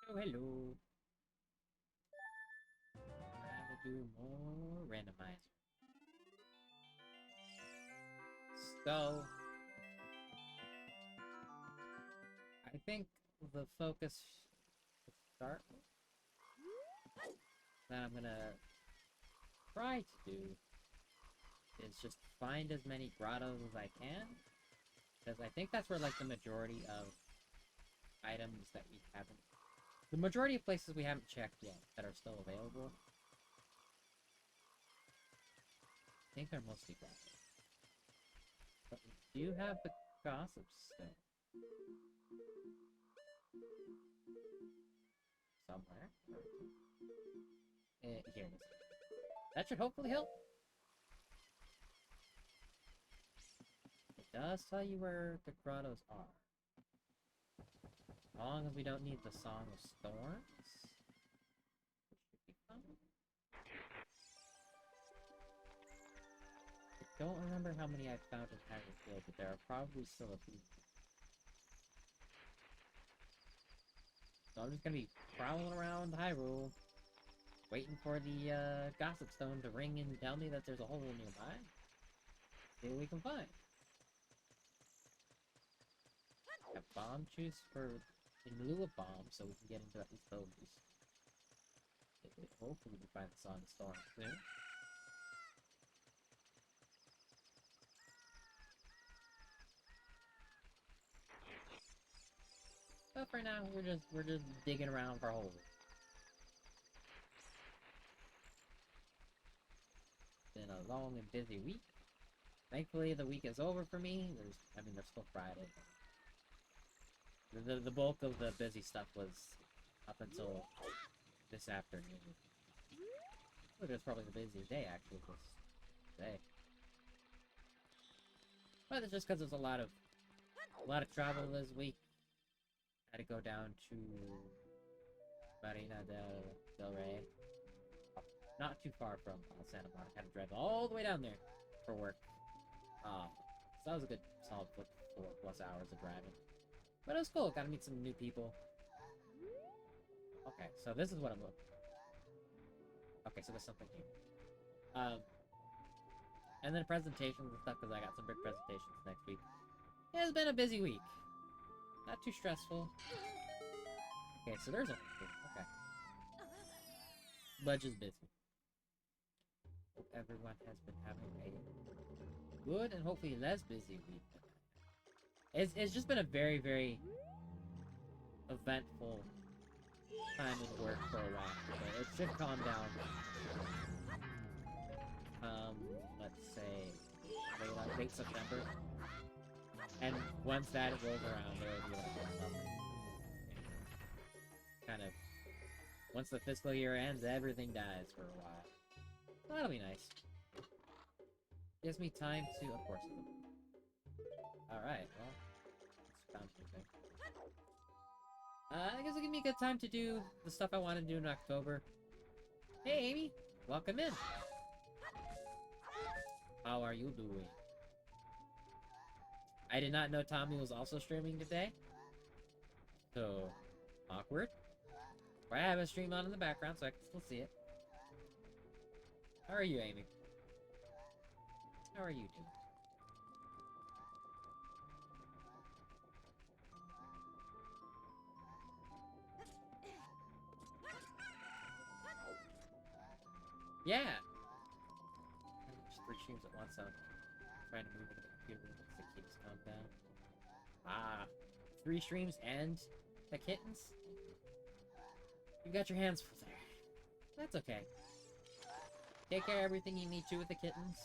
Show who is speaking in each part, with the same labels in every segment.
Speaker 1: Oh, hello. Time to do more randomizer. So, I think the focus to start that I'm gonna try to do is just find as many grottos as I can, because I think that's where like the majority of items that we haven't, the majority of places we haven't checked yet that are still available. I think they're mostly grottos, but we do have the gossip still somewhere. Here it is. That should hopefully help. It does tell you where the grottos are. As long as we don't need the Song of Storms, it should be fine. I don't remember how many I found in Hyrule Field, but there are probably still a few. So I'm just gonna be prowling around Hyrule, waiting for the Gossip Stone to ring and tell me that there's a hole nearby. See what we can find. Have bomb juice for in lieu of bombs, so we can get into at least those. Hopefully we find the Song of Storms soon. But for now, we're just digging around for holes. Been a long and busy week. Thankfully, the week is over for me. There's still Friday. The bulk of the busy stuff was up until this afternoon. It was probably the busiest day actually this day. But it's just because there's a lot of travel this week. Had to go down to Marina del Rey. Not too far from Santa Monica. Had to drive all the way down there for work. So that was a good solid 4+ hours of driving. But it was cool. Got to meet some new people. Okay, so this is what I'm looking. Okay, so there's something here. And then presentations and stuff, because I got some big presentations next week. It's been a busy week. Not too stressful. Okay, so there's a... Okay. But just busy. Hope everyone has been having a good and hopefully less busy week. It's just been a very, very eventful time in work for a while. But it should calm down. Let's say late September. And once that rolls around, there will be like kind of once the fiscal year ends, everything dies for a while. That'll be nice. Gives me time to, of course. Alright, well, it's found something. I guess it'll give me a good time to do the stuff I want to do in October. Hey, Amy! Welcome in! How are you doing? I did not know Tommy was also streaming today. So, awkward. But I have a stream on in the background, so I can still see it. How are you, Amy? How are you doing? Yeah! Just 3 streams at once, so I'm trying to move into the computer once the kittens calm down. Ah, 3 streams and the kittens? You got your hands full there. That's okay. Take care of everything you need to with the kittens.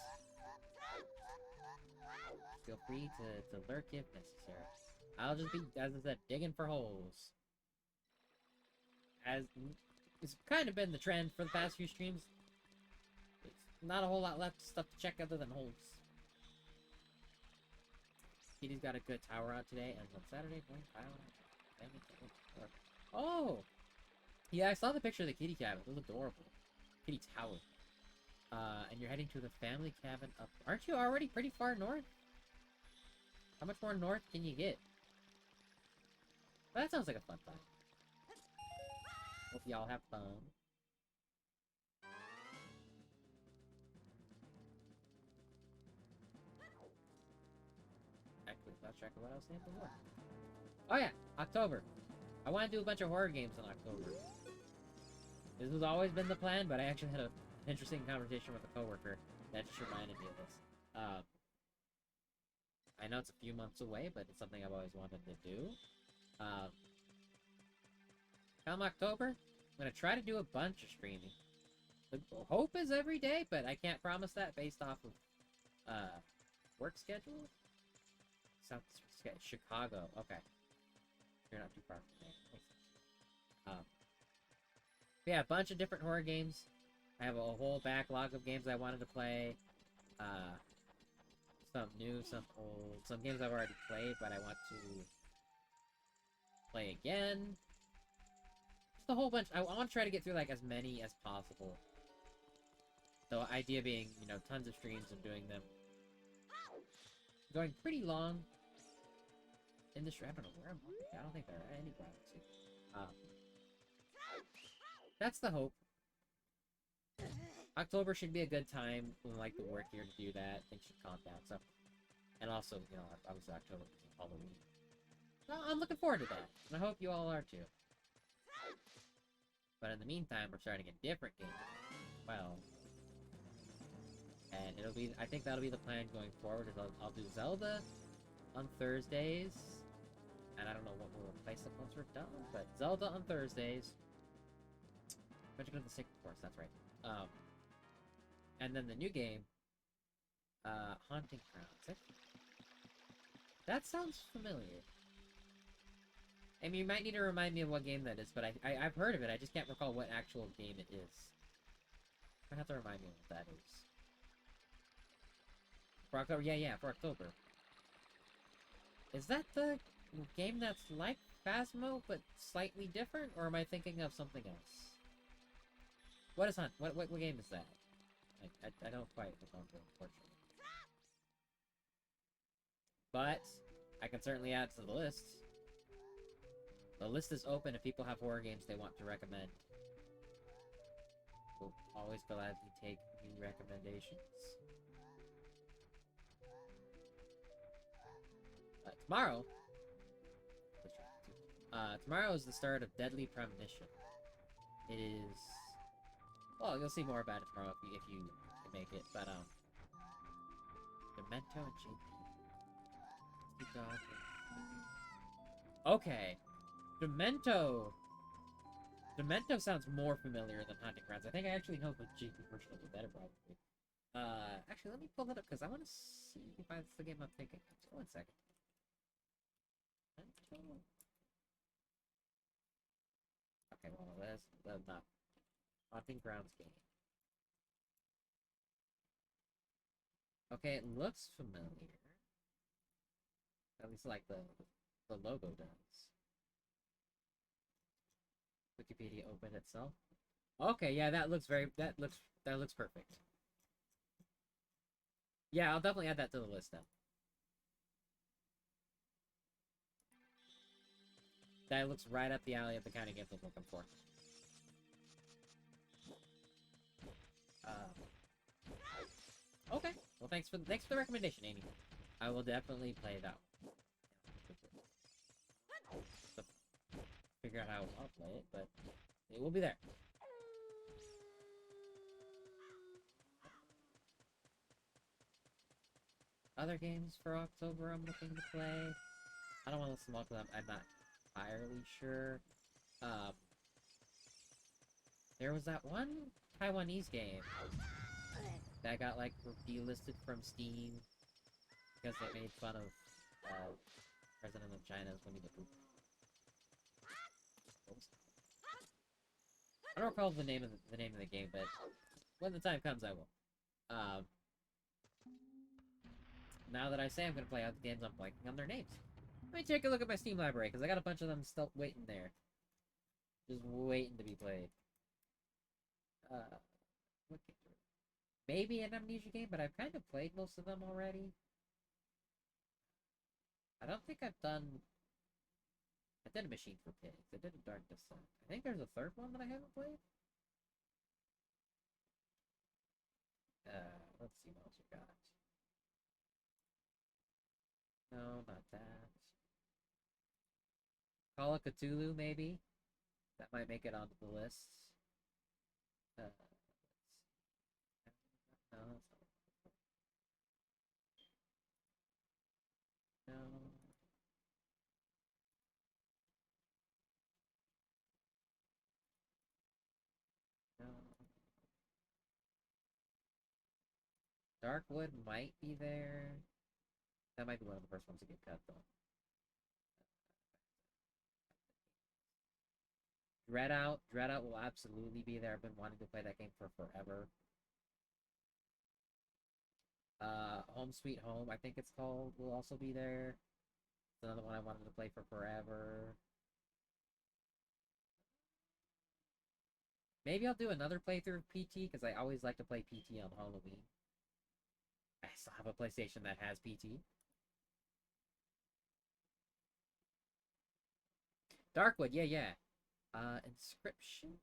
Speaker 1: Feel free to lurk if necessary. I'll just be, as I said, digging for holes. As it's kind of been the trend for the past few streams. It's not a whole lot left stuff to check other than holes. Kitty's got a good tower out today, and on Saturday, oh! Yeah, I saw the picture of the kitty cabin. It was adorable. Kitty tower. And you're heading to the family cabin up. Aren't you already pretty far north? How much more north can you get? Well, that sounds like a fun time. Hope y'all have fun. Actually, lost track of what I was saying before. Oh yeah, October. I want to do a bunch of horror games in October. This has always been the plan, but I actually had an interesting conversation with a coworker that just reminded me of this. I know it's a few months away, but it's something I've always wanted to do. Come October, I'm gonna try to do a bunch of streaming. The hope is every day, but I can't promise that based off of work schedule. South Chicago. Okay, you're not too far from there. Yeah, a bunch of different horror games. I have a whole backlog of games I wanted to play. Some new, some old. Some games I've already played, but I want to play again. Just a whole bunch. I want to try to get through, like, as many as possible. The idea being, you know, tons of streams of doing them. Going pretty long. In the stream. I don't know where I'm looking. I don't think there are any problems. That's the hope. October should be a good time when, like, the work here to do that. Things should calm down. So, and also, you know, obviously October is Halloween. So I'm looking forward to that, and I hope you all are too. But in the meantime, we're starting a different game as well, and it'll be. I think that'll be the plan going forward. Is I'll do Zelda on Thursdays, and I don't know what we'll replace it once we're done. But Zelda on Thursdays. Magic of the Sixth Course. That's right. And then the new game, Haunting Grounds. That sounds familiar. I mean, you might need to remind me of what game that is, but I've heard of it. I just can't recall what actual game it is. You have to remind me what that is. For October? Yeah, for October. Is that the game that's like Phasmo, but slightly different? Or am I thinking of something else? What is Hunt? What game is that? I don't quite remember, unfortunately. But I can certainly add to the list. The list is open if people have horror games they want to recommend. We'll always gladly take new recommendations. Tomorrow is the start of Deadly Premonition. It is. Well, you'll see more about it tomorrow if you can make it. But Demento and JP. Okay. Demento sounds more familiar than Haunting Grounds. I think I actually know the JP version of it better, probably. Actually, let me pull that up, because I want to see if that's the game I'm thinking of. So, 1 second. Okay, well, that's not Haunting Grounds game. Okay, it looks familiar. At least like the logo does. Wikipedia opened itself. Okay, yeah, that looks perfect. Yeah, I'll definitely add that to the list then. That looks right up the alley of the kind of games I'm looking for. Okay. Well, thanks for the recommendation, Amy. I will definitely play that one. So, figure out how I'll play it, but it will be there. Other games for October I'm looking to play. I don't want to list them all because I'm not entirely sure. There was that one Taiwanese game that got, like, delisted from Steam because they made fun of President of China's Winnie the Pooh. I don't recall the name of the game, but when the time comes, I will. Now that I say I'm gonna play out the games, I'm blanking on their names. Let me take a look at my Steam library, because I got a bunch of them still waiting there. Just waiting to be played. Maybe an Amnesia game, but I've kind of played most of them already. I don't think I've done... I did a Machine for Pigs. I did a Dark Descent. Descent. I think there's a third one that I haven't played. Let's see what else we got. No, not that. Call of Cthulhu, maybe? That might make it onto the list. No, no. No. Darkwood might be there. That might be one of the first ones to get cut, though. Dreadout will absolutely be there. I've been wanting to play that game for forever. Home Sweet Home, I think it's called, will also be there. It's another one I wanted to play for forever. Maybe I'll do another playthrough of PT, because I always like to play PT on Halloween. I still have a PlayStation that has PT. Darkwood, yeah. Inscription?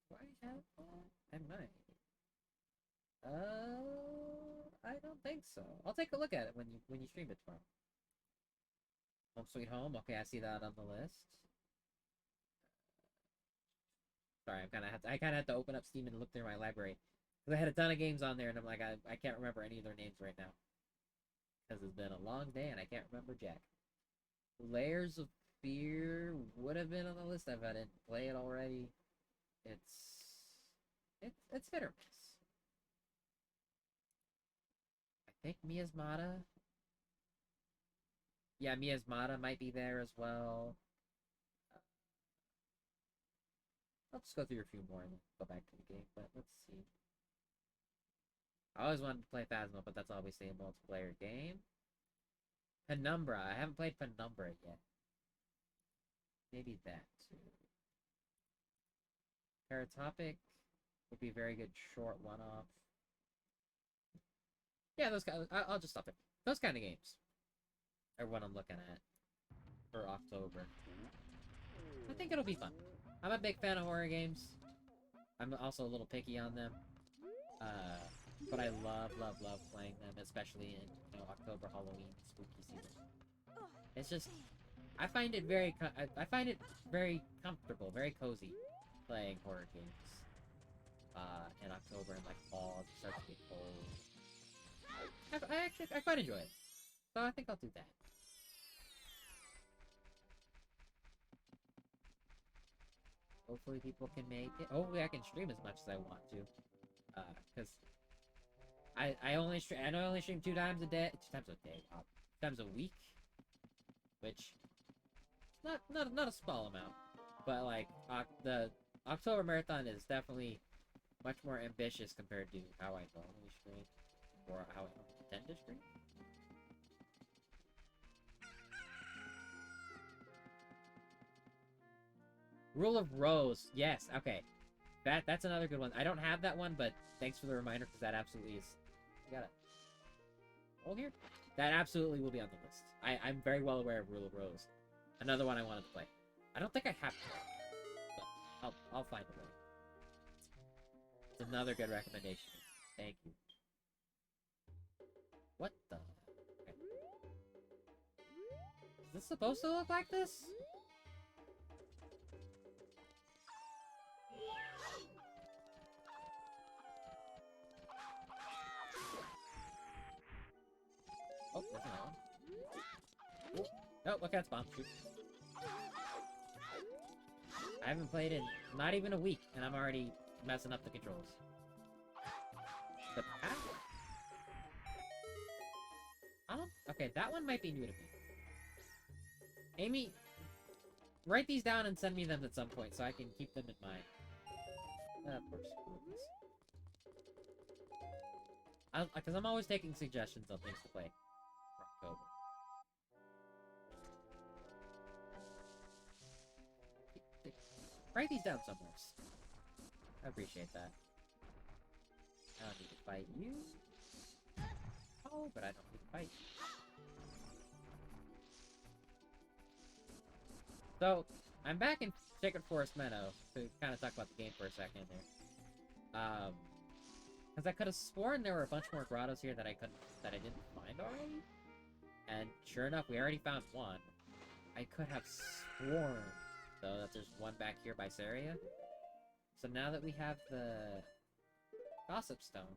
Speaker 1: Do I have that? I might. I don't think so. I'll take a look at it when you stream it tomorrow. Home Sweet Home. Okay, I see that on the list. Sorry, I kind of had to open up Steam and look through my library because I had a ton of games on there, and I'm like, I can't remember any of their names right now because it's been a long day and I can't remember jack. Layers of Fear would have been on the list if I didn't play it already. It's hit or miss. I think Miasmata. Yeah, Miasmata might be there as well. I'll just go through a few more and go back to the game, but let's see. I always wanted to play Phasma, but that's obviously a multiplayer game. Penumbra. I haven't played Penumbra yet. Maybe that too. Paratopic would be a very good short one-off. Yeah, those guys. I'll just stop it. Those kind of games are what I'm looking at for October. I think it'll be fun. I'm a big fan of horror games. I'm also a little picky on them. But I love playing them, especially in October, Halloween, spooky season. It's just I find it very comfortable, very cozy playing horror games. In October and like fall, it starts to get cold. I quite enjoy it, so I think I'll do that. Hopefully people can make it. Hopefully I can stream as much as I want to, because I only stream 2 times a day, 2 times a week, which not a small amount, but like the October marathon is definitely much more ambitious compared to how I normally stream or how I normally tend to stream. Rule of Rose, yes, okay. That's another good one. I don't have that one, but thanks for the reminder, because that absolutely is... I got it. Oh, here? That absolutely will be on the list. I'm very well aware of Rule of Rose. Another one I wanted to play. I don't think I have to, but I'll find a way. It's another good recommendation. Thank you. What the... Okay. Is this supposed to look like this? Oh, that's another one. Oh, look at bomb. Shoot. I haven't played in not even a week, and I'm already messing up the controls. The path? Okay, that one might be new to me. Amy, write these down and send me them at some point so I can keep them in mind. Of course. Because I'm always taking suggestions on things to play for October. Write these down somewhere. I appreciate that. I don't need to fight you. Oh, but I don't need to fight you. So, I'm back in Sacred Forest Meadow to kind of talk about the game for a second here. Because I could have sworn there were a bunch more grottos here that I didn't find already. And sure enough, we already found one. I could have sworn, though, that there's one back here by Saria. So now that we have the Gossip Stone,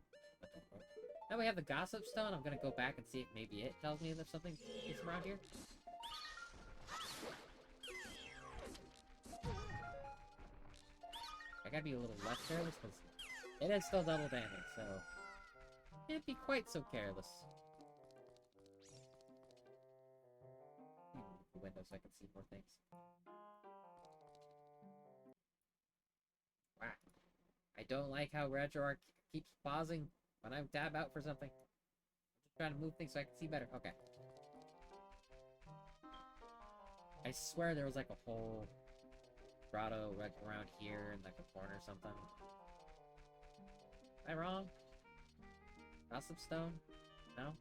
Speaker 1: now we have the Gossip Stone, I'm gonna go back and see if maybe it tells me that something is around here. I gotta be a little less careless because it is still double damage, so can't be quite so careless. The window so I can see more things. Wow. I don't like how RetroArch keeps pausing when I tab out for something. I'm just trying to move things so I can see better. Okay. I swear there was like a whole grotto right around here in like a corner or something. Am I wrong? Gossip Stone? No?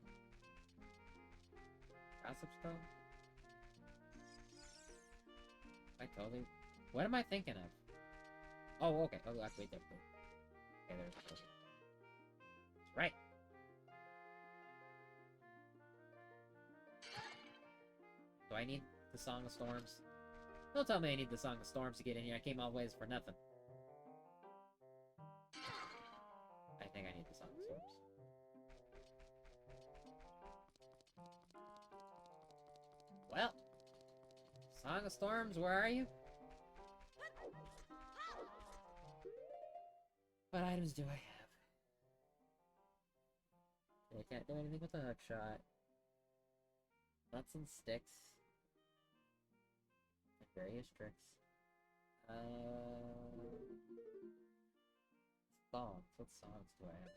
Speaker 1: Gossip Stone? I totally... What am I thinking of? Oh, okay. Oh, that's right there. Okay, there's... Okay. Right. Do I need the Song of Storms? Don't tell me I need the Song of Storms to get in here. I came all the ways for nothing. I think I need the Song of Storms. Well, Song of Storms, where are you? What items do I have? I can't do anything with the hook shot. Nuts and sticks. And various tricks. Songs. What songs do I have?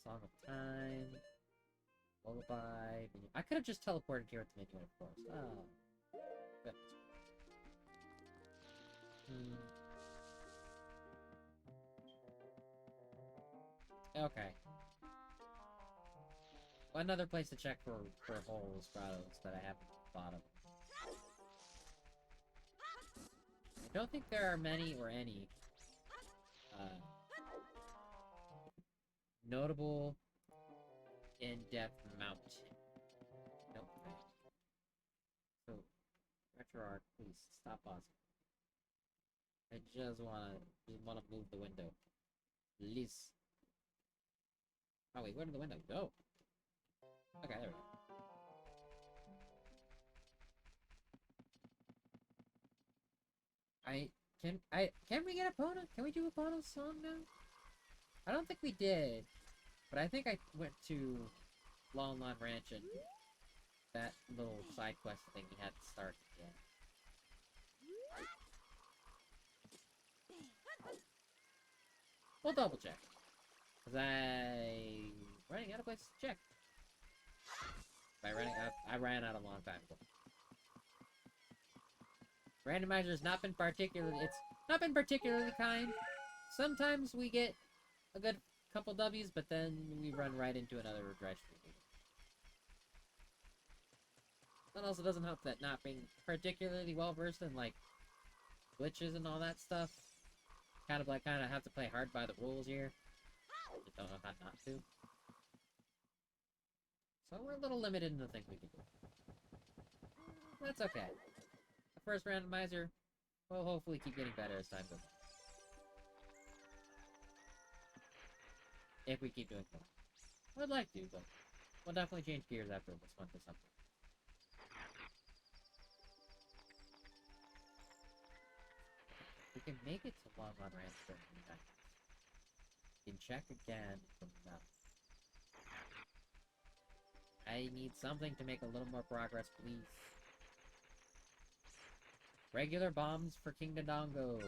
Speaker 1: Song of Time. Lullaby. I could have just teleported here at the Midnight Forest. Oh. Good. Okay. One other place to check for holes, grottos, that I haven't thought of. I don't think there are many or any notable in-depth mountain. Nope. So, RetroArch, please stop pausing. I just wanna move the window. Please. Oh wait, where did the window go? Okay, there we go. Can we get Epona? Can we do Epona's song now? I don't think we did, but I think I went to Lon Lon Ranch and that little side quest thing we had to start again. We'll double check. Cause I'm running out of places to check. I ran out a long time ago. Randomizer's not been particularly kind. Sometimes we get a good couple W's, but then we run right into another regression. That also doesn't help that not being particularly well versed in like glitches and all that stuff. Kind of have to play hard by the rules here. Just don't know how not to. So we're a little limited in the things we can do. That's okay. The first randomizer will hopefully keep getting better as time goes on. If we keep doing well. I'd like to, but we'll definitely change gears after this one to something. We can make it to Lon Lon Ranch for the night. We can check again from now. I need something to make a little more progress, please. Regular bombs for King Dodongo.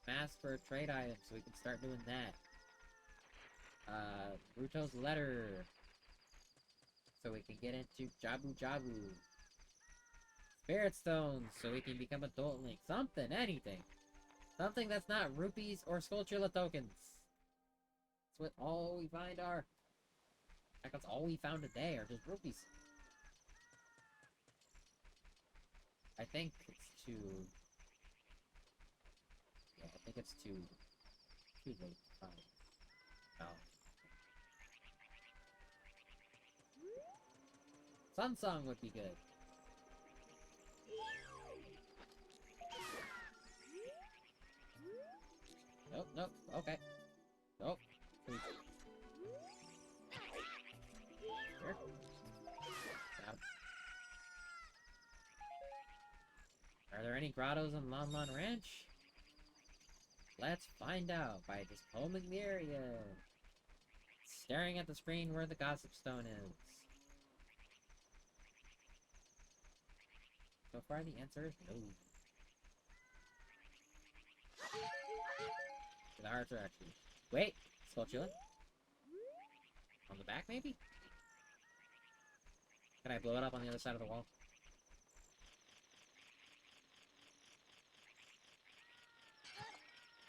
Speaker 1: Mask for trade items, so we can start doing that. Ruto's letter. So we can get into Jabu Jabu. Spirit stones, so we can become Adult Link. Something, anything. Something that's not rupees or Skulltula tokens. That's what all we find are. In fact, that's all we found today are just rupees. I think it's too... Yeah, I think it's too late to find. Oh. Sun Song would be good. Nope, nope, okay. Nope. Please. Sure. Stop. Are there any grottos in Lon Lon Ranch? Let's find out by just combing the area. Staring at the screen where the gossip stone is. So far the answer is no. The hearts are actually... Wait! Still chilling? On the back, maybe? Can I blow it up on the other side of the wall?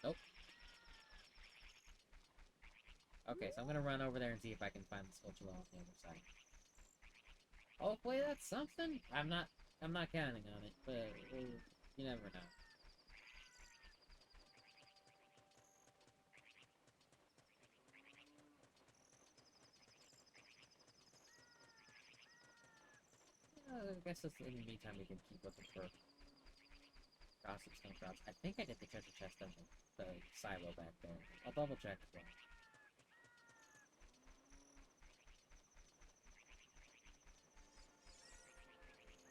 Speaker 1: Nope. Okay, so I'm gonna run over there and see if I can find the Skulltula on the other side. Hopefully that's something? I'm not counting on it, but you never know. I guess in the meantime we can keep looking for gossip stone crabs. I think I did the treasure chest on the silo back there. I'll double check as well.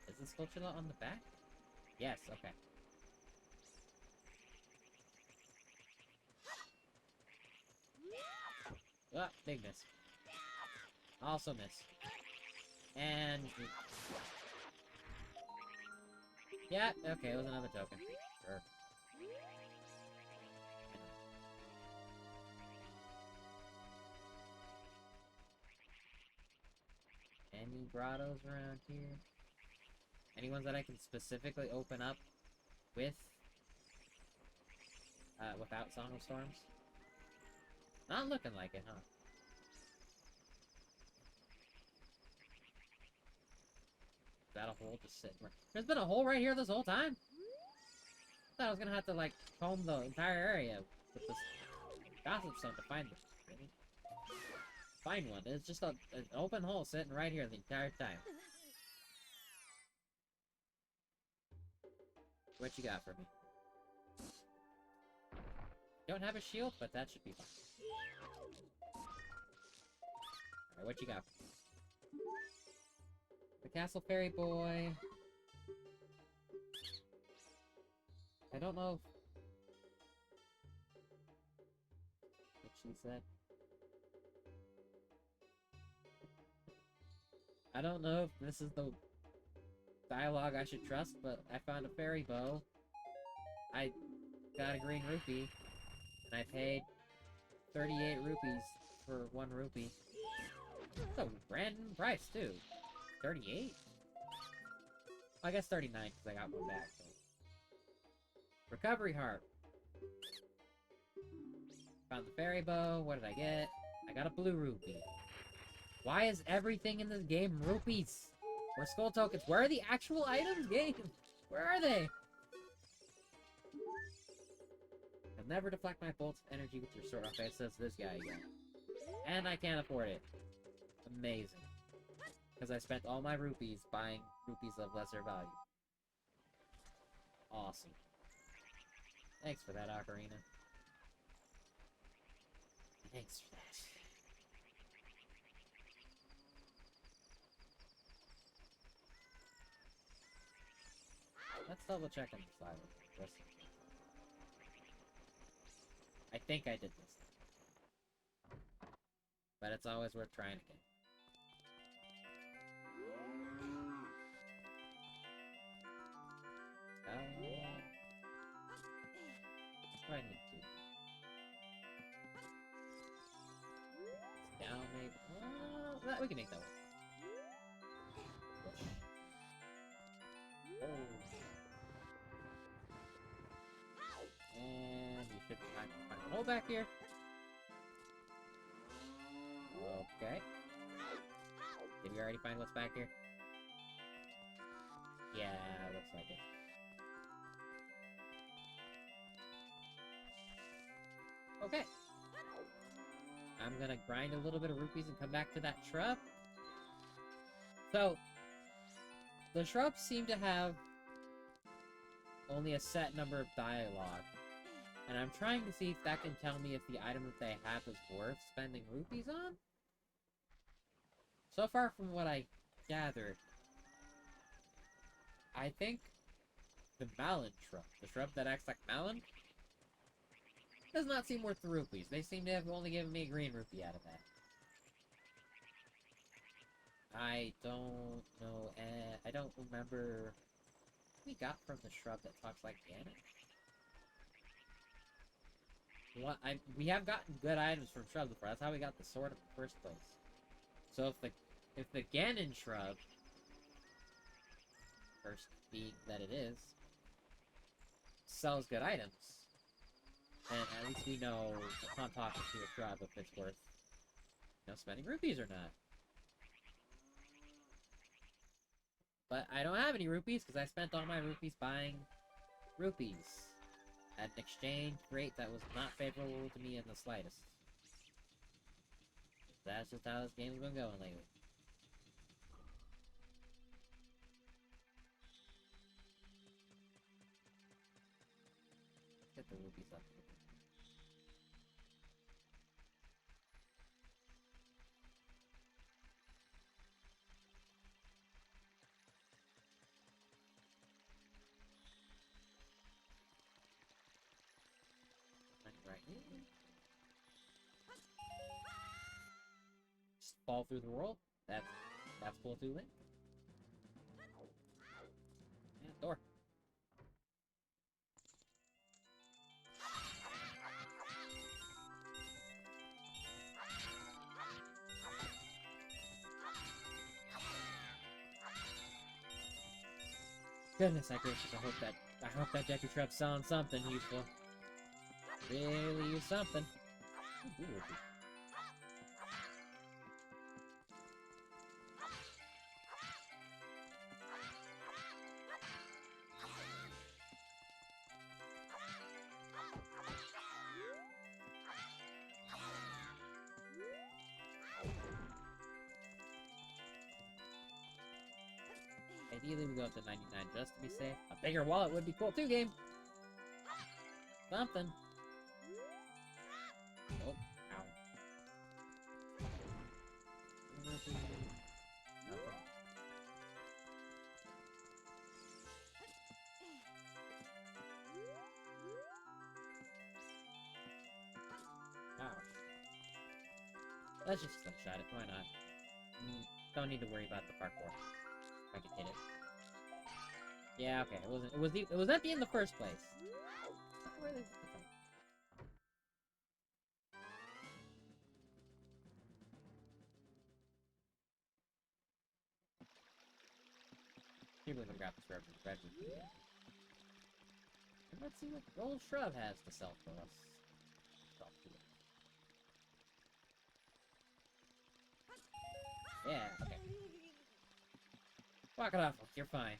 Speaker 1: Is the Skulltula on the back? Yes, okay. Ah, big miss. Also miss. And... yeah, okay, it was another token. Sure. Any grottos around here? Any ones that I can specifically open up with? Without Song of Storms? Not looking like it, huh? Is that a hole just sitting right... There's been a hole right here this whole time? I thought I was gonna have to, like, comb the entire area with this gossip stone to find it. Really? Find one. It's just an open hole sitting right here the entire time. What you got for me? Don't have a shield, but that should be fine. Alright, what you got? The Castle Fairy Boy. I don't know if... what she said. I don't know if this is the dialogue I should trust, but I found a fairy bow. I got a green rupee. And I paid 38 rupees for 1 rupee. It's a random price, too. 38? I guess 39, because I got one back. So. Recovery Heart. Found the fairy bow. What did I get? I got a blue rupee. Why is everything in this game rupees? Or skull tokens? Where are the actual items, game? Where are they? You'll never deflect my bolts of energy with your sword. Okay, says this guy again. And I can't afford it. Amazing. Because I spent all my rupees buying rupees of lesser value. Awesome. Thanks for that, Ocarina. Thanks for that. Let's double check on the silence. I think I did this. But it's always worth trying again. What do I need to do? It's down, maybe. That we can make that one. Oh. And you should find a hole back here. Okay. Did we already find what's back here? Yeah, looks looks like it. Okay. I'm gonna grind a little bit of rupees and come back to that shrub. So, the shrubs seem to have only a set number of dialogue. And I'm trying to see if that can tell me if the item that they have is worth spending rupees on? So far from what I gathered, I think the Malon shrub, the shrub that acts like Malon, does not seem worth the rupees. They seem to have only given me a green rupee out of that. I don't know, I don't remember what we got from the shrub that talks like Ganon. We have gotten good items from shrubs before. That's how we got the sword in the first place. So if the Ganon shrub, first being that it is, sells good items, and at least we know upon talking to a shrub if it's worth, you know, spending rupees or not. But I don't have any rupees because I spent all my rupees buying rupees at an exchange rate that was not favorable to me in the slightest. That's just how this game's been going lately. Get the rupees up. Right here. Just fall through the world. That's pull through Link. Yeah, door. Goodness gracious, I hope that Deku Shrub's selling something useful. Really use something. Ooh, ideally, we go up to 99 just to be safe. A bigger wallet would be cool too, game. Something. Oh, ow. Nothing. Ouch. Let's just slingshot it. Why not? Don't need to worry about the parkour. I can hit it. Yeah, okay. It was empty in the first place. Really? People are gonna grab this red rupee. And let's see what the old shrub has to sell for us. Yeah, okay. Walk it off, you're fine.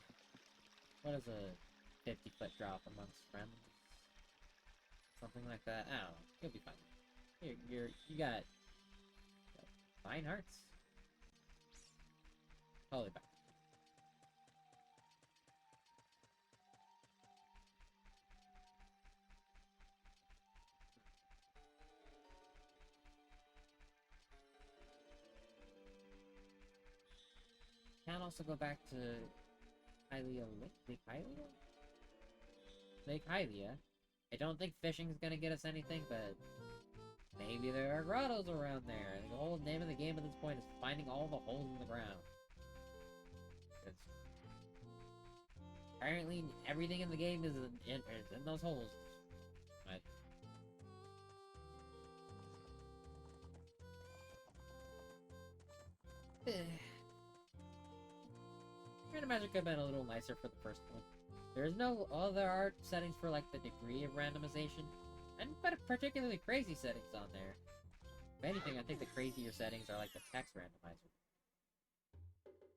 Speaker 1: What is a 50-foot drop amongst friends? Something like that. I don't know. You'll be fine. You got 9 hearts. Holy back. Can also go back to Hylia Lake? Lake Hylia? Lake Hylia. I don't think fishing's gonna get us anything, but maybe there are grottos around there. The whole name of the game at this point is finding all the holes in the ground. Apparently, everything in the game is in those holes. Randomizer could have been a little nicer for the first one. There's no other art settings for like the degree of randomization, and but particularly crazy settings on there. If anything, I think the crazier settings are like the text randomizer.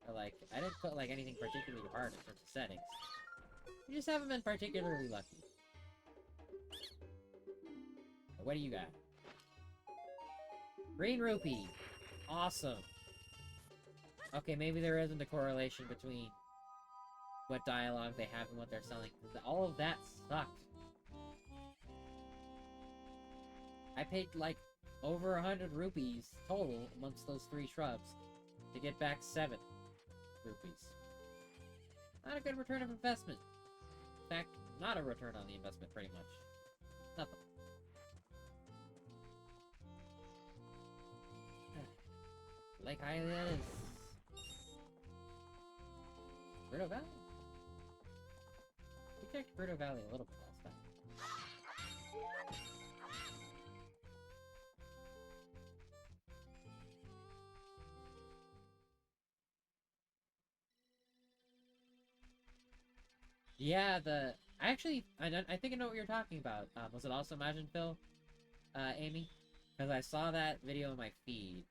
Speaker 1: Or like, I didn't put like anything particularly hard in terms of settings. You just haven't been particularly lucky. What do you got? Green rupee. Awesome. Okay, maybe there isn't a correlation between what dialogue they have and what they're selling. All of that sucked. I paid like over 100 rupees total amongst those 3 shrubs to get back 7 rupees. Not a good return of investment. In fact, not a return on the investment, pretty much. Nothing. Lake Hylia is... Birdo Valley? We checked Birdo Valley a little bit last time. Yeah, I think I know what you're talking about. Was it also Imagine Phil, Amy? Because I saw that video in my feed.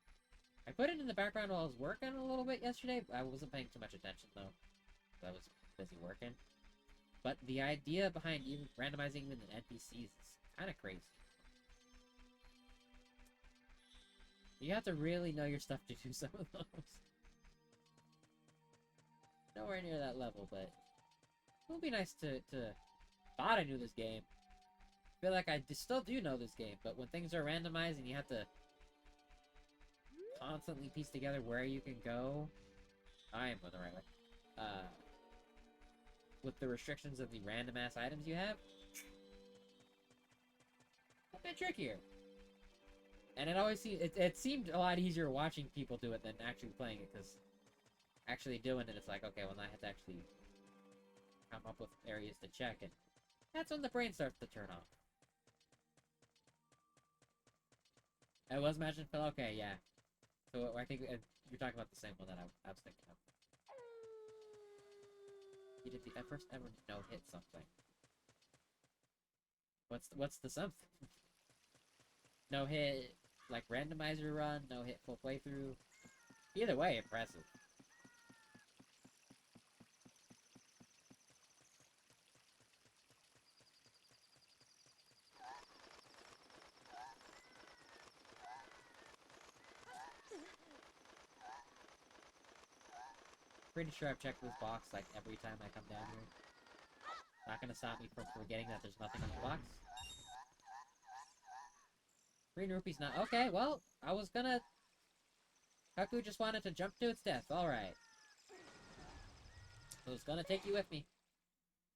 Speaker 1: I put it in the background while I was working a little bit yesterday. I wasn't paying too much attention, though. I was busy working. But the idea behind even randomizing even the NPCs is kind of crazy. You have to really know your stuff to do some of those. Nowhere near that level, but it would be nice to thought I knew this game. I feel like I still do know this game, but when things are randomized and you have to constantly piece together where you can go, I am going the right way. With the restrictions of the random ass items you have, a bit trickier. And it always seemed a lot easier watching people do it than actually playing it, because actually doing it, it's like, okay, well, now I have to actually come up with areas to check, and that's when the brain starts to turn off. I was Imagine Phil, okay, yeah. So I think you're talking about the same one that I was thinking of. You did the first ever no-hit something. What's the something? No-hit, like, randomizer run, no-hit full playthrough. Either way, impressive. Pretty sure I've checked this box like every time I come down here. Not gonna stop me from forgetting that there's nothing in the box. Green rupee's not okay. Well, I was gonna. Kaku just wanted to jump to its death. All right. I was gonna take you with me,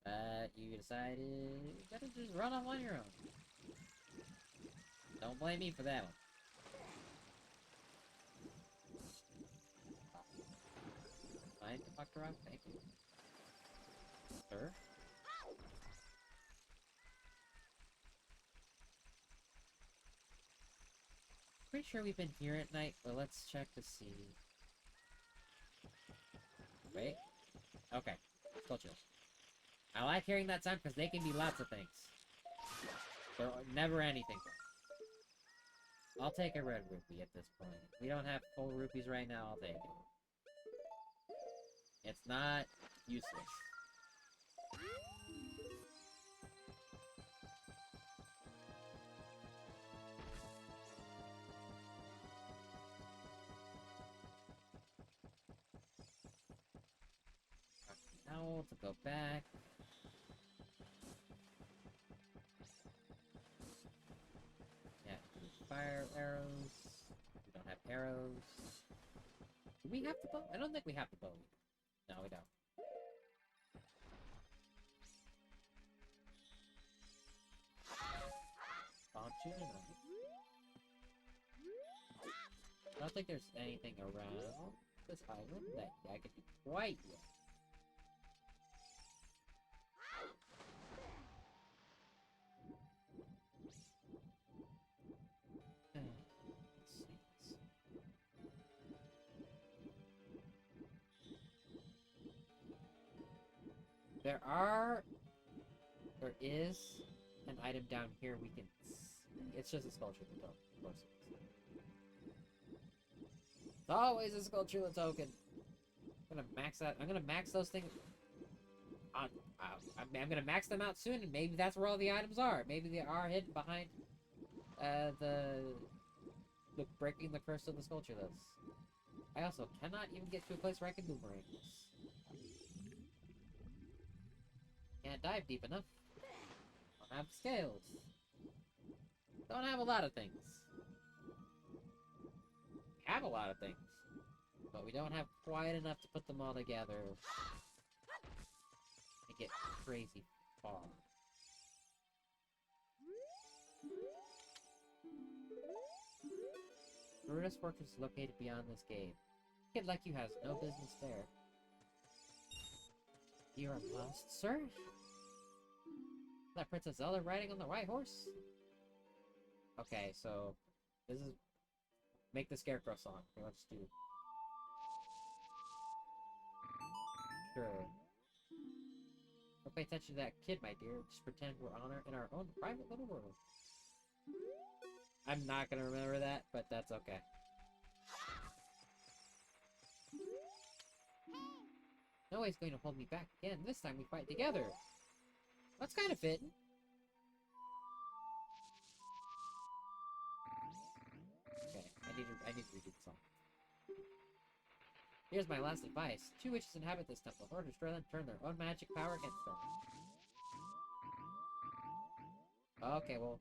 Speaker 1: but you decided you gotta just run off on your own. Don't blame me for that one. Fine, Dr. Rock, thank you. Sir? Pretty sure we've been here at night, but let's check to see. Wait. Okay. Culture. I like hearing that sound because they can be lots of things. They're never anything. I'll take a red rupee at this point. We don't have full rupees right now, I'll take it. It's not useless. Owl to go back. Yeah, fire arrows. We don't have arrows. Do we have the bow? I don't think we have the bow. No, we don't. I don't think there's anything around this island that I can do quite yet. There is an item down here we can see. It's just a sculpture, of course it is. It's always a sculpture token. I'm gonna max those things. I'm gonna max them out soon, and maybe that's where all the items are. Maybe they are hidden behind the breaking the curse of the sculpture list. I also cannot even get to a place where I can boomerang this. Can't dive deep enough. Don't have scales. Don't have a lot of things. Have a lot of things, but we don't have quite enough to put them all together and get crazy far. Brutus Fortress is located beyond this cave. A kid like you has no business there. You are lost, sir? That Princess Zelda riding on the white horse? Okay, so this is make the Scarecrow song. Okay, let's do. Sure. Don't pay attention to that kid, my dear. Just pretend we're in our own private little world. I'm not gonna remember that, but that's okay. No way's going to hold me back again. This time we fight together. That's kind of fitting. Okay, I need to redo the song. Here's my last advice. 2 witches inhabit this temple. In order to destroy them, turn their own magic power against them. Okay, well,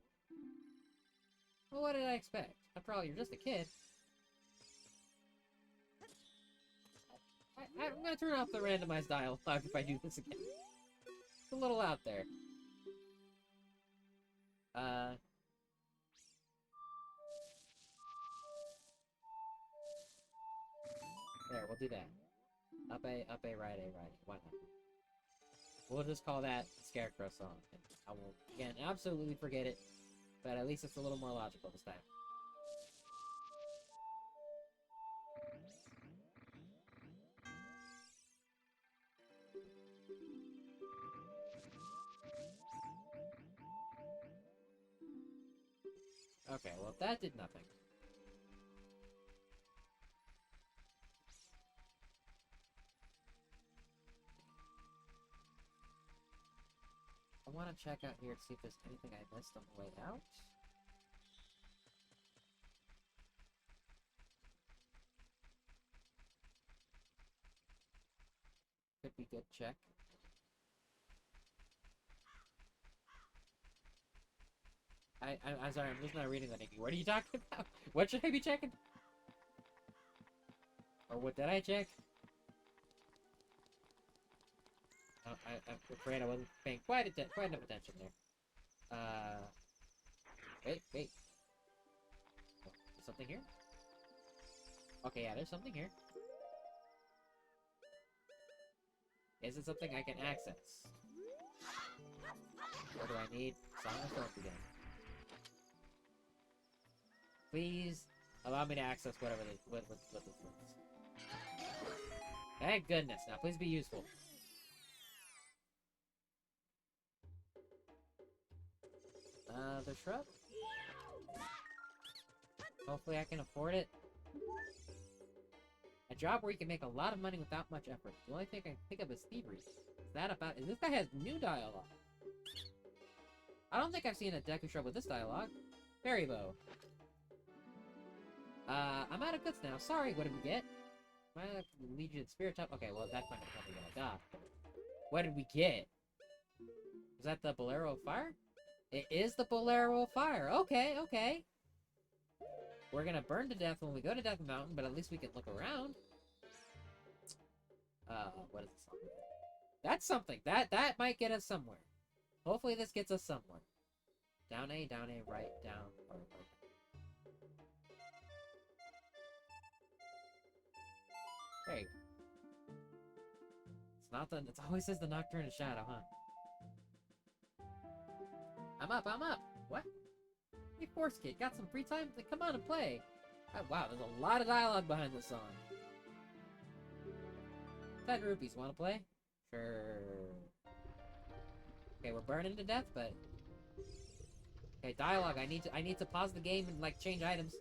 Speaker 1: what did I expect? After all, you're just a kid. I'm gonna turn off the randomized dialogue if I do this again. It's a little out there. There, we'll do that. Up A, right A. Why not? We'll just call that Scarecrow song. And I will, again, absolutely forget it, but at least it's a little more logical this time. Okay, well, that did nothing. I want to check out here to see if there's anything I missed on the way out. Could be good check. I'm sorry, I'm just not reading that, Nikki. What are you talking about? What should I be checking? Or what did I check? I'm afraid I wasn't paying quite enough attention there. Wait. There's something here? Okay, yeah, there's something here. Is it something I can access? What do I need? Song of Storm again. Please allow me to access whatever what this is. Thank goodness. Now, please be useful. The shrub? Hopefully I can afford it. A job where you can make a lot of money without much effort. The only thing I can think of is thievery. This guy has new dialogue. I don't think I've seen a Deku shrub with this dialogue. Very low. I'm out of goods now. Sorry, what did we get? Legion Spirit Top. Okay, well, that's not what we got. What did we get? Was that the Bolero of Fire? It is the Bolero of Fire. Okay. We're gonna burn to death when we go to Death Mountain, but at least we can look around. What is this? That's something. That might get us somewhere. Hopefully this gets us somewhere. Down A, right, down, or right. Great. It always says the Nocturne Shadow, huh? I'm up. What? Hey, Force Kid, got some free time? Then come on and play. Oh, wow, there's a lot of dialogue behind this song. 10 rupees, wanna play? Sure. Okay, we're burning to death, but... Okay, dialogue, I need to pause the game and, like, change items.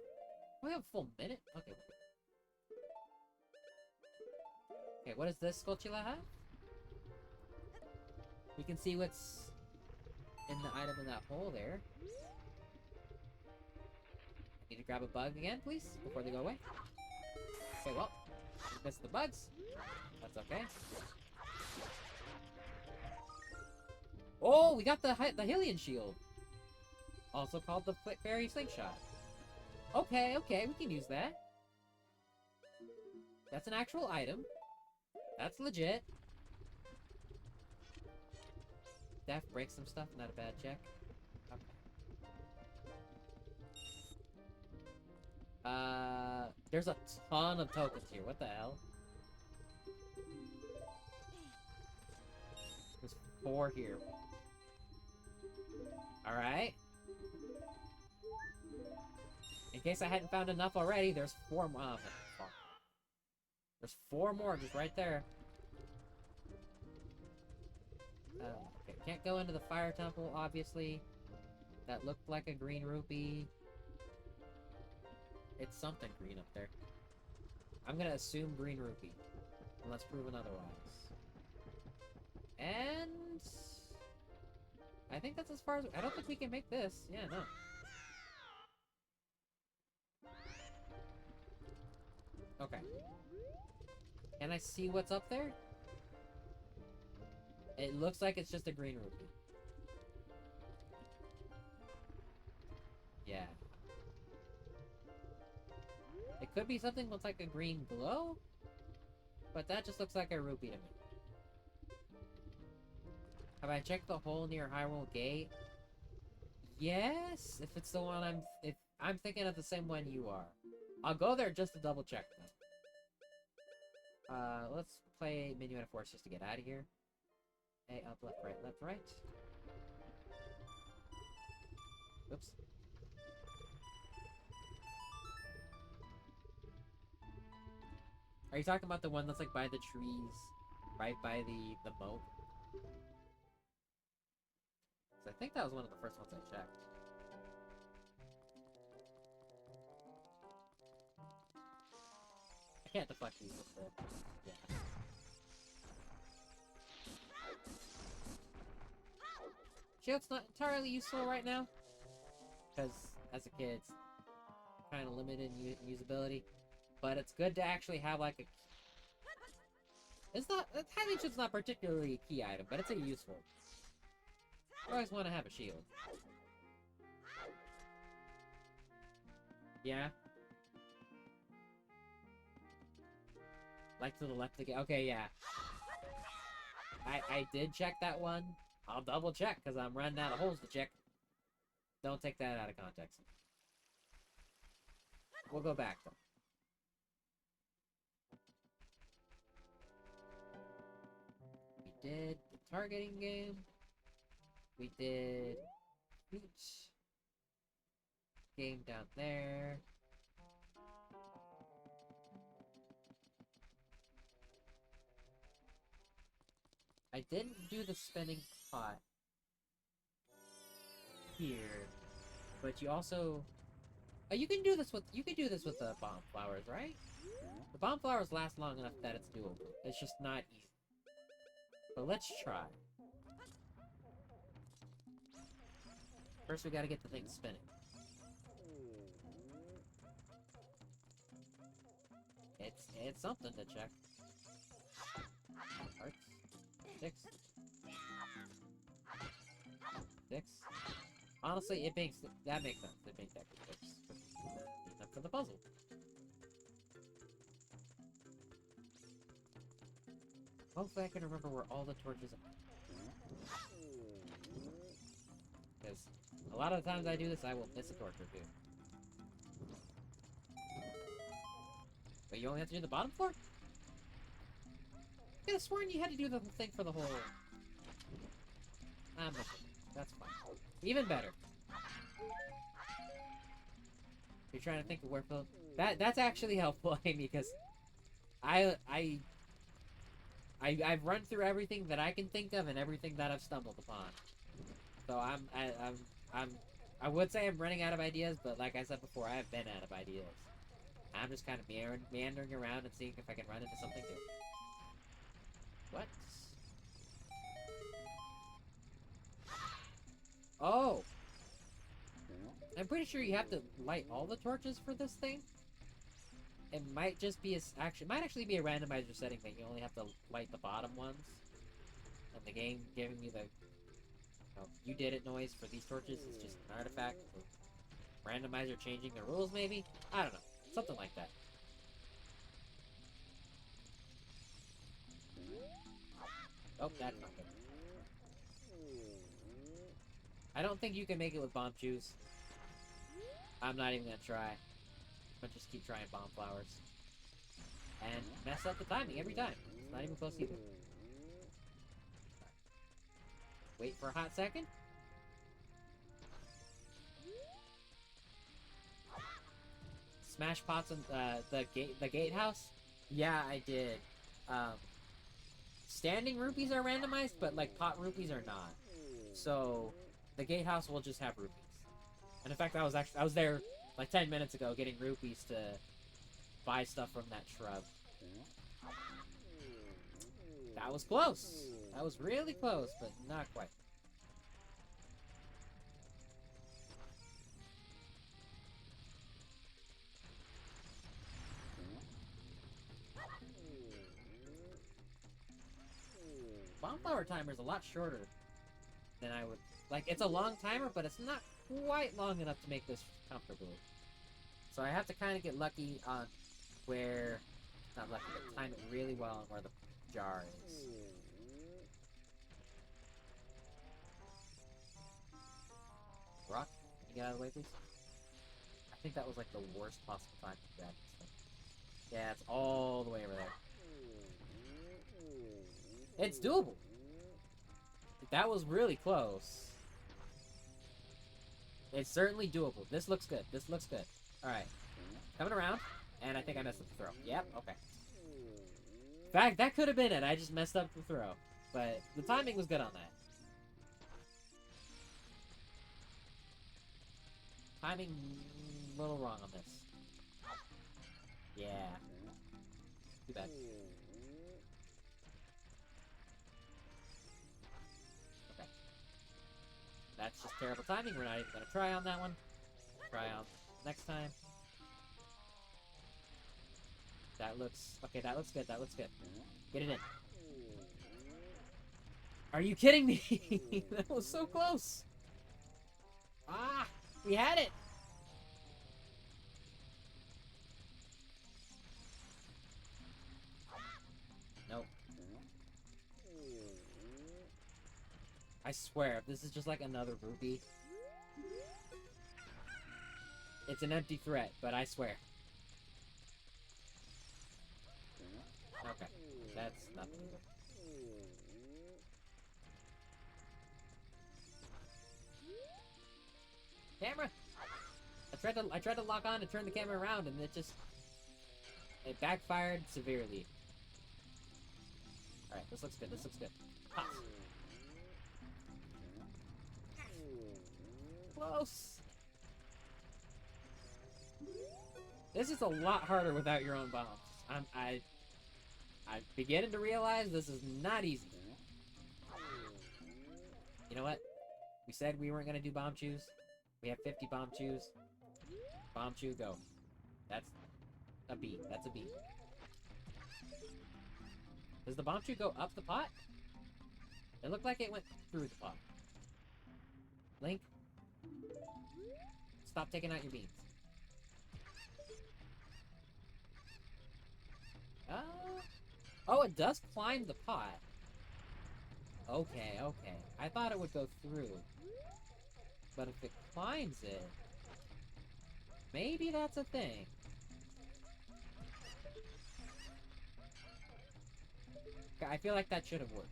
Speaker 1: We have a full minute? Okay. Okay, what does this Skulltula have? We can see what's in the item in that hole there. Need to grab a bug again, please, before they go away. Okay, well, we missed the bugs. That's okay. Oh, we got the Hylian shield. Also called the fairy slingshot. Okay, okay, we can use that. That's an actual item. That's legit. Def break some stuff, not a bad check. Okay. There's a ton of tokens here. What the hell? There's 4 here. Alright. In case I hadn't found enough already, there's 4 more. There's 4 more just right there. Okay, can't go into the fire temple, obviously. That looked like a green rupee. It's something green up there. I'm gonna assume green rupee. Unless proven otherwise. And... I think that's as far as... I don't think we can make this. Yeah, no. Okay. Can I see what's up there? It looks like it's just a green rupee. Yeah. It could be something with like a green glow, but that just looks like a rupee to me. Have I checked the hole near Hyrule Gate? Yes, if it's the one if I'm thinking of the same one you are. I'll go there just to double check though. Let's play Minuet Force just to get out of here. Hey, up, left, right. Oops. Are you talking about the one that's like by the trees, right by the moat? 'Cause I think that was one of the first ones I checked. I can't deflect these with the... yeah. Shield's not entirely useful right now, because as a kid, it's kind of limited in usability. But it's good to actually have like a... It's not... Hylian shield's not particularly a key item, but it's a useful. You always want to have a shield. Yeah. Like to the left again. Okay, yeah. I did check that one. I'll double check, because I'm running out of holes to check. Don't take that out of context. We'll go back, though. We did the targeting game. We did LoZOOT game down there. I didn't do the spinning pot here, but you also you can do this with the bomb flowers, right? The bomb flowers last long enough that it's doable. It's just not easy. But let's try. First, we gotta get the thing spinning. It's something to check. Hearts. 6. Honestly, that makes sense. It makes that 6. Enough for the puzzle. Hopefully I can remember where all the torches are. Because a lot of the times I do this, I will miss a torch or two. But you only have to do the bottom floor? I could have sworn you had to do the thing for the whole... I'm missing. That's fine. Even better. You're trying to think of where Phil... That's actually helpful, Amy, because I've run through everything that I can think of and everything that I've stumbled upon. So I would say I'm running out of ideas, but like I said before, I have been out of ideas. I'm just kind of meandering around and seeing if I can run into something new. What? I'm pretty sure you have to light all the torches for this thing. It might just be might actually be a randomizer setting that you only have to light the bottom ones. And the game giving me the you did it noise for these torches is just an artifact. Randomizer changing the rules, maybe? I don't know. Something like that. Oh, that's not good. I don't think you can make it with bomb juice. I'm not even gonna try. But just keep trying bomb flowers. And mess up the timing every time. It's not even close either. Wait for a hot second. Smash pots in the gatehouse? Yeah, I did. Standing rupees are randomized, but like pot rupees are not. So the gatehouse will just have rupees. And in fact, I was there like 10 minutes ago getting rupees to buy stuff from that shrub. That was close. That was really close, but not quite. Bombflower timer is a lot shorter than I would like. It's a long timer, but it's not quite long enough to make this comfortable. So I have to kind of get lucky on where, not lucky, but time it really well on where the jar is. Rock, can you get out of the way, please? I think that was like the worst possible time to grab this thing. Yeah, it's all the way over there. It's doable. That was really close. It's certainly doable. This looks good. This looks good. Alright. Coming around. And I think I messed up the throw. Yep, okay. In fact, that could have been it. I just messed up the throw. But the timing was good on that. Timing a little wrong on this. Yeah. Too bad. Okay. That's just terrible timing. We're not even gonna try on that one. Try on next time. That looks... Okay, that looks good. That looks good. Get it in. Are you kidding me? That was so close. Ah! We had it! Nope. I swear, if this is just like another rupee... It's an empty threat, but I swear. Okay, that's nothing either. Camera! I tried to lock on and turn the camera around and it backfired severely. Alright, this looks good, this looks good. Pops. Close! This is a lot harder without your own bombs. I'm beginning to realize this is not easy. You know what? We said we weren't gonna do bomb chews. We have 50 bomb chews. Bomb chew, go. That's a B. That's a B. Does the bomb chew go up the pot? It looked like it went through the pot. Link? Stop taking out your beans. Oh, it does climb the pot. Okay, okay. I thought it would go through. But if it climbs it... Maybe that's a thing. Okay, I feel like that should have worked.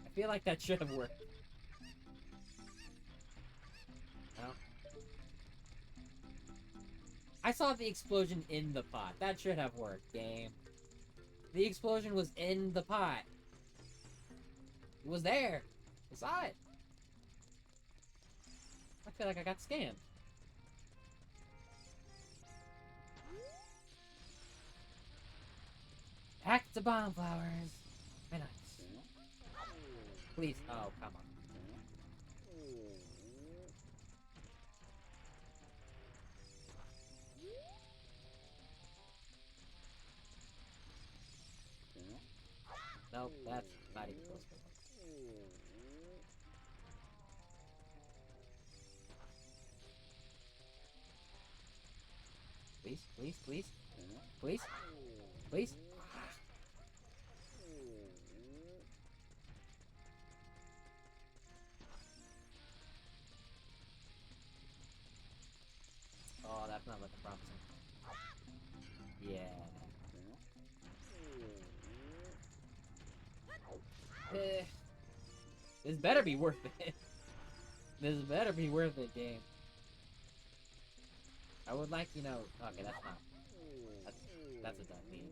Speaker 1: I feel like that should have worked. No. I saw the explosion in the pot. That should have worked, game. The explosion was in the pot. It was there. I saw it. I feel like I got scammed. Pack the bomb flowers. Very nice. Please. Oh, come on. Nope, that's not even close to one. Please, please, please. Please. Please. Oh, that's not looking promising. Yeah. This better be worth it. This better be worth it, game. I would like, you know... Okay, that's not... That's a done beat.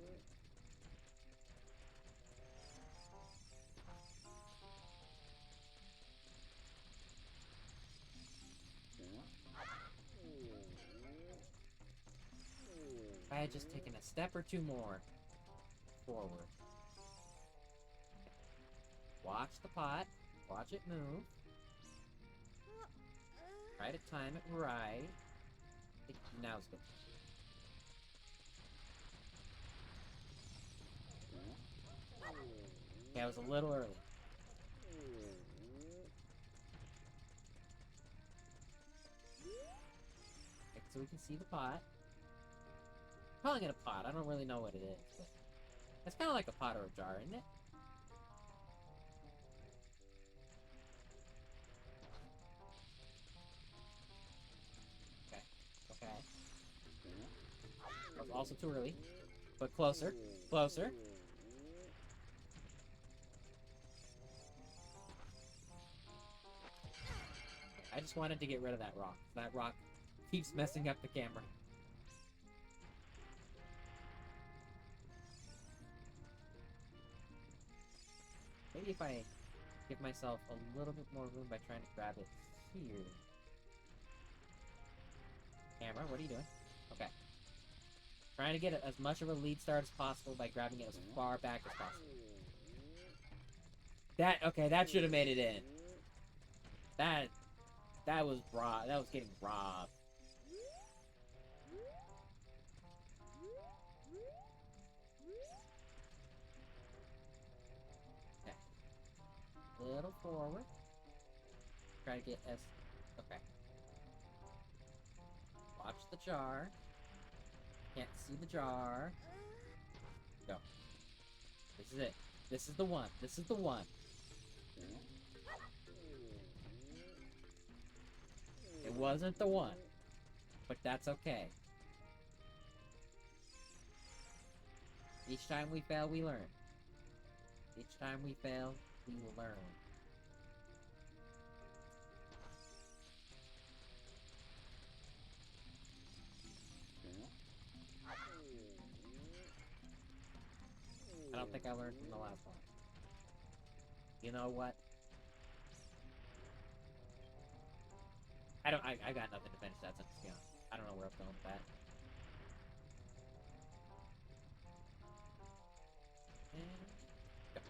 Speaker 1: If I had just taken a step or two more forward. Watch the pot. Watch it move. Try to time it right. Now it's good. Okay, I was a little early. Okay, so we can see the pot. I'm calling it a pot. I don't really know what it is. But it's kind of like a pot or a jar, isn't it? Okay. Okay. That was also too early. But closer. Closer. I just wanted to get rid of that rock. That rock keeps messing up the camera. Maybe if I give myself a little bit more room by trying to grab it here. Camera, what are you doing? Okay. Trying to get as much of a lead start as possible by grabbing it as far back as possible. Okay, that should have made it in. That was robbed. That was getting robbed. Okay. A little forward. Try to get as... Okay. Watch the jar. Can't see the jar. Go. This is it. This is the one. This is the one. It wasn't the one. But that's okay. Each time we fail, we learn. Each time we fail, we will learn. I don't think I learned from the last one. You know what? I got nothing to finish that sentence, to be honest. I don't know where I'm going with that. And go.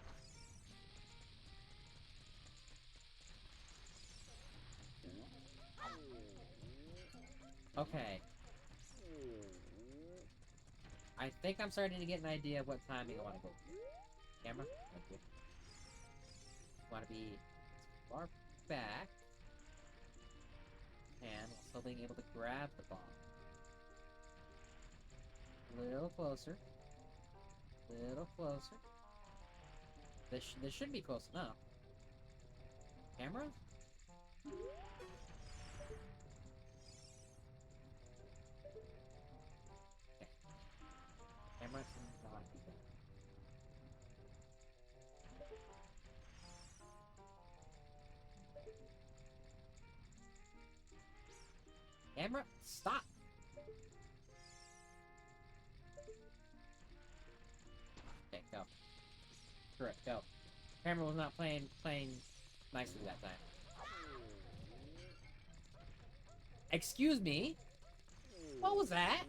Speaker 1: Okay. I think I'm starting to get an idea of what timing I want to go for. Camera? Thank you. Want to be as far back. And while still being able to grab the ball. A little closer. A little closer. This should be close enough. Camera? Okay. Camera seems not to be done. Camera, stop! Okay, go. Correct, go. Camera was not playing nicely that time. Excuse me? What was that?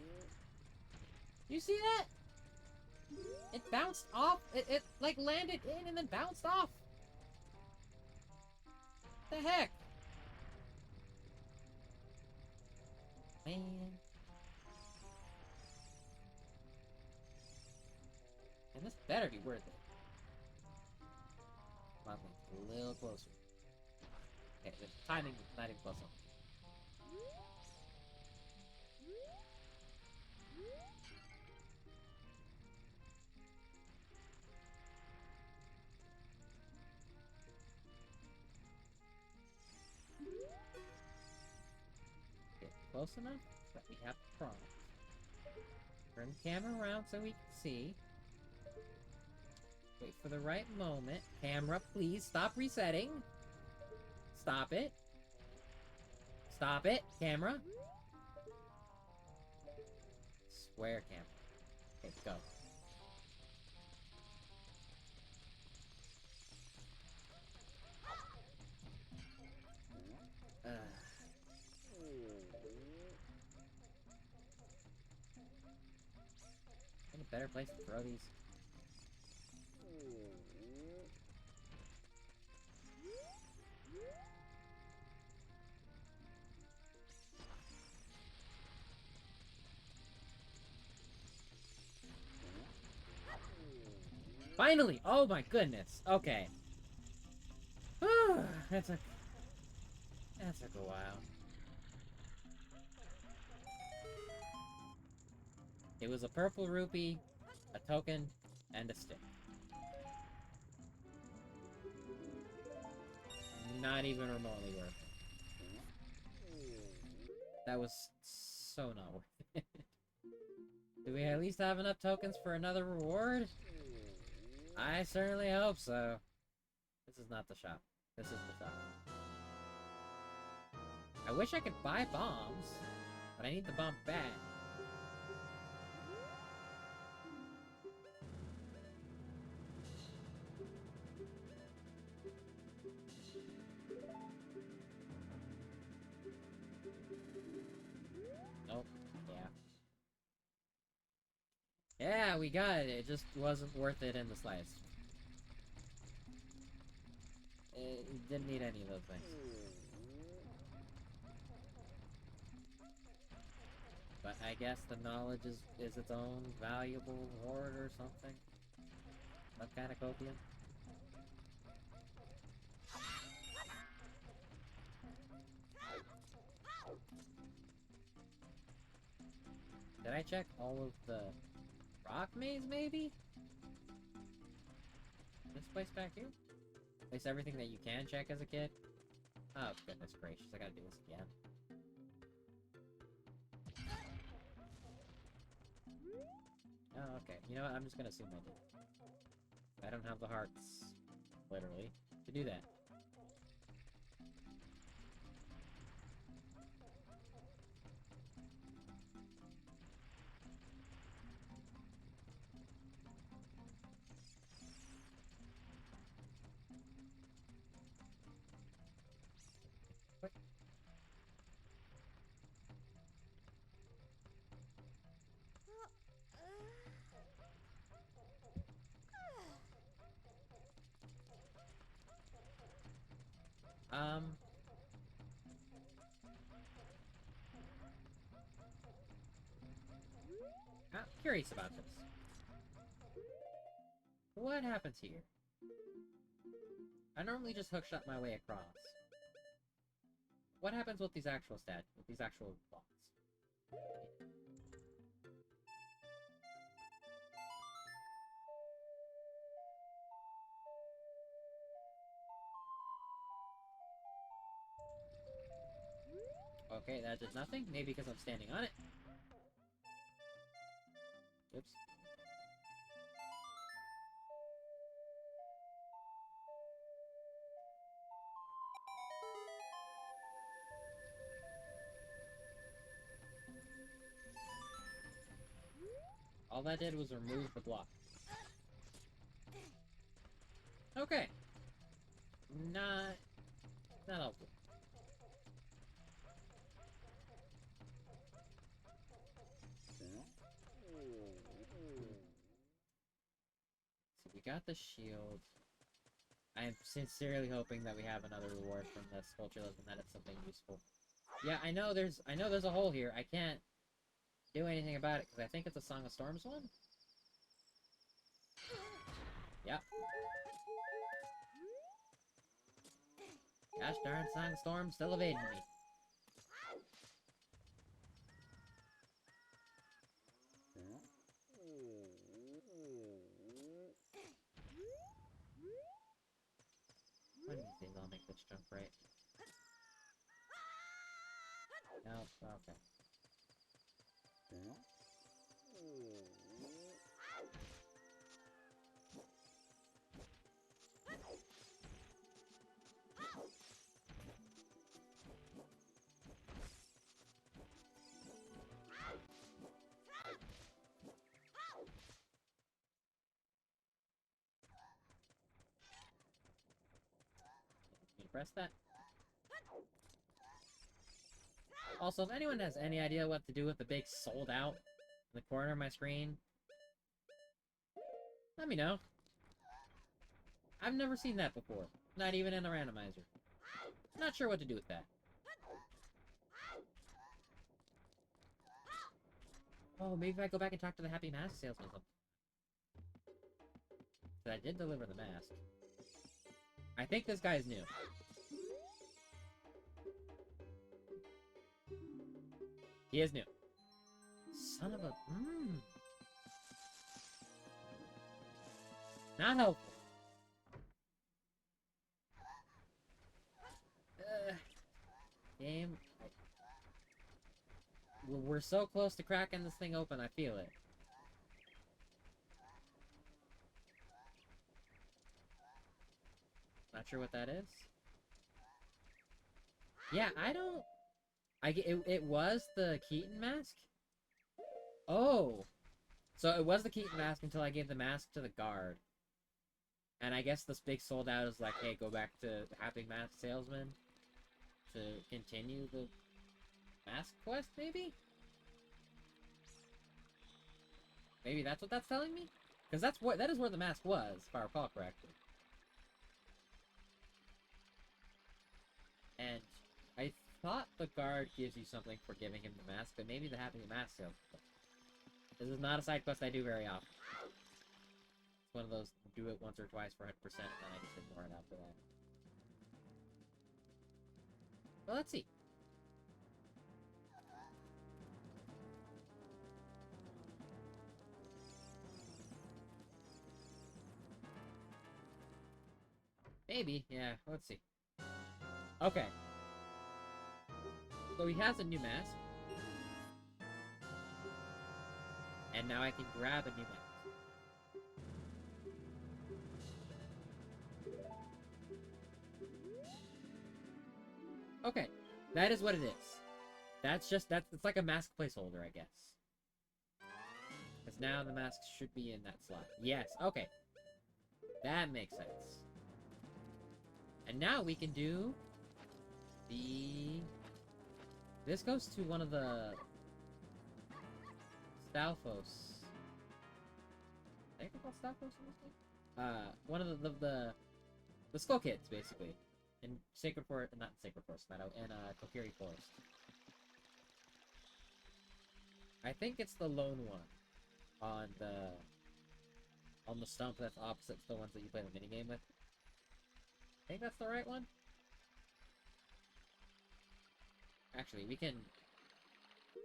Speaker 1: You see that? It bounced off. It like landed in and then bounced off. What the heck? Man. And this better be worth it. A little closer. Okay, the timing is not even close enough. Okay, close enough that we have the prompt. Turn the camera around so we can see. Wait for the right moment. Camera, please stop resetting. Stop it. Stop it, camera. Square camera. Okay, go. Any better place to throw these? Finally! Oh my goodness. Okay. That took a while. It was a purple rupee, a token, and a stick. Not even remotely worth it. That was so not worth it. Do we at least have enough tokens for another reward? I certainly hope so. This is not the shop. This is the shop. I wish I could buy bombs, but I need the bomb back. Nope. Yeah. Yeah, we got it. It just wasn't worth it in the slice. It didn't need any of those things. But I guess the knowledge is its own valuable reward or something. Some kind of copium. Did I check all of the rock maze, maybe? This place back here? At least everything that you can check as a kid? Oh, goodness gracious, I gotta do this again. Oh, okay. You know what? I'm just gonna assume I did. I don't have the hearts, literally, to do that. What? I'm curious about this. What happens here? I normally just hookshot my way across. What happens with these actual blocks? Okay, that did nothing. Maybe because I'm standing on it. Oops. All that did was remove the block. Okay. Not helpful. So we got the shield. I am sincerely hoping that we have another reward from this culturalism, that it's something useful. Yeah, I know there's a hole here. I can't do anything about it because I think it's a Song of Storms one. Yeah. Gosh darn Sandstorm still evading me. One of these days I'll make this jump right. No, okay. Can you press that? Also, if anyone has any idea what to do with the big sold out in the corner of my screen, let me know. I've never seen that before. Not even in the randomizer. Not sure what to do with that. Oh, maybe if I go back and talk to the Happy Mask salesman. But I did deliver the mask. I think this guy's new. He is new. Son of a... Not helpful. Game. We're so close to cracking this thing open, I feel it. Not sure what that is. Yeah, I don't... It was the Keaton mask? Oh! So it was the Keaton mask until I gave the mask to the guard. And I guess this big sold out is like, hey, go back to Happy Mask Salesman to continue the mask quest, maybe? Maybe that's what that's telling me? Because that is where the mask was, if I recall correctly. And I thought the guard gives you something for giving him the mask, but maybe the Happy Mask Salesman. This is not a side quest I do very often. It's one of those, do it once or twice for 100%, and then I just ignore it after that. Well, let's see. Maybe, yeah, let's see. Okay. So he has a new mask. And now I can grab a new mask. Okay, that is what it is. It's like a mask placeholder, I guess. Because now the mask should be in that slot. Yes, okay. That makes sense. And now we can do the... This goes to one of the... Stalfos. I think they're called Stalfos in this game? One of the Skull Kids, basically. In Sacred Forest, not Sacred Forest, Meadow, in Kokiri Forest. I think it's the lone one on the stump that's opposite to the ones that you play the minigame with. I think that's the right one. Actually, we can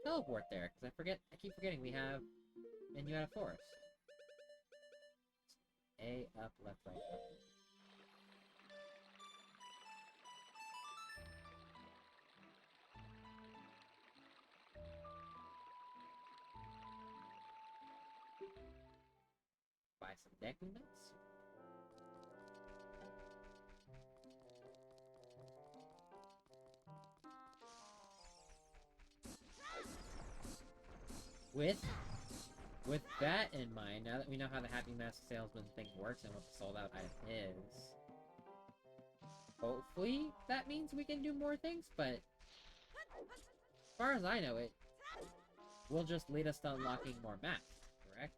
Speaker 1: teleport there, because I keep forgetting we have menu out of forest. A, up, left, right, up. Buy some deck units. With that in mind, now that we know how the Happy Mask Salesman thing works and what the sold out item is, hopefully that means we can do more things, but as far as I know, it will just lead us to unlocking more maps, correct?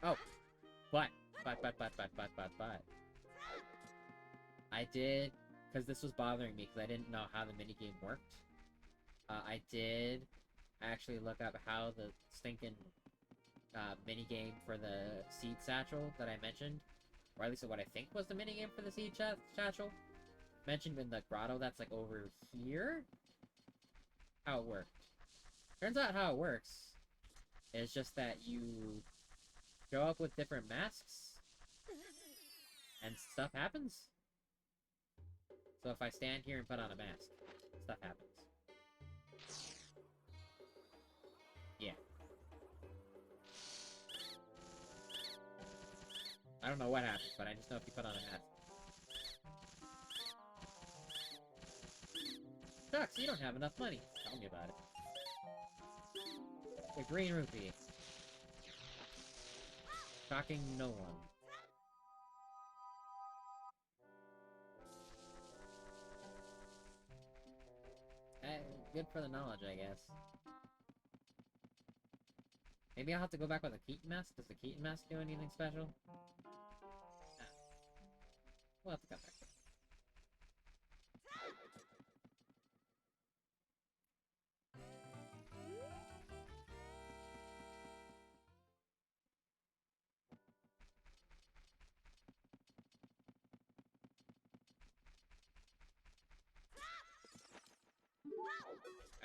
Speaker 1: Oh, but. I did, because this was bothering me, because I didn't know how the minigame worked. I did actually look up how the stinking minigame for the seed satchel that I mentioned, or at least what I think was the minigame for the seed satchel, mentioned in the grotto that's like over here. How it worked. Turns out how it works is just that you show up with different masks and stuff happens. So if I stand here and put on a mask, stuff happens. Yeah. I don't know what happens, but I just know if you put on a mask. Sucks, you don't have enough money. Tell me about it. The green rupee. Shocking no one. Good for the knowledge, I guess. Maybe I'll have to go back with a Keaton mask? Does the Keaton mask do anything special? Nah. We'll have to come back.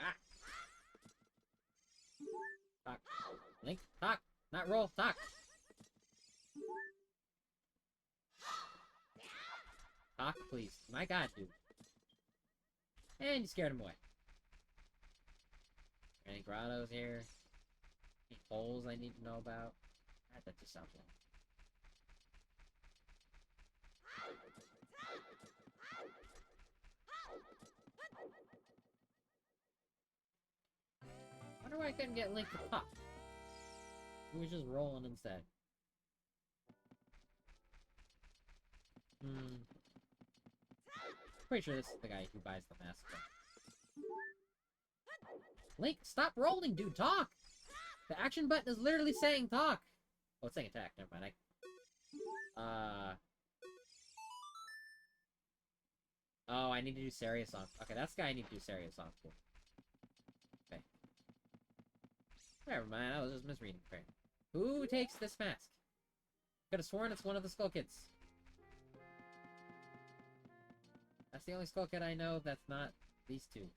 Speaker 1: Ah! Talk. Link, talk! Not roll, talk! Talk, please. My god, dude. And you scared him away. Any grottos here? Any holes I need to know about? That just sounds wrong. I wonder why I couldn't get Link to talk. He was just rolling instead. Pretty sure this is the guy who buys the mask. Link, stop rolling, dude! Talk! The action button is literally saying talk! Oh, it's saying attack. Never mind. Oh, I need to do serious song. Okay, that's the guy I need to do serious song for. Okay. Never mind, I was just misreading. Okay. Who takes this mask? Could have sworn it's one of the Skull Kids. That's the only Skull Kid I know that's not these two.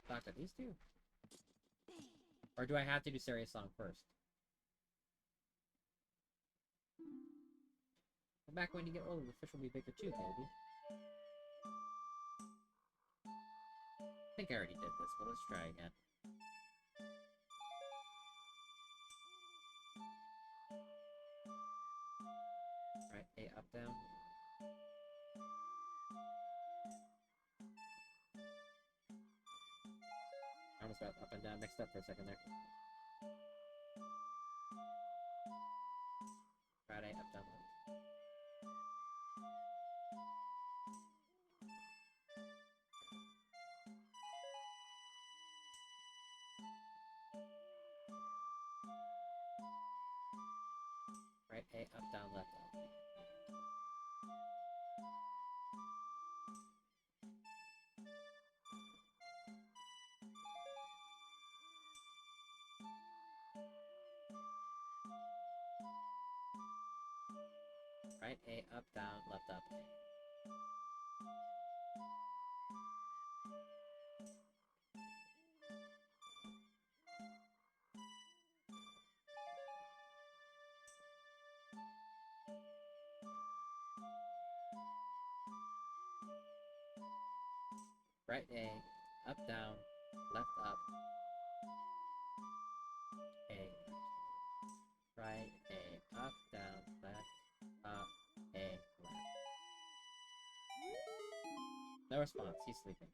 Speaker 1: Talk to these two? Or do I have to do serious song first? Come back when you get older, the fish will be bigger too, baby. I think I already did this, but let's try again. Right, A, up, down. I almost got up and down mixed up for a second there. Right, A, up, down, left. Right, A, up, down, left, up. Right, A, up, down, left, up, A. Right, A, up, down, left, up, A. Right, A, up, down, left, up, A, left. No response, he's sleeping.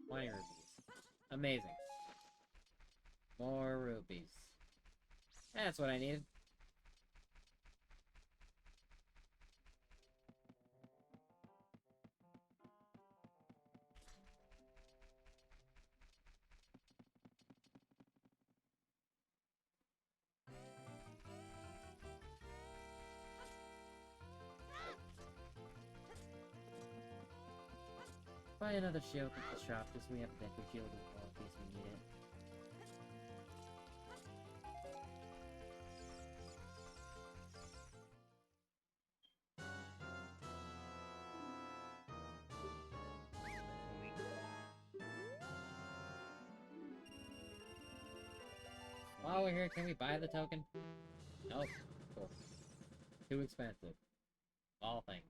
Speaker 1: 20 rupees. Amazing. More rupees. That's what I needed. Buy another shield at the shop, just so we have a deco shield as well, in case we need it. While we're here, can we buy the token? Nope. Cool. Too expensive. All things.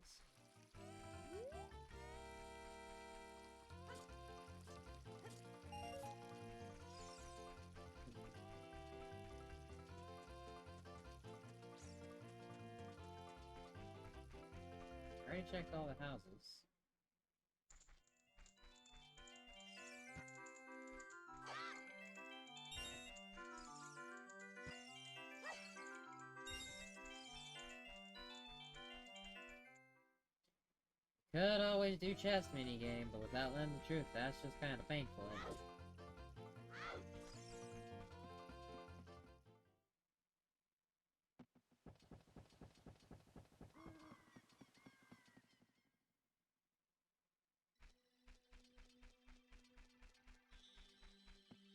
Speaker 1: I already checked all the houses. Could always do chess minigame, but without letting the truth, that's just kind of painful, isn't it?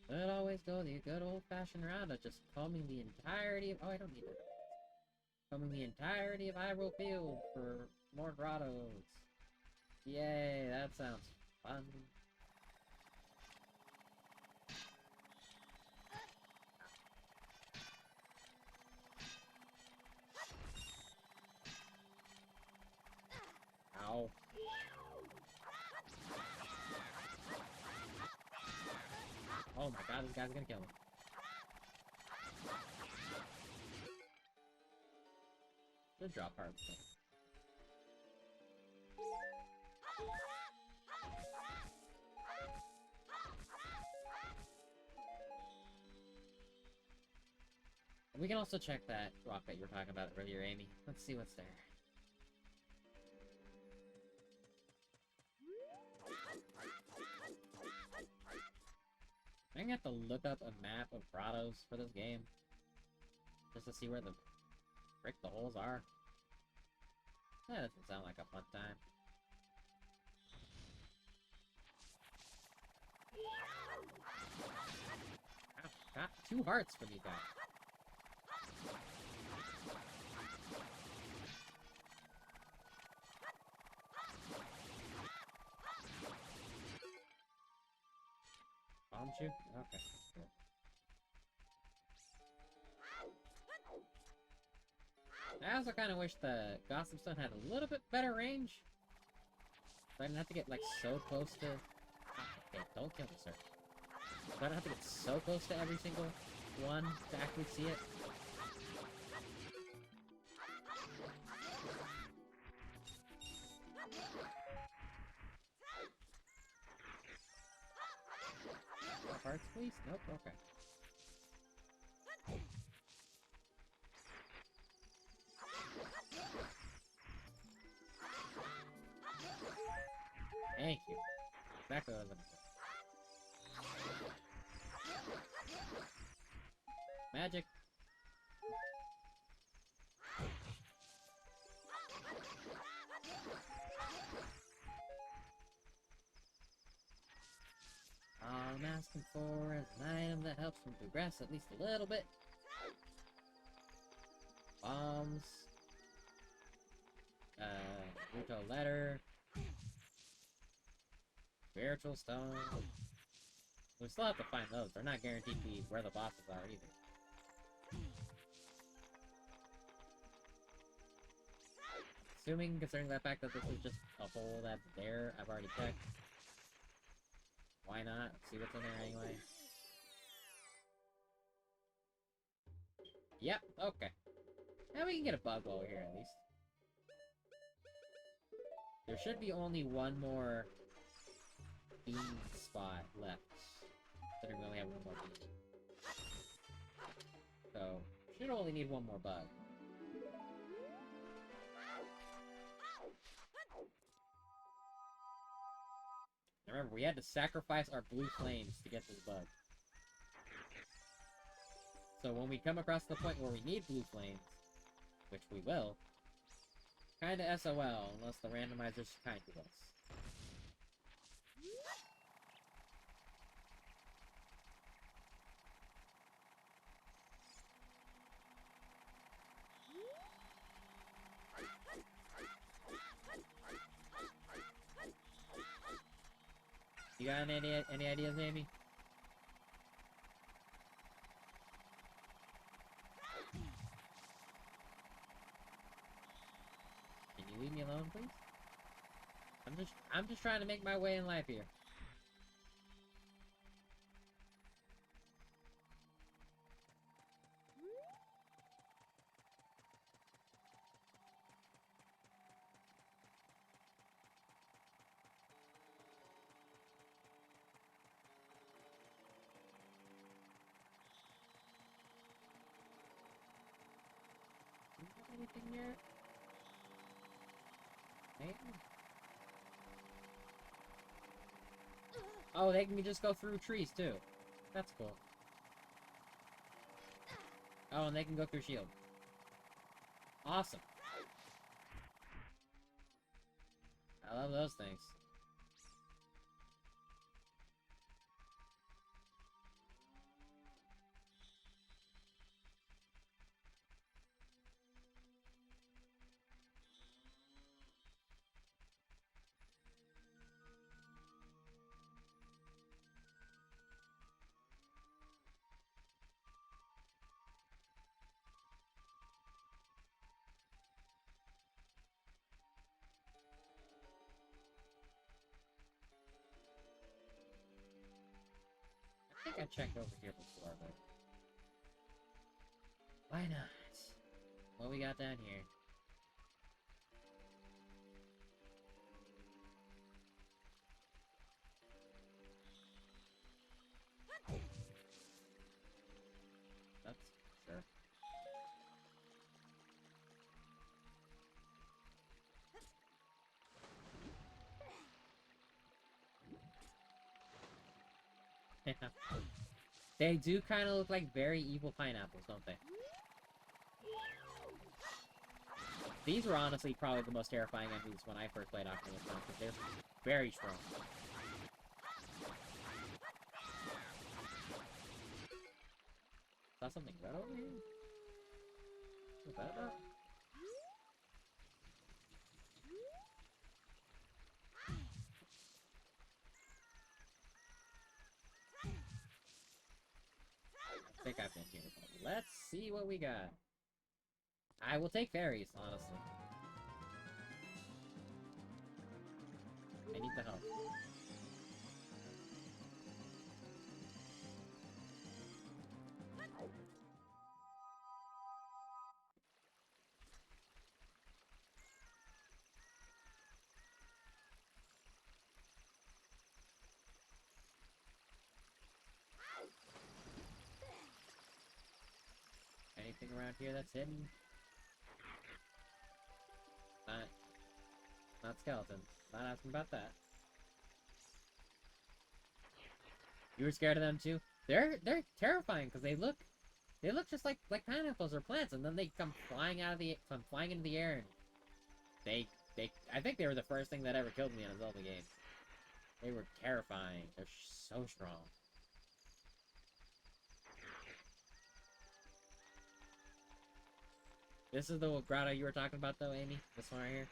Speaker 1: Could always go the good old-fashioned route of just combing the entirety of— oh, I don't need that. Combing the entirety of Hyrule Field for more grottos. Yay, that sounds fun. Ow. Oh my god, this guy's gonna kill me. Should drop hearts though. We can also check that rock that you were talking about earlier, Amy. Let's see what's there. I'm gonna have to look up a map of grottos for this game. Just to see where the frick the holes are. That doesn't sound like a fun time. Ow, got 2 hearts for these guys. Bombed you? Okay, cool. I also kind of wish the Gotham Stone had a little bit better range. So I didn't have to get, like, so close to— okay, don't kill me, sir. So I don't have to get so close to every single one to actually see it. Parts, please? Nope, okay. Thank you. Exactly what I was looking for. Magic. All I'm asking for is an item that helps me progress at least a little bit. Bombs. Ruto letter. Spiritual stone. We still have to find those. They're not guaranteed to be where the bosses are either. Assuming, considering the fact that this is just a hole that's there, I've already checked. Why not? See what's in there anyway. Yep, okay. Now we can get a bug while we're here at least. There should be only one more bean spot left. Considering we only have one more bean. So, should only need one more bug. Remember, we had to sacrifice our blue flames to get this bug. So when we come across the point where we need blue flames, which we will, kinda SOL, unless the randomizer's kind to us. You got any ideas, Amy? Leave me alone, please. I'm just trying to make my way in life here. Do you have anything here? Maybe. Oh, they can just go through trees, too. That's cool. Oh, and they can go through shield. Awesome. I love those things. I think I checked over here before, but... why not? What we got down here? That's sure. They do kind of look like very evil pineapples, don't they? These were honestly probably the most terrifying enemies when I first played Ocarina of Time, because they're very strong. Saw something red over here? What's that about? I think I've been here, but let's see what we got. I will take fairies, honestly. I need the help. Anything around here that's hidden? Not skeletons. Not asking about that. You were scared of them too? They're terrifying because they look just like pineapples or plants, and then they come flying into the air, and they I think they were the first thing that ever killed me in a Zelda game. They were terrifying. They're so strong. This is the grotto you were talking about, though, Amy? This one right here?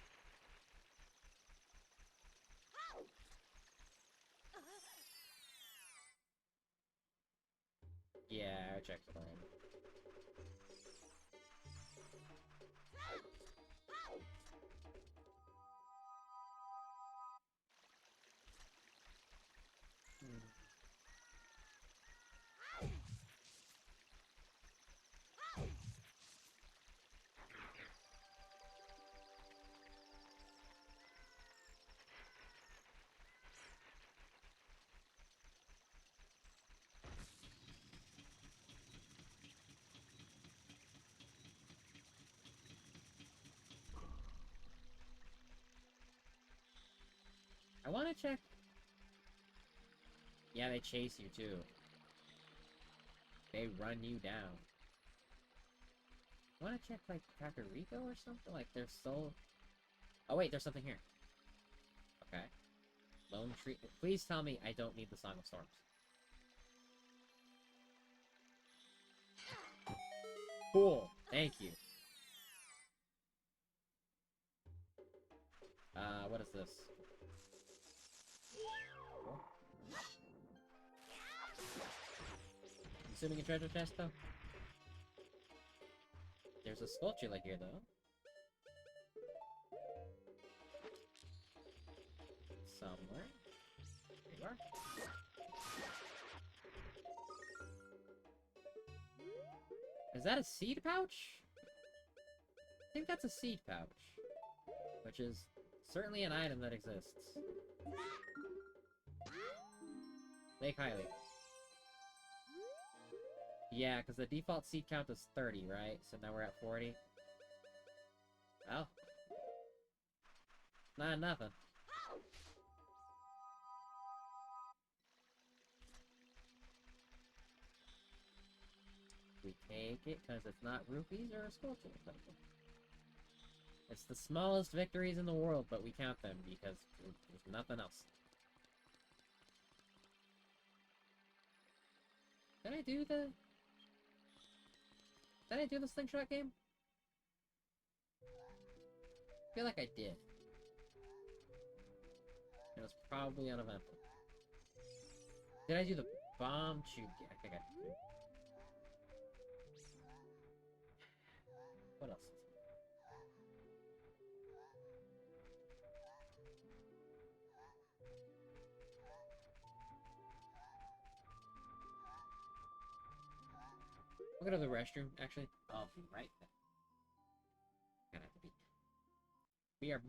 Speaker 1: Yeah, I checked it already. I want to check. Yeah, they chase you too. They run you down. I want to check like Kakariko or something. Like their soul. Oh wait, there's something here. Okay. Lone Tree. Please tell me I don't need the Song of Storms. Cool. Thank you. What is this? Assuming a treasure chest, though? There's a Skulltula here, though. somewhere. There you are. Is that a seed pouch? I think that's a seed pouch. Which is certainly an item that exists. Lake highly. Yeah, because the default seed count is 30, right? So now we're at 40. Well. Not nothing. We take it because it's not rupees or a sculpture. It's the smallest victories in the world, but we count them because there's nothing else. Did I do the... Did I do the slingshot game? I feel like I did. It was probably uneventful. Did I do the bomb shoot? Yeah, I think I did. What else is there? We'll go to the restroom, actually. Oh, right then. Gonna have to be. We are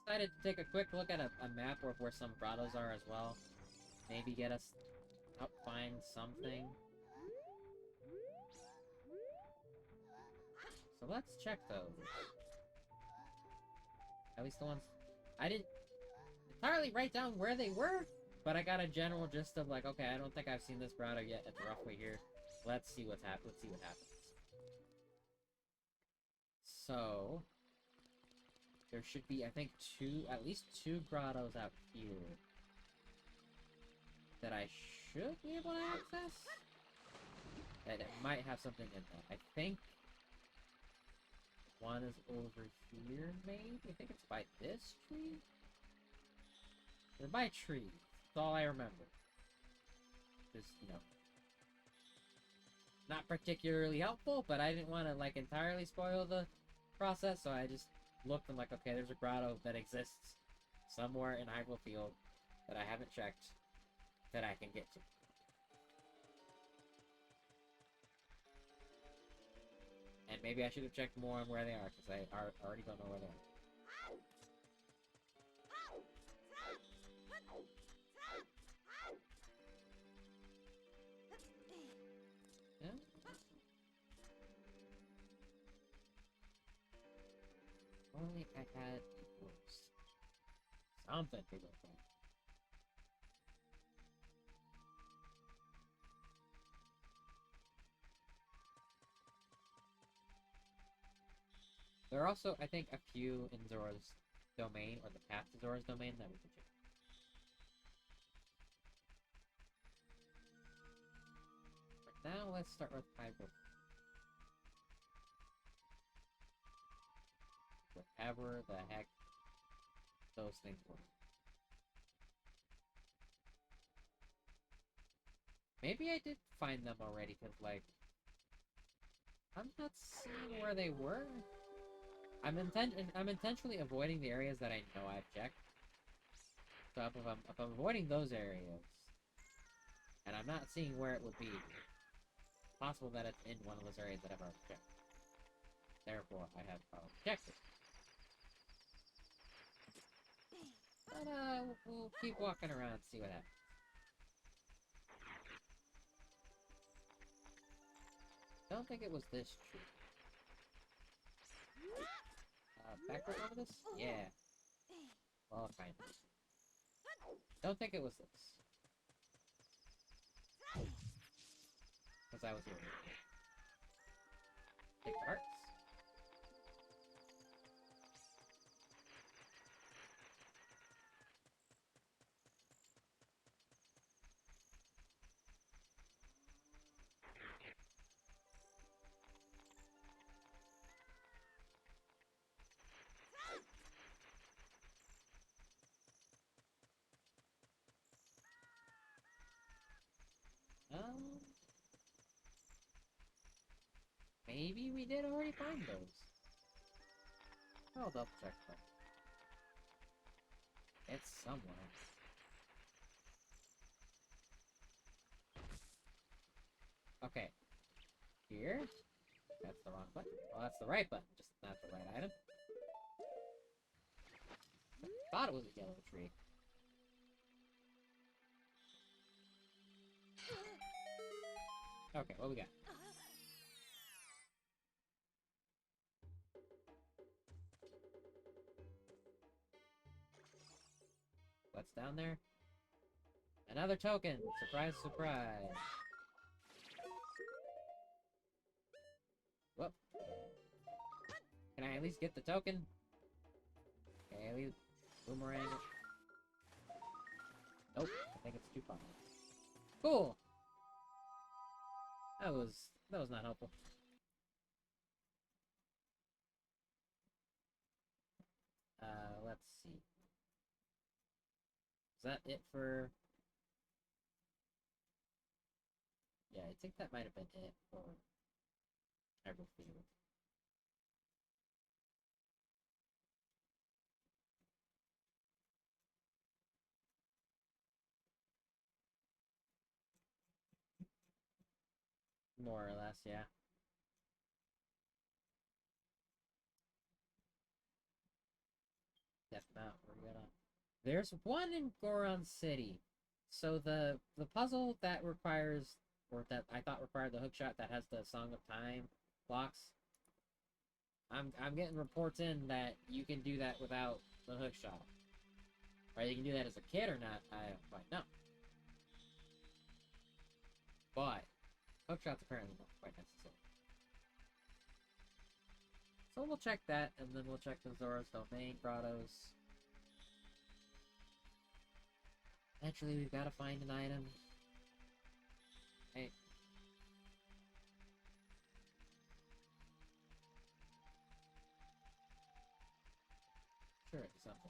Speaker 1: decided to take a quick look at a map of where some grottos are as well. Maybe get us up, find something. So let's check those. At least the ones... I didn't entirely write down where they were, but I got a general gist of like, okay, I don't think I've seen this grotto yet. It's roughly here. Let's see what's happened. Let's see what happens. So... there should be, I think, at least two grottos out here that I should be able to access. And it might have something in them. I think one is over here, maybe? I think it's by this tree? They're by trees. That's all I remember. Just, you know, not particularly helpful, but I didn't want to, like, entirely spoil the process, so I just looked and like, okay, there's a grotto that exists somewhere in Hyrule Field that I haven't checked that I can get to. And maybe I should have checked more on where they are, because I already don't know where they are. Yeah? Only I had worse. Something to go for. There are also, I think, a few in Zora's domain, or the path to Zora's domain, that we can check. But now let's start with Hyrule. Whatever the heck those things were. Maybe I did find them already, because, like, I'm not seeing where they were. I'm intentionally avoiding the areas that I know I've checked. So if I'm avoiding those areas, and I'm not seeing where it would be, it's possible that it's in one of those areas that I've already checked. Therefore, I have already checked it. But, we'll keep walking around and see what happens. I don't think it was this tree. Backward over this? Yeah. Well, kind of. Don't think it was this. Because I was here. Take the hearts. Maybe we did already find those. I'll double check that. It's somewhere. Okay. Here? That's the wrong button. Well, that's the right button, just not the right item. I thought it was a yellow tree. Okay, what we got? What's down there? Another token! Surprise, surprise! Whoop. Can I at least get the token? Okay, at least boomerang it. Nope, I think it's too far. Cool! That was not helpful. Let's see. Is that it for... Yeah, I think that might have been it for everything. More or less, yeah. Death Mount. There's one in Goron City. So the puzzle that requires, or that I thought required the hookshot that has the Song of Time blocks. I'm getting reports in that you can do that without the hookshot. Or you can do that as a kid or not, I don't quite know. But hookshot's apparently not quite necessary. So we'll check that, and then we'll check the Zora's Domain grottos. Eventually, we've got to find an item. Hey. Sure, it's something.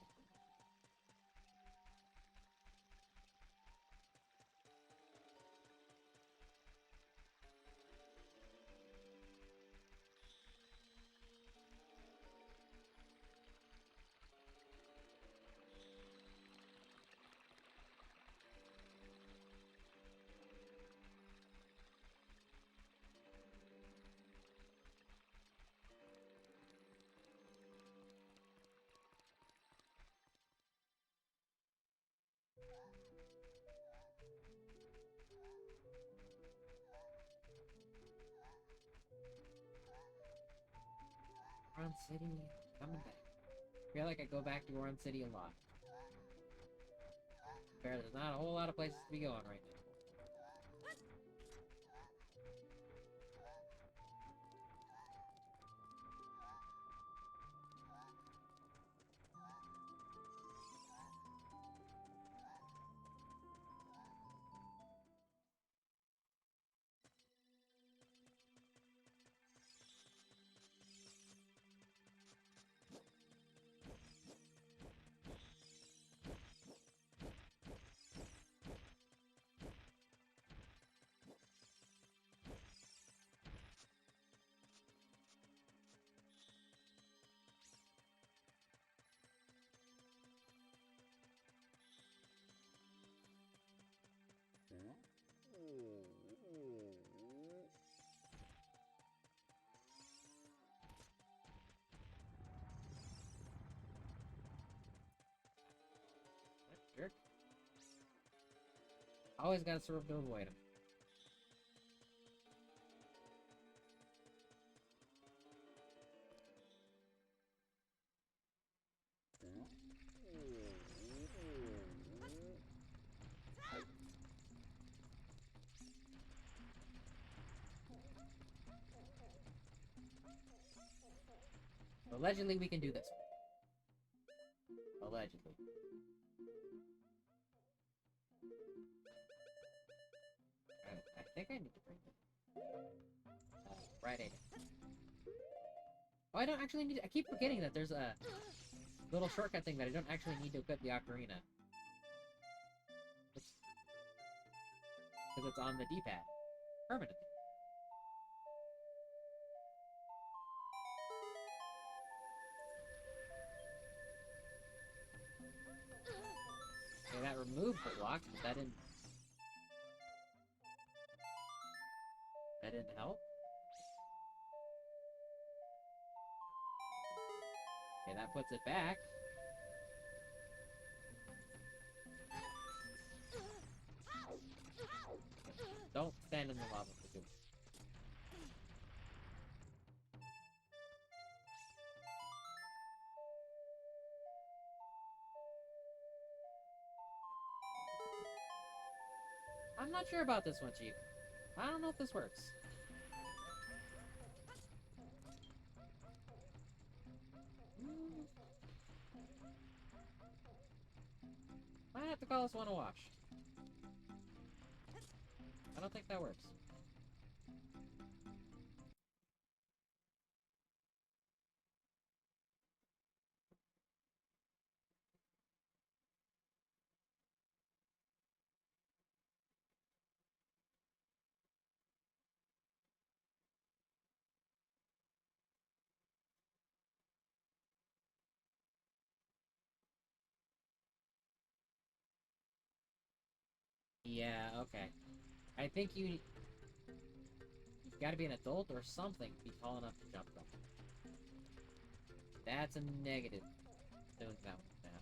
Speaker 1: Goron City, coming back. I feel like I go back to Goron City a lot. Fair, there's not a whole lot of places to be going right now. Jerk. Always gotta serve to avoid him. Allegedly, we can do this. Allegedly. I think I need to bring it. Right in. Oh, I don't actually need. I keep forgetting that there's a little shortcut thing that I don't actually need to equip the ocarina. Because it's on the D-pad. Permanently. Okay, that removed the blocks, but that didn't... That didn't help? Okay, that puts it back. Don't stand in the lava for good. I'm not sure about this one, Chief. I don't know if this works. Might have to call this one a wash. I don't think that works. Yeah, okay. I think you've got to be an adult or something to be tall enough to jump them. That's a negative. Doing that one now.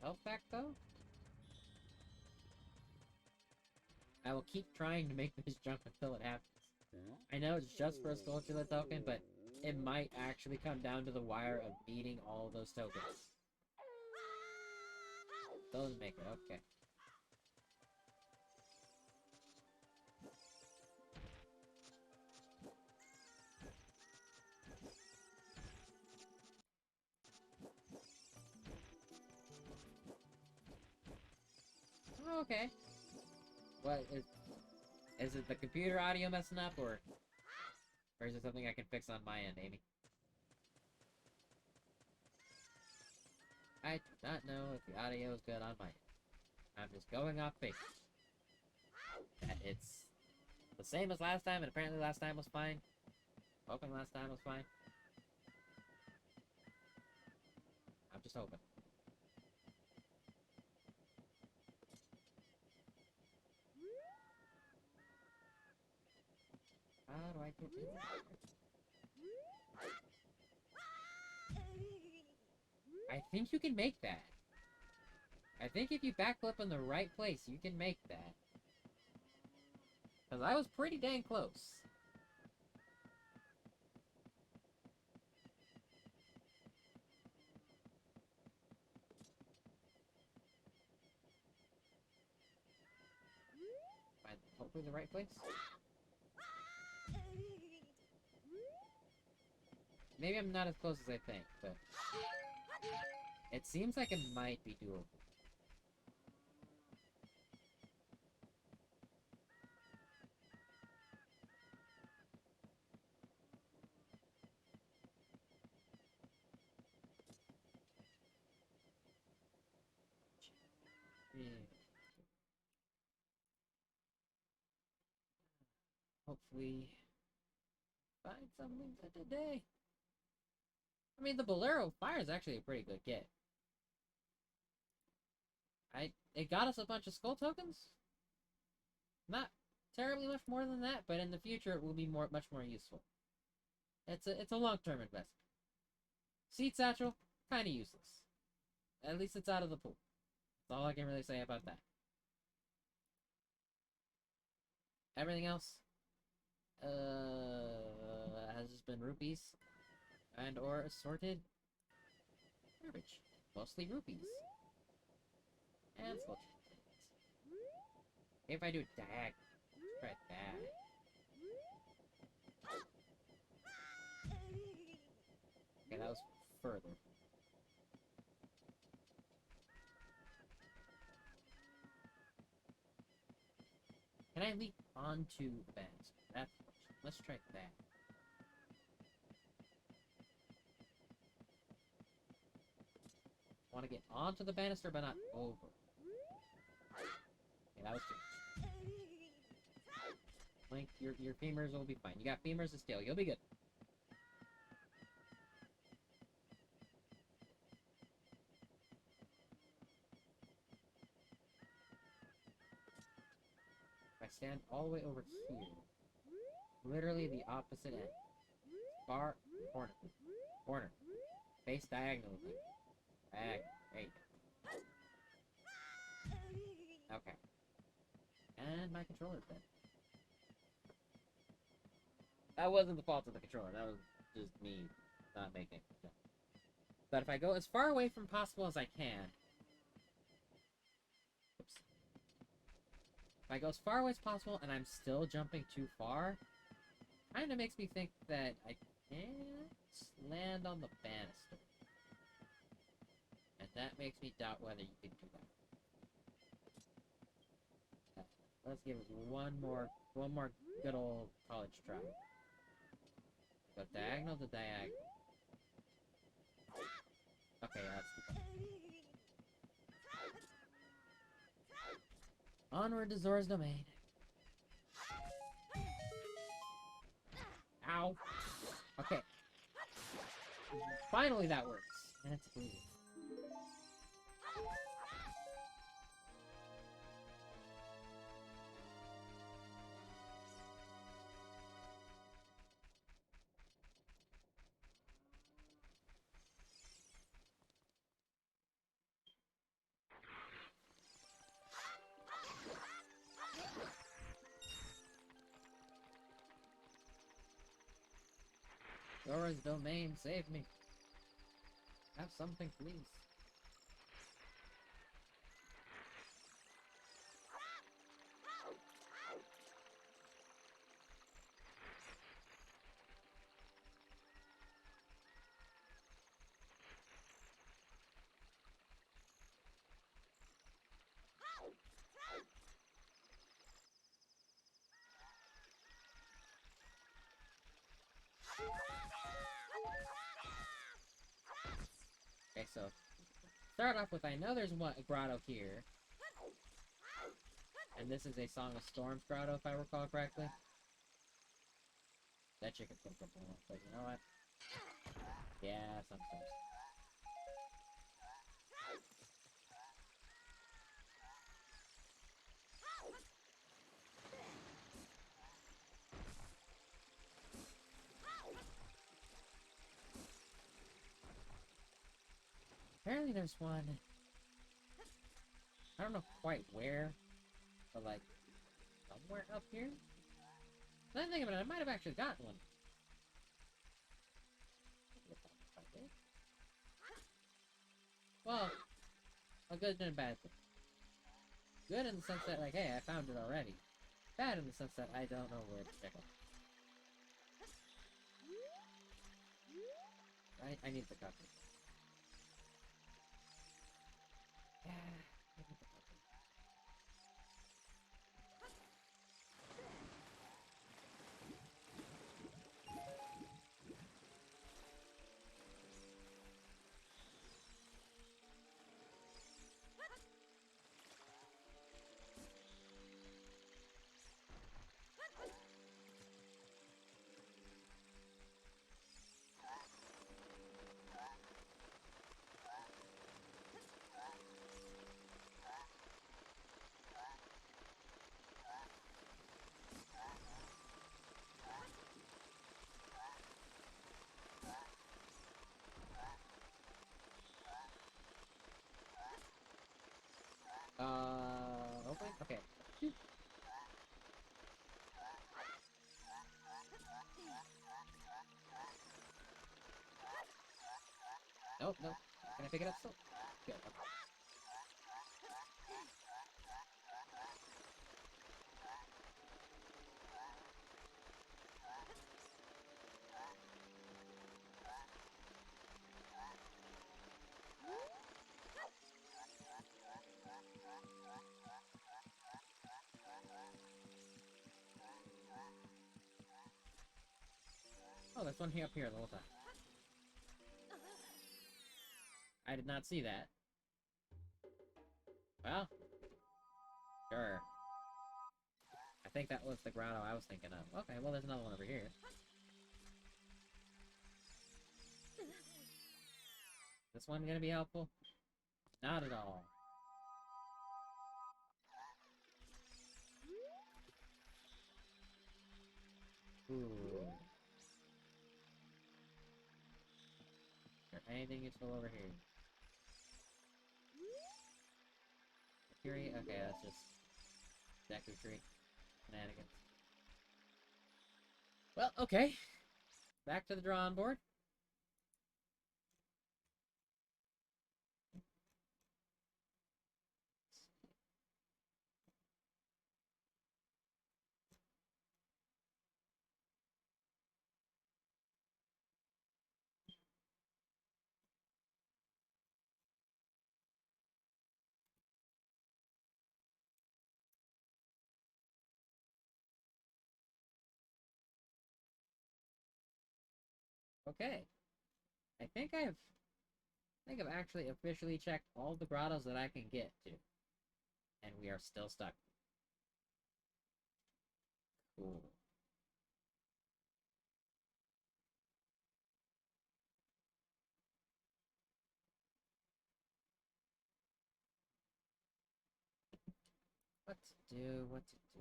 Speaker 1: health back, though? I will keep trying to make this jump until it happens. I know it's just for a Skulltula token, but it might actually come down to the wire of needing all those tokens. Doesn't make it, okay. Oh, okay. What is it the computer audio messing up, or is it something I can fix on my end, Amy? I do not know if the audio is good on my end. I'm just going off faith that it's the same as last time, and apparently last time was fine. Hoping last time was fine. I'm just hoping. How do I get in there? I think you can make that. I think if you backflip in the right place, you can make that. Because I was pretty dang close. Find hopefully the right place. Maybe I'm not as close as I think, but it seems like it might be doable. Yeah. Hopefully find something for today. I mean, the Bolero Fire is actually a pretty good get. It got us a bunch of skull tokens. Not terribly much more than that, but in the future it will be much more useful. It's a long-term investment. Seed Satchel, kind of useless. At least it's out of the pool. That's all I can really say about that. Everything else, has just been rupees and or assorted garbage. Mostly rupees. And skull tokens. If I do diag, try that. Okay, that was further. Can I leap onto the banister? That's the question. Let's try that. Want to get onto the banister, but not over. Okay, that was too much. Link, your femurs will be fine. You got femurs to scale. You'll be good. If I stand all the way over here, literally the opposite end. Far corner. Corner. Face diagonally. Diagonal. There you go. Okay. And my controller's dead. That wasn't the fault of the controller. That was just me not making it. But if I go as far away from possible as I can... Oops. If I go as far away as possible and I'm still jumping too far, kind of makes me think that I can't land on the banister. And that makes me doubt whether you can do that. Let's give it one more good old college try. Go diagonal to diagonal. Okay, that's the onward to Zora's domain. Ow. Okay. Finally that works. And it's blue. Dora's domain, save me. Have something, please. Okay, so start off with, I know there's one grotto here. And this is a Song of Storms grotto, if I recall correctly. That chicken could come from, but you know what? Yeah, sometimes. Apparently there's one. I don't know quite where, but like somewhere up here. Now that I think about it, I might have actually gotten one. Well, a good and a bad thing. Good in the sense that, like, hey, I found it already. Bad in the sense that I don't know where to check it. I need the copy. Yeah, I need the copy. Open? Okay. Nope, nope. Can I pick it up still? Good, okay. Oh, there's one here up here the whole time. I did not see that. Well, sure. I think that was the grotto I was thinking of. Okay, well, there's another one over here. This one gonna be helpful? Not at all. Ooh. Is there anything useful over here? Fury? Okay, that's just Deku Tree shenanigans. Well, okay. Back to the drawing board. Okay. I think I've actually officially checked all the grottos that I can get to. And we are still stuck. Cool. What to do? What to do?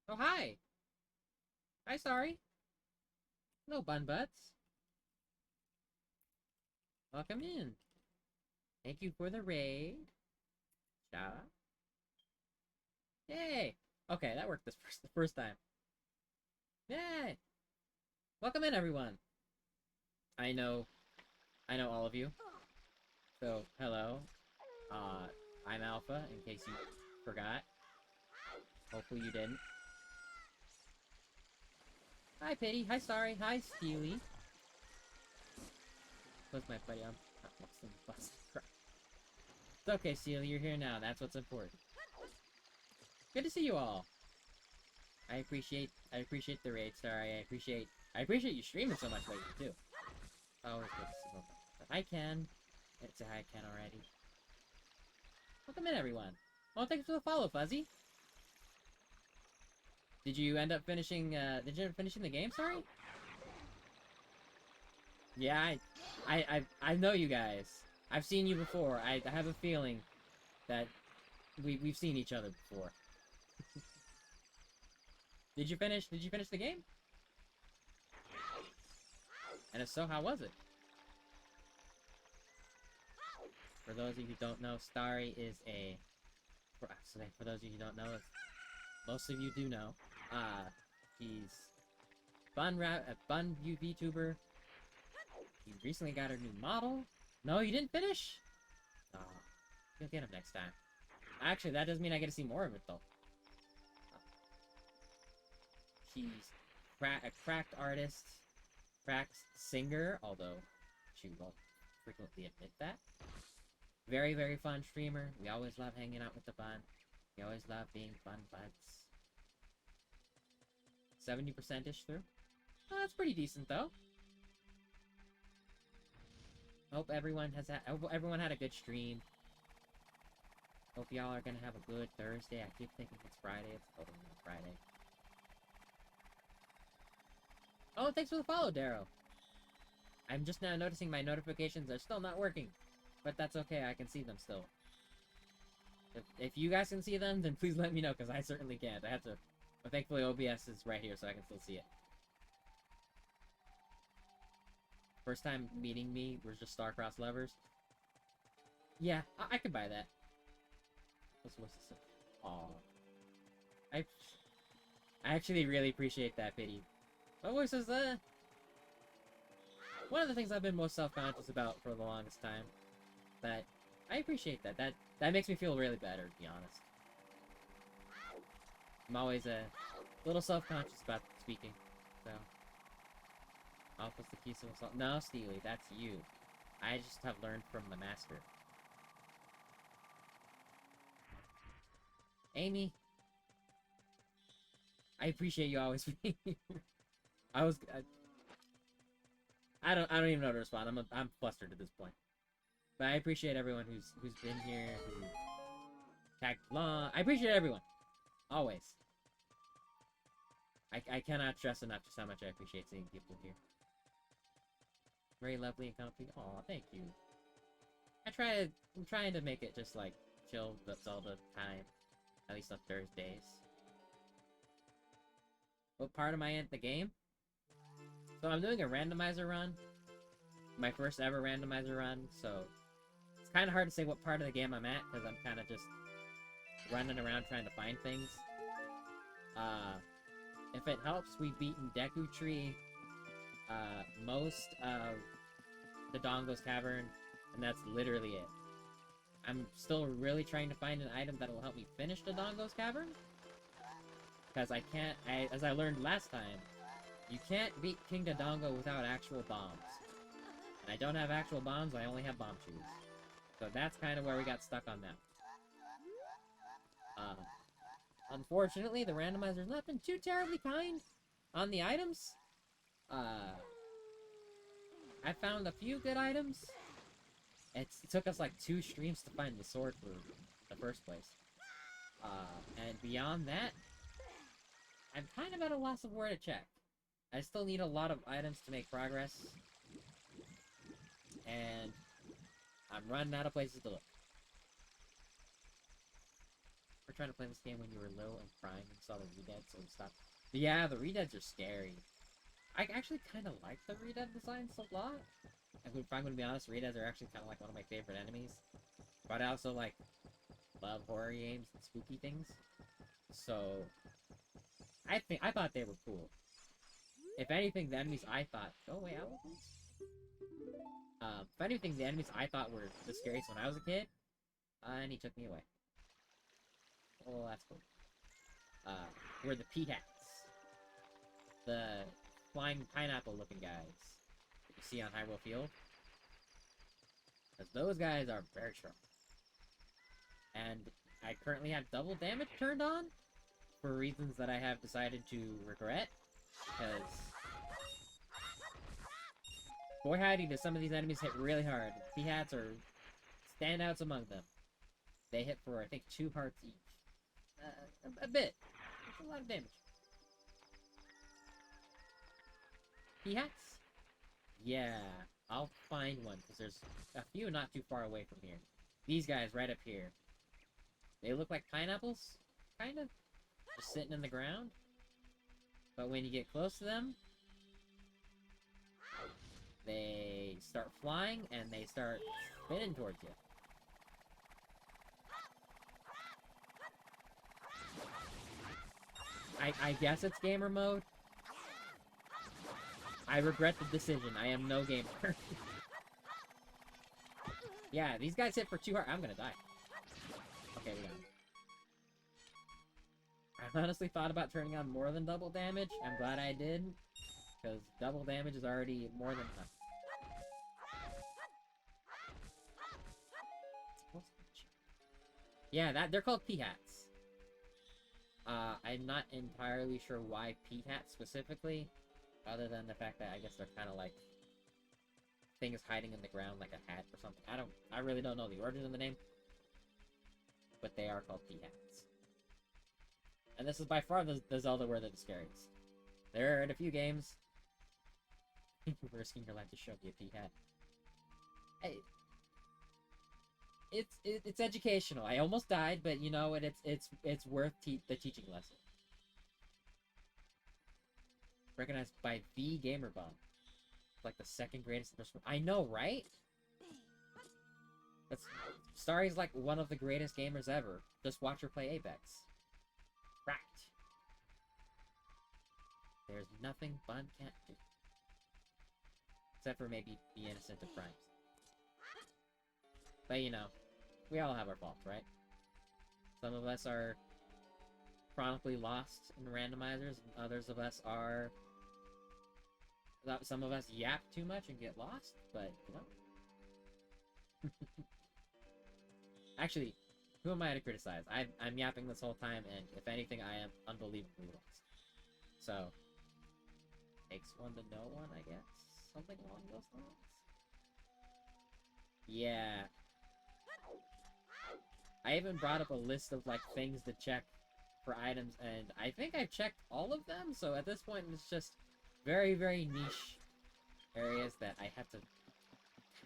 Speaker 1: Oh, hi! Hi, sorry. Hello, Bun Butts. Welcome in. Thank you for the raid. Shout out. Yay! Okay, that worked the first time. Yay! Welcome in, everyone. I know all of you. So, hello. I'm Alpha, in case you forgot. Hopefully you didn't. Hi, Pity. Hi, Sorry. Hi, Steely. Close my buddy. I'm busting. It's okay, Steely. You're here now. That's what's important. Good to see you all. I appreciate the raid, Sorry. I appreciate you streaming so much lately too. Always good to see you. Hi, Ken. It's a hi, Ken already. Welcome in, everyone. Well, thanks for the follow, Fuzzy. Did you end up finishing? Did you end up finishing the game? Sorry. Yeah, I know you guys. I've seen you before. I have a feeling that we've seen each other before. Did you finish the game? And if so, how was it? For those of you who don't know, Starry is a... For those of you who don't know, most of you do know, he's a fun VTuber. He recently got a new model. No, you didn't finish? Oh, you'll get him next time. Actually, that doesn't mean I get to see more of it, though. She's a cracked artist, cracked singer, although she won't frequently admit that. Very, very fun streamer. We always love hanging out with the fun. We always love being fun buds. 70%-ish through. Oh, that's pretty decent, though. Hope everyone had a good stream. Hope y'all are gonna have a good Thursday. I keep thinking it's Friday. It's totally not Friday. Oh, thanks for the follow, Darrow. I'm just now noticing my notifications are still not working. But that's okay, I can see them still. If you guys can see them, then please let me know, because I certainly can't. I have to... But thankfully OBS is right here, so I can still see it. First time meeting me, we're just star-crossed lovers. Yeah, I could buy that. What's this? Aw. I actually really appreciate that, Pity. What voice is that? One of the things I've been most self-conscious about for the longest time. But I appreciate that. That makes me feel really better, to be honest. I'm always a little self-conscious about speaking, so... Alpha's the key to assault. No, Steely, that's you. I just have learned from the master. Amy, I appreciate you always being here. I don't even know how to respond. I'm flustered at this point. But I appreciate everyone who's been here, who tagged along. I appreciate everyone. Always. I cannot stress enough just how much I appreciate seeing people here. Very lovely and comfy. Aw, thank you. I'm trying to make it just like chill, that's all the time. At least on Thursdays. What part am I in the game? So I'm doing a randomizer run. My first ever randomizer run, so it's kind of hard to say what part of the game I'm at, because I'm kind of just running around trying to find things. If it helps, we've beaten Deku Tree, most of the Dongo's Cavern, and that's literally it. I'm still really trying to find an item that will help me finish the Dongo's Cavern, because as I learned last time, you can't beat King Dodongo without actual bombs. And I don't have actual bombs, I only have bomb shoes. So that's kind of where we got stuck on that. Unfortunately, the randomizer's not been too terribly kind on the items. I found a few good items. It took us like 2 streams to find the sword for the first place. And beyond that, I'm kind of at a loss of where to check. I still need a lot of items to make progress. And I'm running out of places to look. trying to play this game when you were little and crying and saw the redeads and stuff? But yeah, the redeads are scary. I actually kind of like the redead designs a lot. If I'm going to be honest, redeads are actually kind of like one of my favorite enemies. But I also like love horror games and spooky things. So I thought they were cool. If anything, the enemies I thought... Oh, wait, how please? If anything, the enemies I thought were the scariest when I was a kid, and he took me away. Oh, that's cool. Were the P-Hats. The flying pineapple-looking guys that you see on Hyrule Field. Because those guys are very strong. And I currently have double damage turned on, for reasons that I have decided to regret. Because... boy howdy, do some of these enemies hit really hard. P-Hats are standouts among them. They hit for, I think, 2 hearts each. A bit. That's a lot of damage. P-Hats? Yeah, I'll find one, because there's a few not too far away from here. These guys right up here. They look like pineapples, kind of. Just sitting in the ground. But when you get close to them, they start flying, and they start spinning towards you. I guess it's gamer mode. I regret the decision. I am no gamer. Yeah, these guys hit for 2 hearts. I'm gonna die. Okay, we got him. I honestly thought about turning on more than double damage. I'm glad I did. Because double damage is already more than enough. Yeah, they're called P-Hats. I'm not entirely sure why P-Hats specifically, other than the fact that I guess they're kind of like things hiding in the ground like a hat or something. I really don't know the origin of the name, but they are called P-Hats. And this is by far the Zelda where they're the scariest. There are in a few games. Risking your life to show me a P-Hat. Hey. It's educational. I almost died, but you know what? It's worth the teaching lesson. Recognized by the Gamer Bomb. Like the second greatest. I know, right? Starry's like one of the greatest gamers ever. Just watch her play Apex. Right. There's nothing Bun can't do. Except for maybe be innocent of crimes. But you know, we all have our faults, right? Some of us are chronically lost in randomizers, and others of us are... Some of us yap too much and get lost, but, you know. Actually, who am I to criticize? I'm yapping this whole time, and if anything, I am unbelievably lost. So, takes one to know one, I guess? Something along those lines? Yeah. I even brought up a list of, like, things to check for items, and I think I've checked all of them, so at this point, it's just very, very niche areas that I have to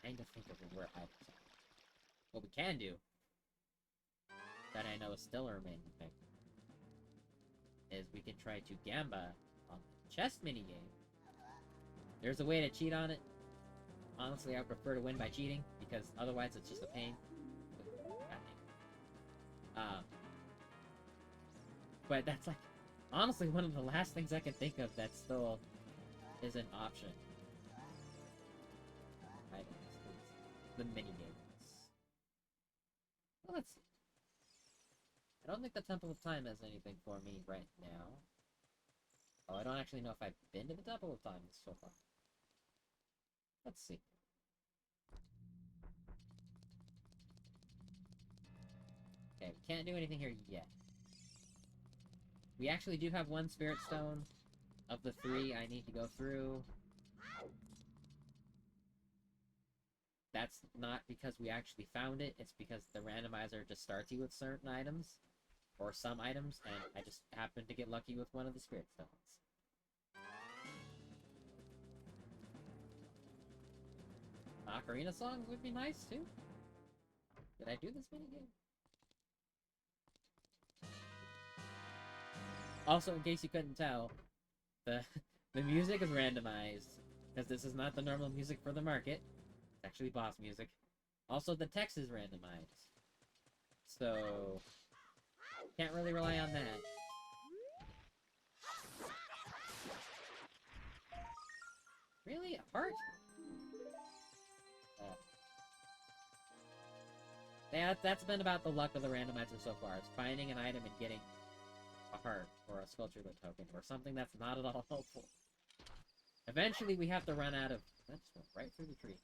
Speaker 1: kind of think of where items are. What we can do, that I know is still a remaining thing, is we can try to Gamba on the chest minigame. There's a way to cheat on it. Honestly, I would prefer to win by cheating, because otherwise it's just a pain. But that's like, honestly, one of the last things I can think of that still is an option. The minigames. Well, let's see. I don't think the Temple of Time has anything for me right now. Oh, I don't actually know if I've been to the Temple of Time so far. Let's see. Okay, we can't do anything here yet. We actually do have one Spirit Stone of the 3 I need to go through. That's not because we actually found it, it's because the randomizer just starts you with certain items, or some items, and I just happened to get lucky with one of the Spirit Stones. Ocarina songs would be nice, too. Did I do this minigame? Also, in case you couldn't tell, the the music is randomized because this is not the normal music for the market. It's actually boss music. Also, the text is randomized, so can't really rely on that. Really, a heart? Yeah, that's been about the luck of the randomizer so far. It's finding an item and getting a heart, or a sculpture token, or something that's not at all helpful. Eventually, we have to run out of... That just went right through the tree.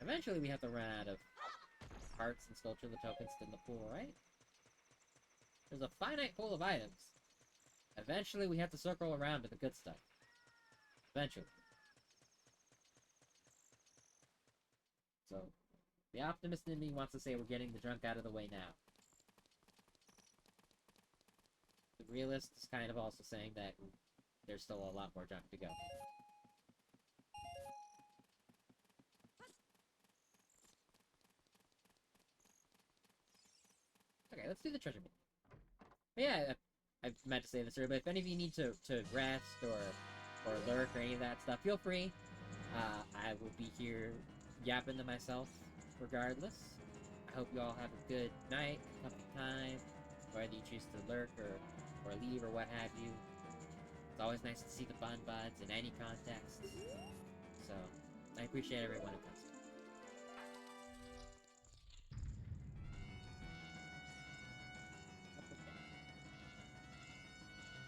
Speaker 1: Eventually, we have to run out of hearts and sculpture tokens in the pool, right? There's a finite pool of items. Eventually, we have to circle around to the good stuff. Eventually. So, the optimist in me wants to say we're getting the junk out of the way now. The realist is kind of also saying that there's still a lot more junk to go. Okay, let's do the treasure map. But yeah, I meant to say this earlier, but if any of you need to rest or lurk or any of that stuff, feel free. I will be here yapping to myself regardless. I hope you all have a good night, comfy time, whether you choose to lurk or leave or what have you. It's always nice to see the bun buds in any context. So, I appreciate everyone who comes.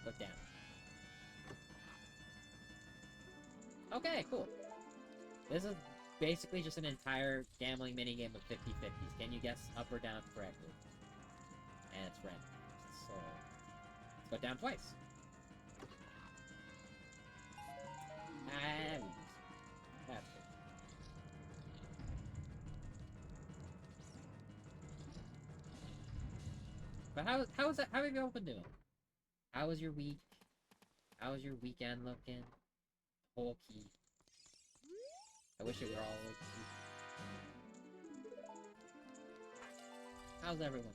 Speaker 1: Look down. Okay, cool. This is basically just an entire gambling minigame of 50-50s. Can you guess up or down correctly? And it's red. So, let's go down twice. And that's good. But how have you all been doing? How was your week? How was your weekend looking? Whole key. I wish it were all like key. How's everyone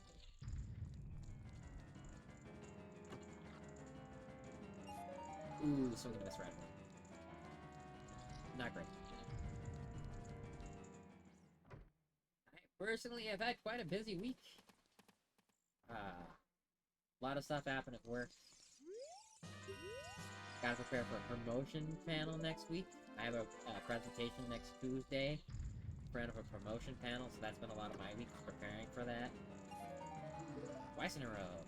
Speaker 1: doing? Ooh, swing and miss red. Not great. I personally have had quite a busy week. A lot of stuff happened at work. Gotta prepare for a promotion panel next week. I have a presentation next Tuesday in front of a promotion panel, so that's been a lot of my week preparing for that. Twice in a row.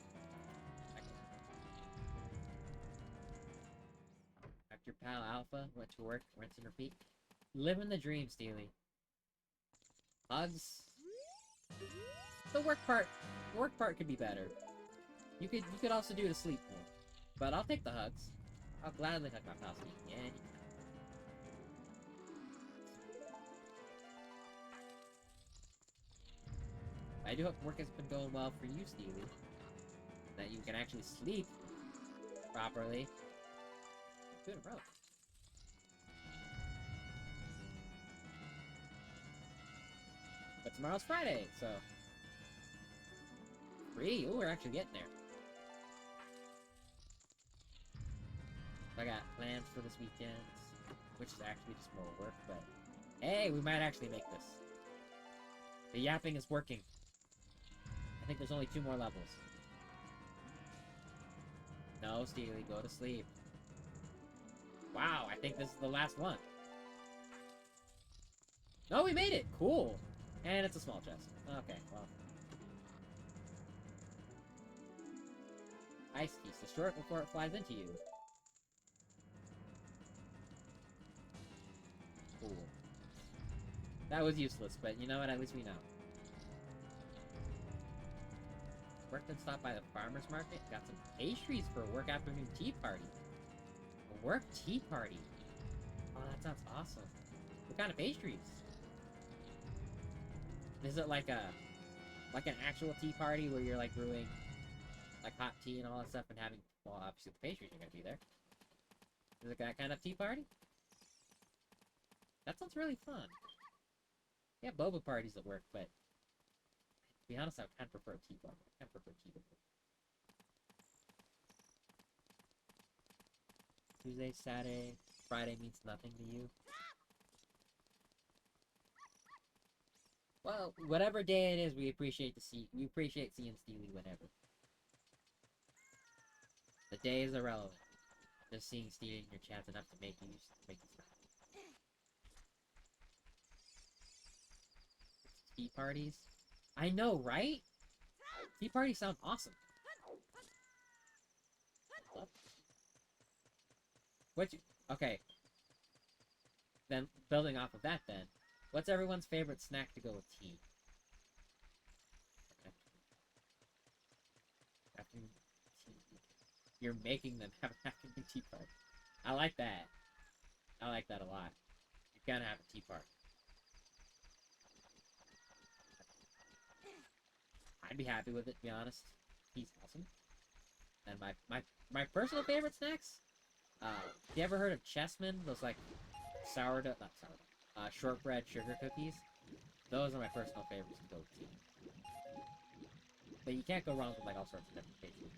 Speaker 1: After Pal Alpha went to work, rinse and repeat. Living the dream, Steely. Hugs. The work part could be better. You could also do the sleep more. But I'll take the hugs. I'll gladly hug my pal Steely anytime. I do hope work has been going well for you, Steely. That you can actually sleep properly. 2 in a row. But tomorrow's Friday, so... Free? Ooh, we're actually getting there. I got plans for this weekend, which is actually just more work, but... Hey, we might actually make this. The yapping is working. I think there's only 2 more levels. No, Steely, go to sleep. Wow, I think this is the last one. No, we made it! Cool! And it's a small chest. Okay, well. Ice piece. Destroy it before it flies into you. Cool. That was useless, but you know what? At least we know. Worked and stopped by the farmer's market. Got some pastries for a work afternoon tea party. A work tea party. Oh, that sounds awesome. What kind of pastries? Is it like an actual tea party where you're like brewing like hot tea and all that stuff and having, well, obviously the pastries are gonna be there. Is it that kind of tea party? That sounds really fun. Yeah, boba parties at work, but to be honest, I kind of prefer tea party. I kind of prefer tea to work. Tuesday, Saturday, Friday means nothing to you? Well, whatever day it is, we appreciate seeing Steely whenever. The day is irrelevant. Just seeing Steely in your chat's enough to make you smile. Tea parties? I know, right? Tea parties sound awesome. Okay. Then, building off of that then, what's everyone's favorite snack to go with tea? Afternoon tea. You're making them have an afternoon tea party. I like that. I like that a lot. You're gonna have a tea party. I'd be happy with it, to be honest. Tea's awesome. And my personal favorite snacks? You ever heard of Chessmen? Those like sourdough, not sourdough, shortbread sugar cookies? Those are my personal favorites to go with tea. But you can't go wrong with like all sorts of different pastries.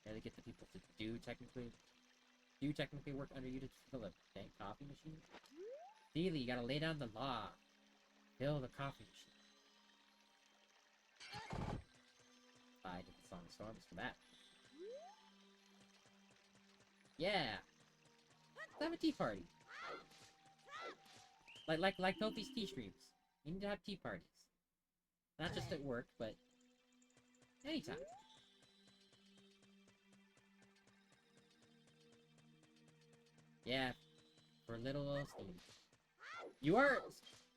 Speaker 1: Gotta get the people to do technically work under you to fill a dang coffee machine? Steely, you gotta lay down the law. Fill the coffee machine. I did the Song of Storms for that. Yeah! Let's have a tea party. Like Tofi's tea streams. You need to have tea parties. Not just at work, but anytime. Yeah, for little old Steve. You are,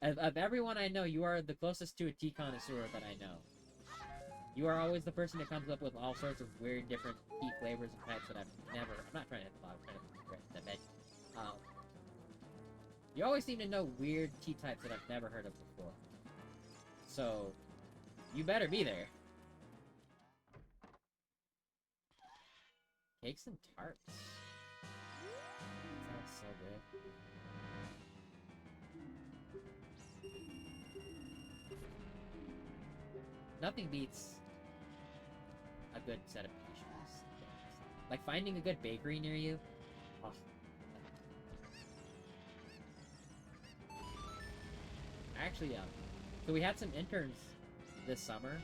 Speaker 1: of everyone I know, you are the closest to a tea connoisseur that I know. You are always the person that comes up with all sorts of weird, different tea flavors and types that I've never. I'm not trying to hit the log, I'm trying to the bed. You always seem to know weird tea types that I've never heard of before. So, you better be there. Cakes and tarts. That sounds so good. Nothing beats a good set of pastries. Like finding a good bakery near you. Oh. Actually, so we had some interns this summer,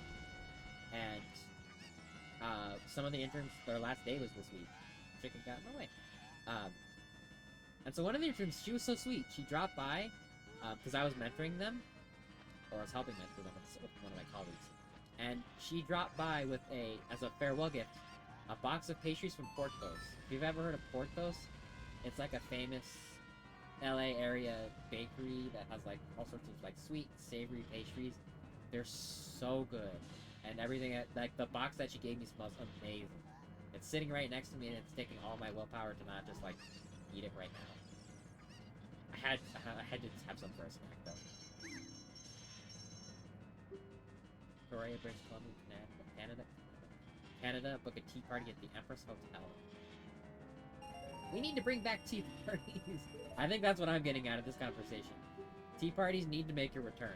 Speaker 1: and some of the interns, their last day was this week. Chicken got in the way. And so one of the interns, she was so sweet. She dropped by, because I was mentoring them, or I was helping mentor them with one of my colleagues. And she dropped by with as a farewell gift, a box of pastries from Porthos. If you've ever heard of Porthos, it's like a famous LA area bakery that has like all sorts of like sweet, savory pastries. They're so good. And everything, like the box that she gave me smells amazing. It's sitting right next to me and it's taking all my willpower to not just like eat it right now. I had to have some for a snack though. Victoria, British Columbia, Canada, book a tea party at the Empress Hotel. We need to bring back tea parties. I think that's what I'm getting out of this conversation. Tea parties need to make a return.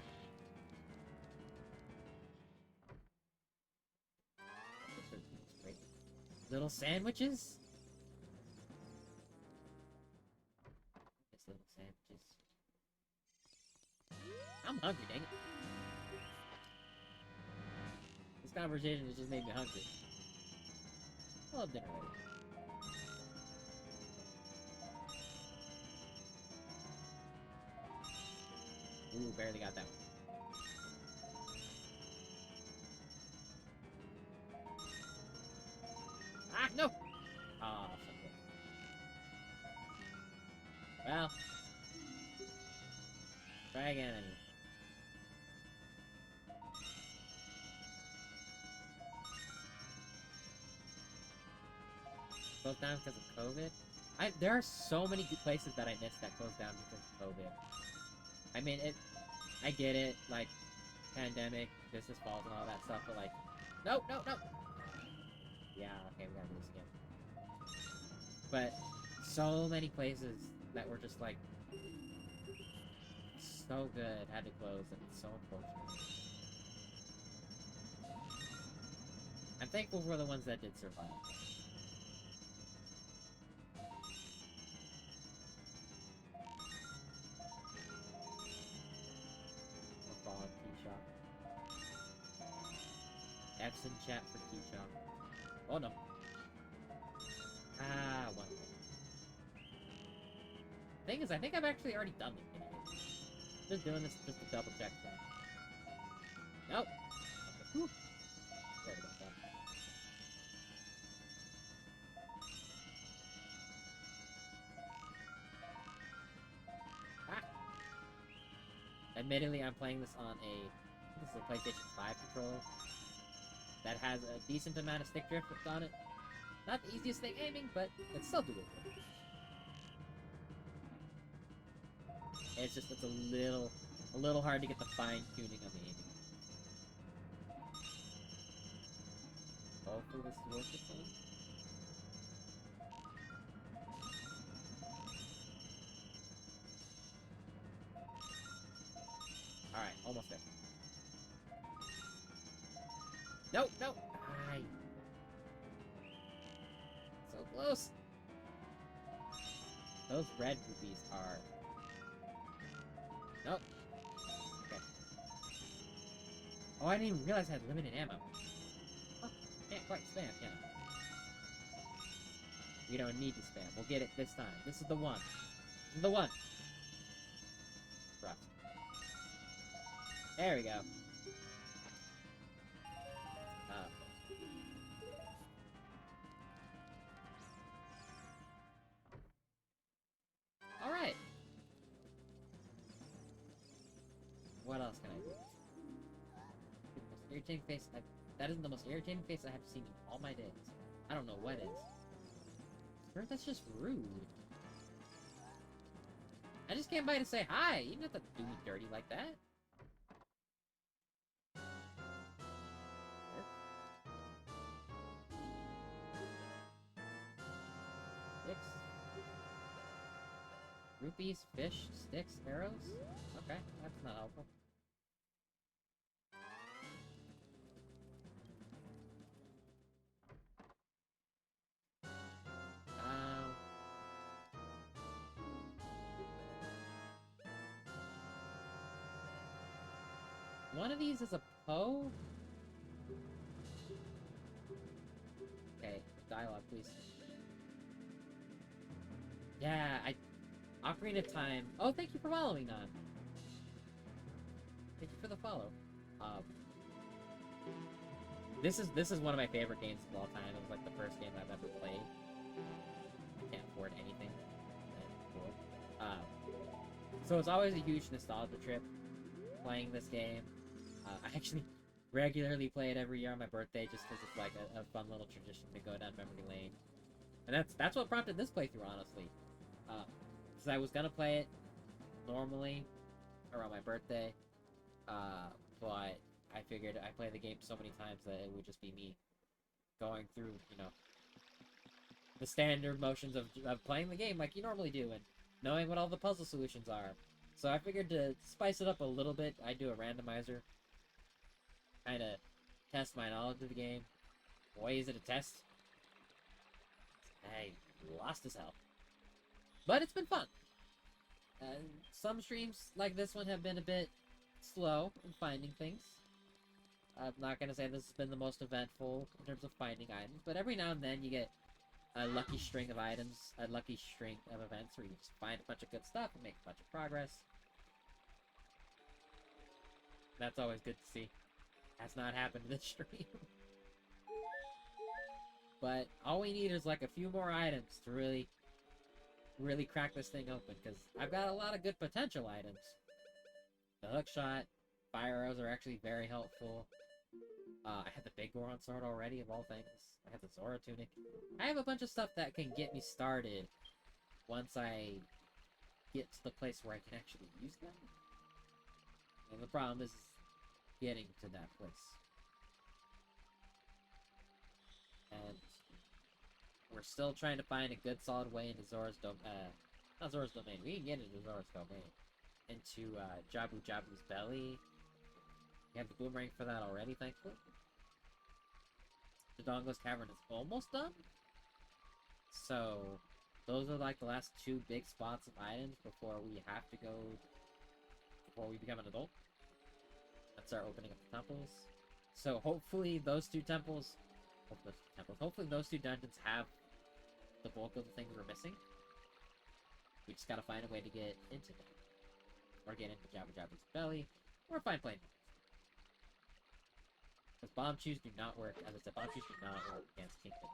Speaker 1: Little sandwiches? Yes, little sandwiches. I'm hungry, dang it. This conversation has just made me hungry. I love dinner already. Ooh, barely got that one. Ah, no! Ah, oh, so good. Well. Try again. Closed down because of COVID? There are so many places that I missed that closed down because of COVID. I mean, I get it, like, pandemic, business falls and all that stuff, but like, no! Yeah, okay, we gotta do this again. But, so many places that were just like, so good, had to close, and it's so unfortunate. thankful for the ones that did survive. Key shop. F's in chat for key shop. Oh no. Ah, one. Thing is, I think I've actually already done this video. Just doing this just to double check that. Nope. Okay. Whew. Sorry about that. Ah. Admittedly, I'm playing this on this is a PlayStation 5 controller that has a decent amount of stick drift on it. Not the easiest thing aiming, but it's still doable. It's just, it's a little hard to get the fine tuning on the aiming. Hopefully this is worth it. Alright, almost there. Nope, nope. Aye. So close. Those red rupees are... Nope. Okay. Oh, I didn't even realize I had limited ammo. Huh. Can't quite spam, can I? We don't need to spam. We'll get it this time. This is the one. This is the one. Rough. There we go. Alright. What else can I do? The most irritating face that isn't the most irritating face I have seen in all my days. I don't know what is. Or that's just rude. I just came by to say hi. You don't have to do me dirty like that. Sticks. Rupees, fish, sticks, arrows? Okay, that's not helpful. One of these is a Poe? Okay, dialogue, please. Yeah, Ocarina of Time. Oh, thank you for following, Nan. Thank you for the follow. This is one of my favorite games of all time. It was like the first game I've ever played. I can't afford anything. So it's always a huge nostalgia trip playing this game. I actually regularly play it every year on my birthday just because it's like a fun little tradition to go down memory lane. And that's what prompted this playthrough, honestly. Because I was gonna play it normally around my birthday, but I figured I play the game so many times that it would just be me going through, you know, the standard motions of playing the game like you normally do and knowing what all the puzzle solutions are. So I figured to spice it up a little bit, I'd do a randomizer. Kind of test my knowledge of the game. Boy, is it a test. I lost as hell. But it's been fun. Some streams like this one have been a bit slow in finding things. I'm not going to say this has been the most eventful in terms of finding items, but every now and then you get a lucky string of items, a lucky string of events where you just find a bunch of good stuff and make a bunch of progress. That's always good to see. Has not happened this stream. But all we need is like a few more items to really crack this thing open, because I've got a lot of good potential items. The hookshot, fire arrows are actually very helpful. I had the big Goron sword already, of all things. I have the Zora tunic. I have a bunch of stuff that can get me started once I get to the place where I can actually use them. And the problem is getting to that place. And we're still trying to find a good solid way into Zora's not Zora's domain. We can get into Zora's domain. Into Jabu Jabu's belly. We have the boomerang for that already, thankfully. Dodongo's Cavern is almost done. So, those are like the last 2 big spots of items before we have to go... before we become an adult. And start opening up the temples. So, hopefully those 2 temples... hopefully those 2 dungeons have the bulk of the things we're missing. We just gotta find a way to get into them. Or get into Jabba Jabba's belly. Or find plain. Because bomb chews do not work. As I said, bomb chews do not work against Kingdom.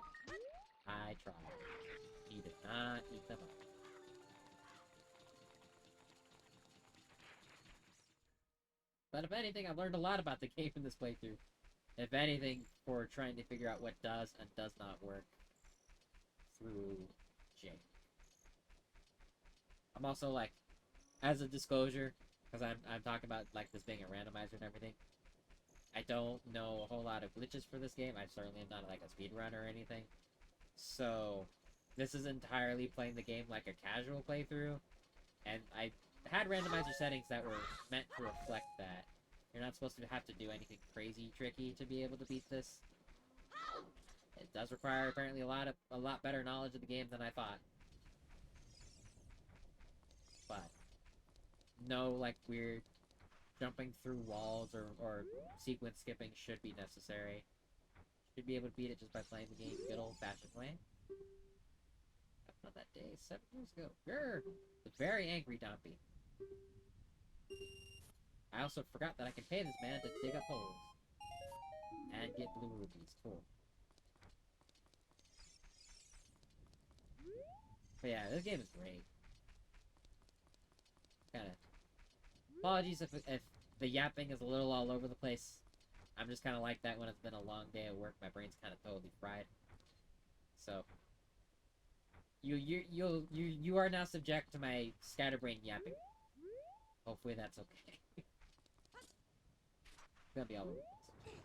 Speaker 1: I tried. He did not eat them up. But if anything, I've learned a lot about the game in this playthrough. If anything, for trying to figure out what does and does not work through Jake. I'm also like, as a disclosure, because I'm talking about like this being a randomizer and everything. I don't know a whole lot of glitches for this game. I certainly am not like a speedrunner or anything. So, this is entirely playing the game like a casual playthrough. And I had randomizer settings that were meant to reflect that. You're not supposed to have to do anything crazy tricky to be able to beat this. It does require apparently a lot better knowledge of the game than I thought. But no like weird jumping through walls or sequence skipping should be necessary. Should be able to beat it just by playing the game good old-fashioned way. Not that day, 7 years ago. Grr! The very angry Dompy. I also forgot that I can pay this man to dig up holes. And get blue rubies. Cool. But yeah, this game is great. Kinda. Apologies if the yapping is a little all over the place. I'm just kind of like that when it's been a long day of work. My brain's kind of totally fried. So you are now subject to my scatterbrain yapping. Hopefully that's okay. It's gonna be all over the place.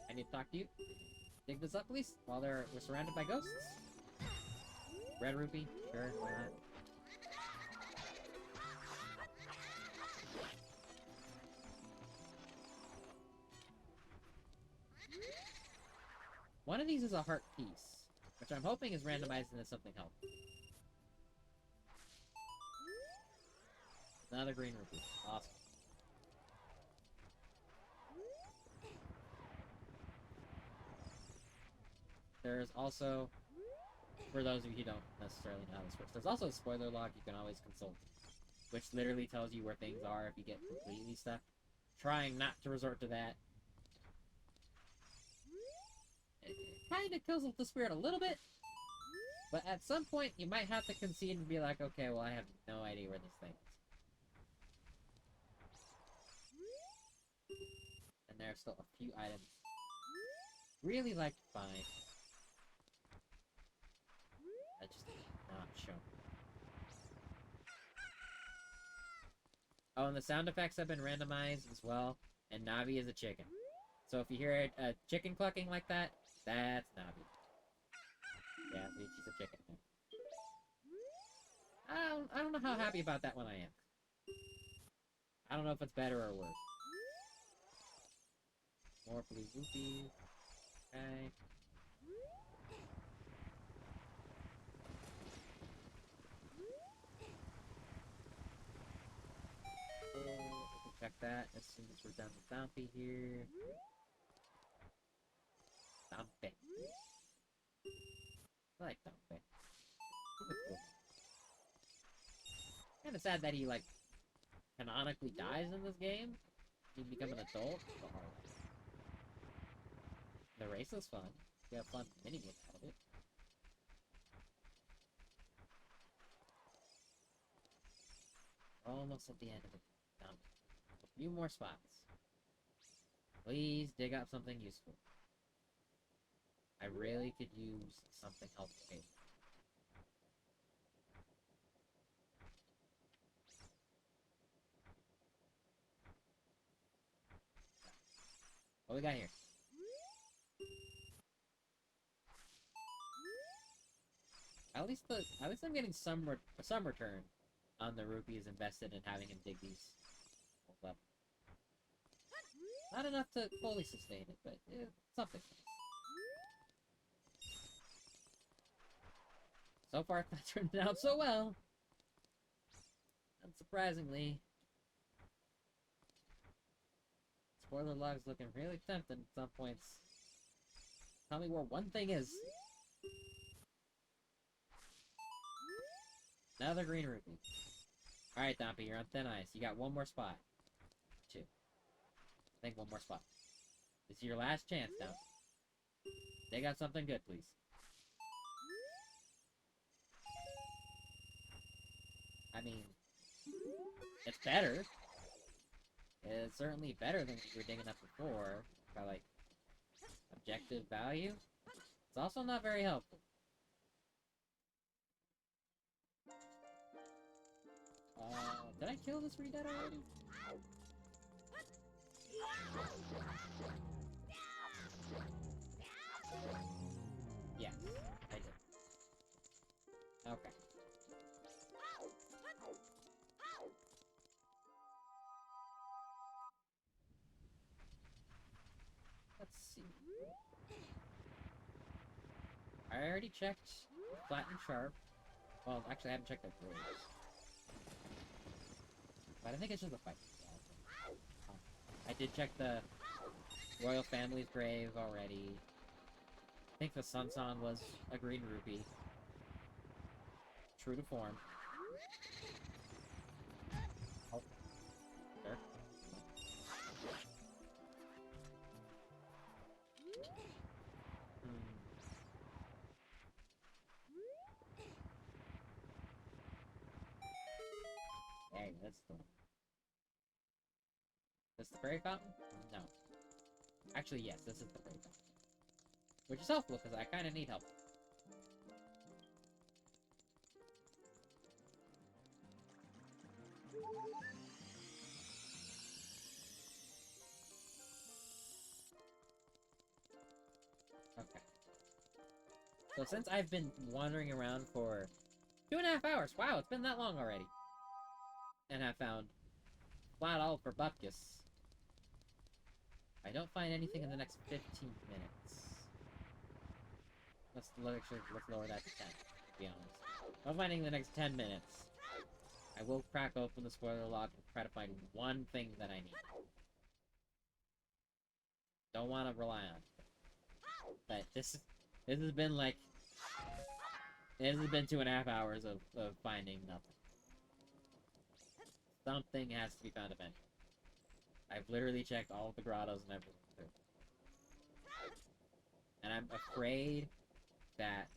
Speaker 1: I need to talk to you. Dig this up, please, while we're surrounded by ghosts. Red rupee, sure, why not? One of these is a heart piece, which I'm hoping is randomized into something else. Another green rupee. Awesome. There's also, for those of you who don't necessarily know how this works, there's also a spoiler log you can always consult, which literally tells you where things are if you get completely stuck. Trying not to resort to that. It kind of kills the spirit a little bit, but at some point you might have to concede and be like, okay, well I have no idea where this thing is. And there are still a few items really like to find. I just not show. Oh, and the sound effects have been randomized as well, and Navi is a chicken. So if you hear a chicken clucking like that, that's Navi. Yeah, she's a chicken. I don't know how happy about that one I am. I don't know if it's better or worse. More blue rupees. Okay. Check that as soon as we're done with Dompy here. Dompy. I like Dompy. Cool. Kinda sad that he, like, canonically dies in this game. You become an adult. The race is fun. You have fun minigame out of it. Almost at the end of it. A few more spots. Please dig up something useful. I really could use something helpful. What we got here? At least I'm getting some return on the rupees invested in having him dig these levels. Not enough to fully sustain it, but something. So far, it's not turning out so well. Unsurprisingly. Spoiler log's looking really tempting at some points. Tell me where one thing is. Another green rupee. Alright, Dompy, you're on thin ice. You got one more spot. Two. I think one more spot. This is your last chance now. They got something good, please. I mean, it's better. It's certainly better than we were digging up before, by like objective value. It's also not very helpful. Did I kill this Redad already? Yes, I did. Okay. Let's see. I already checked flat and sharp. Well, actually, I haven't checked the graves. But I think it's just a fight. I did check the royal family's grave already. I think the Sun Song was a green rupee. True to form. Oh. Sure. Hey, that's the one. This the fairy fountain? No. Actually, yes, this is the fairy fountain. Which is helpful, because I kind of need help. Okay. So since I've been wandering around for 2.5 hours, wow, it's been that long already. And I found flat all for Bupkis. I don't find anything in the next 15 minutes. Let's lower that to 10, to be honest. If I'm finding the next 10 minutes, I will crack open the spoiler log and try to find one thing that I need. Don't want to rely on it. But this has been like... This has been 2.5 hours of finding nothing. Something has to be found eventually. I've literally checked all of the grottos and everything through. And I'm afraid that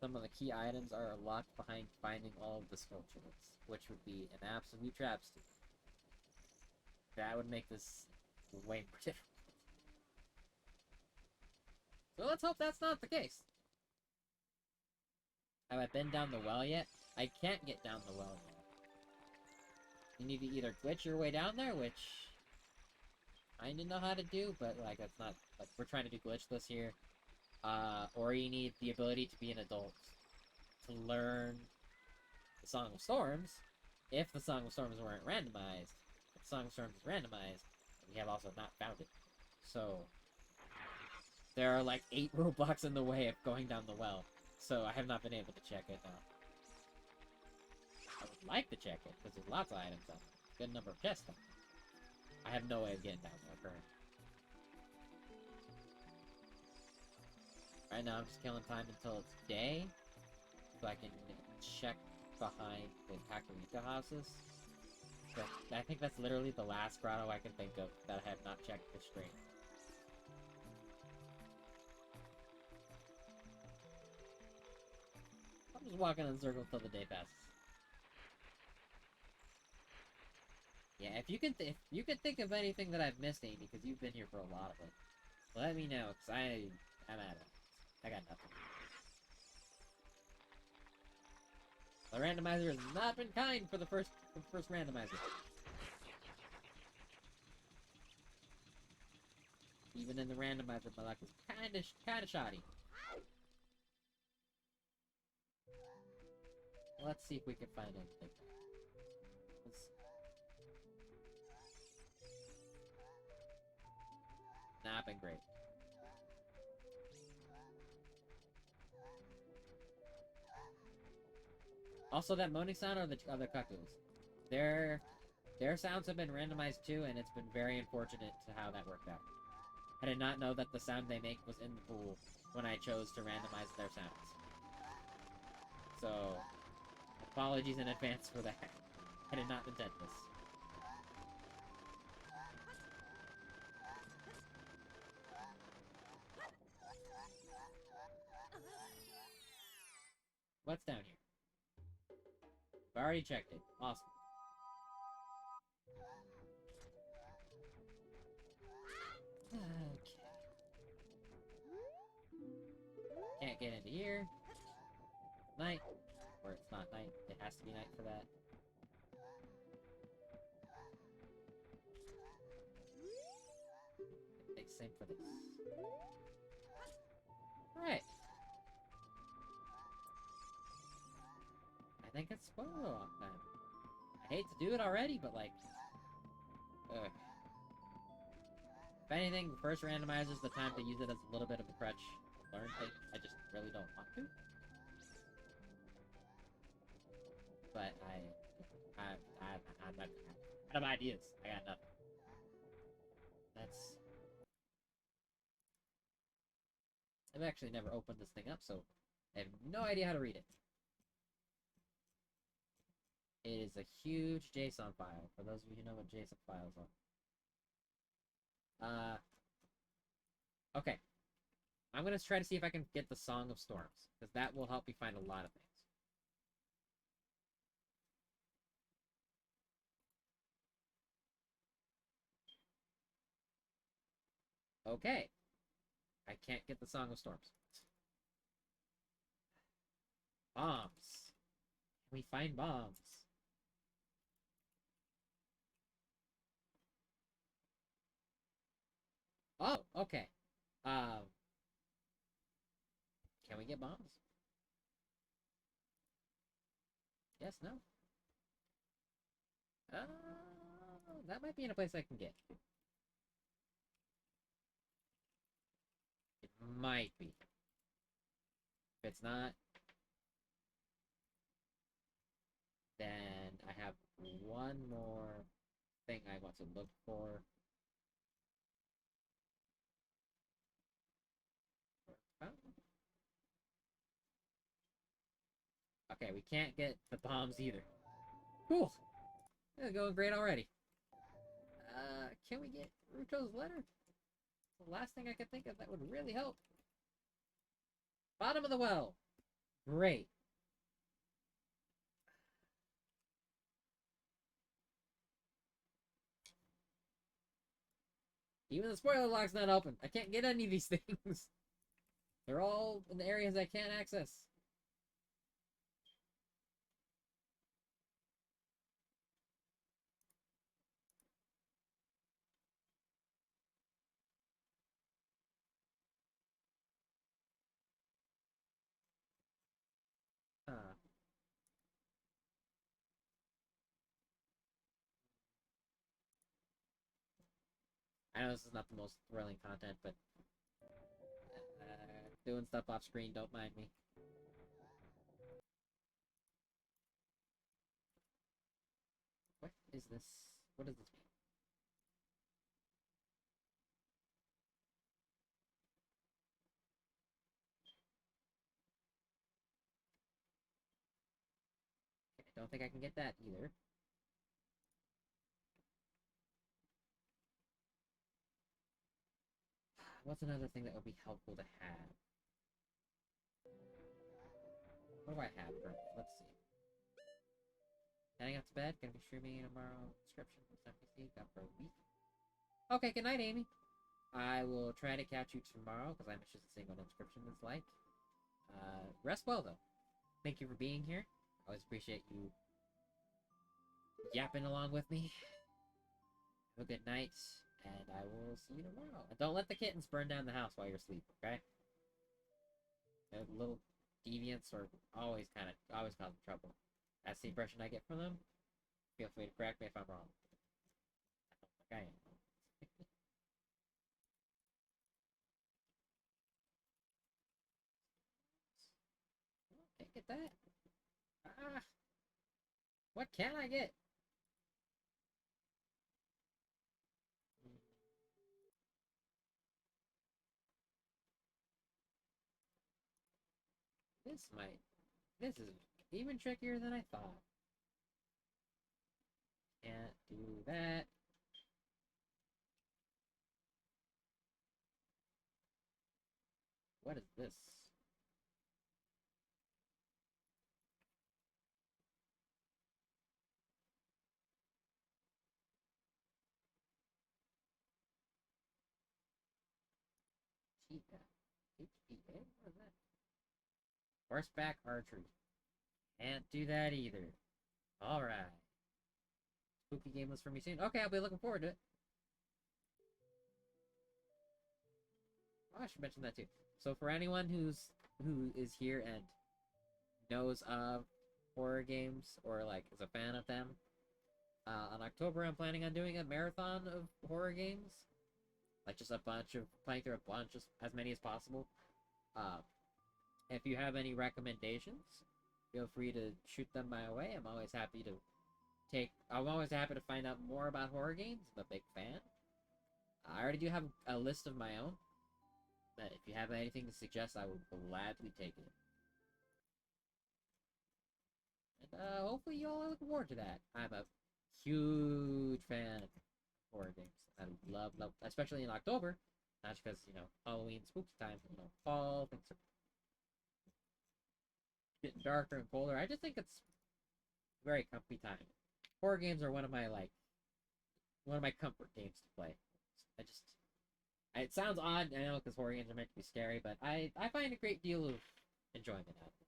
Speaker 1: some of the key items are locked behind finding all of the sculptures, which would be an absolute travesty. That would make this way more difficult. So let's hope that's not the case. Have I been down the well yet? I can't get down the well yet. You need to either glitch your way down there, which I didn't know how to do, but like that's not like we're trying to do glitchless here. Or you need the ability to be an adult to learn the Song of Storms. If the Song of Storms weren't randomized, if the Song of Storms is randomized, we have also not found it. So there are like 8 roadblocks in the way of going down the well. So I have not been able to check it now. I would like to check it, because there's lots of items on it. Good number of chests on it. I have no way of getting down there currently. Right now I'm just killing time until it's day, so I can check behind the Kakarika houses. So I think that's literally the last grotto I can think of that I have not checked for straight. I'm just walking in circles till the day passes. Yeah, if you can think of anything that I've missed, Amy, because you've been here for a lot of it, let me know, because I'm at it. I got nothing. The randomizer has not been kind for the first randomizer. Even in the randomizer, my luck is kinda shoddy. let's see if we can find anything. Not been great. Also, that moaning sound are the other cuckoos. Their sounds have been randomized too, and it's been very unfortunate to how that worked out. I did not know that the sound they make was in the pool when I chose to randomize their sounds. So, apologies in advance for that. I did not intend this. What's down here? I've already checked it. Awesome. Okay. Can't get into here. Night. Or it's not night. It has to be night for that. Same for this. Right. I think it's spoiler lock time. I hate to do it already, but like... Ugh. If anything, the first randomizer is the time to use it as a little bit of a crutch. Learn things I just really don't want to. But I'm out of ideas. I got nothing. That's... I've actually never opened this thing up, so I have no idea how to read it. It is a huge JSON file, for those of you who know what JSON files are. Okay. I'm gonna try to see if I can get the Song of Storms, because that will help me find a lot of things. Okay. I can't get the Song of Storms. Bombs. Can we find bombs? Oh, okay. Can we get bombs? Yes, no? That might be in a place I can get. It might be. If it's not, then I have one more thing I want to look for. Okay, we can't get the bombs either. Cool. They're going great already. Can we get Ruto's letter? The last thing I could think of that would really help. Bottom of the well. Great. Even the spoiler lock's not open. I can't get any of these things. They're all in the areas I can't access. I know this is not the most thrilling content, but doing stuff off screen, don't mind me. What is this? What does this mean? Okay, I don't think I can get that either. What's another thing that would be helpful to have? What do I have? Let's see. Heading up to bed. Gonna be streaming tomorrow. Description. NPC. Got for a week. Okay, good night, Amy. I will try to catch you tomorrow, because I'm interested in seeing what inscription is like. Rest well, though. Thank you for being here. I always appreciate you yapping along with me. Have a good night, and I will see you tomorrow. And don't let the kittens burn down the house while you're asleep, okay? They're little deviants are always causing trouble. That's the impression I get from them. Feel free to correct me if I'm wrong. I don't think I am. Can't get that. Ah, what can I get? This might. This is even trickier than I thought. Can't do that. What is this? HPA? HPA? What is that? Horseback archery. Can't do that either. Alright. Spooky game list for me soon. Okay, I'll be looking forward to it. Oh, I should mention that too. So for anyone who is here and knows of horror games or like is a fan of them, on October I'm planning on doing a marathon of horror games, like just a bunch of playing through a bunch, just as many as possible. Uh, if you have any recommendations, feel free to shoot them my way. I'm always happy to I'm always happy to find out more about horror games. I'm a big fan. I already do have a list of my own, but if you have anything to suggest, I will gladly take it. And hopefully you all are looking forward to that. I'm a huge fan of horror games. I love, especially in October. Not because, Halloween, spooky time, fall, things are getting darker and colder. I just think it's very comfy time. Horror games are one of my comfort games to play. It sounds odd, I know, because horror games are meant to be scary, but I find a great deal of enjoyment out of it.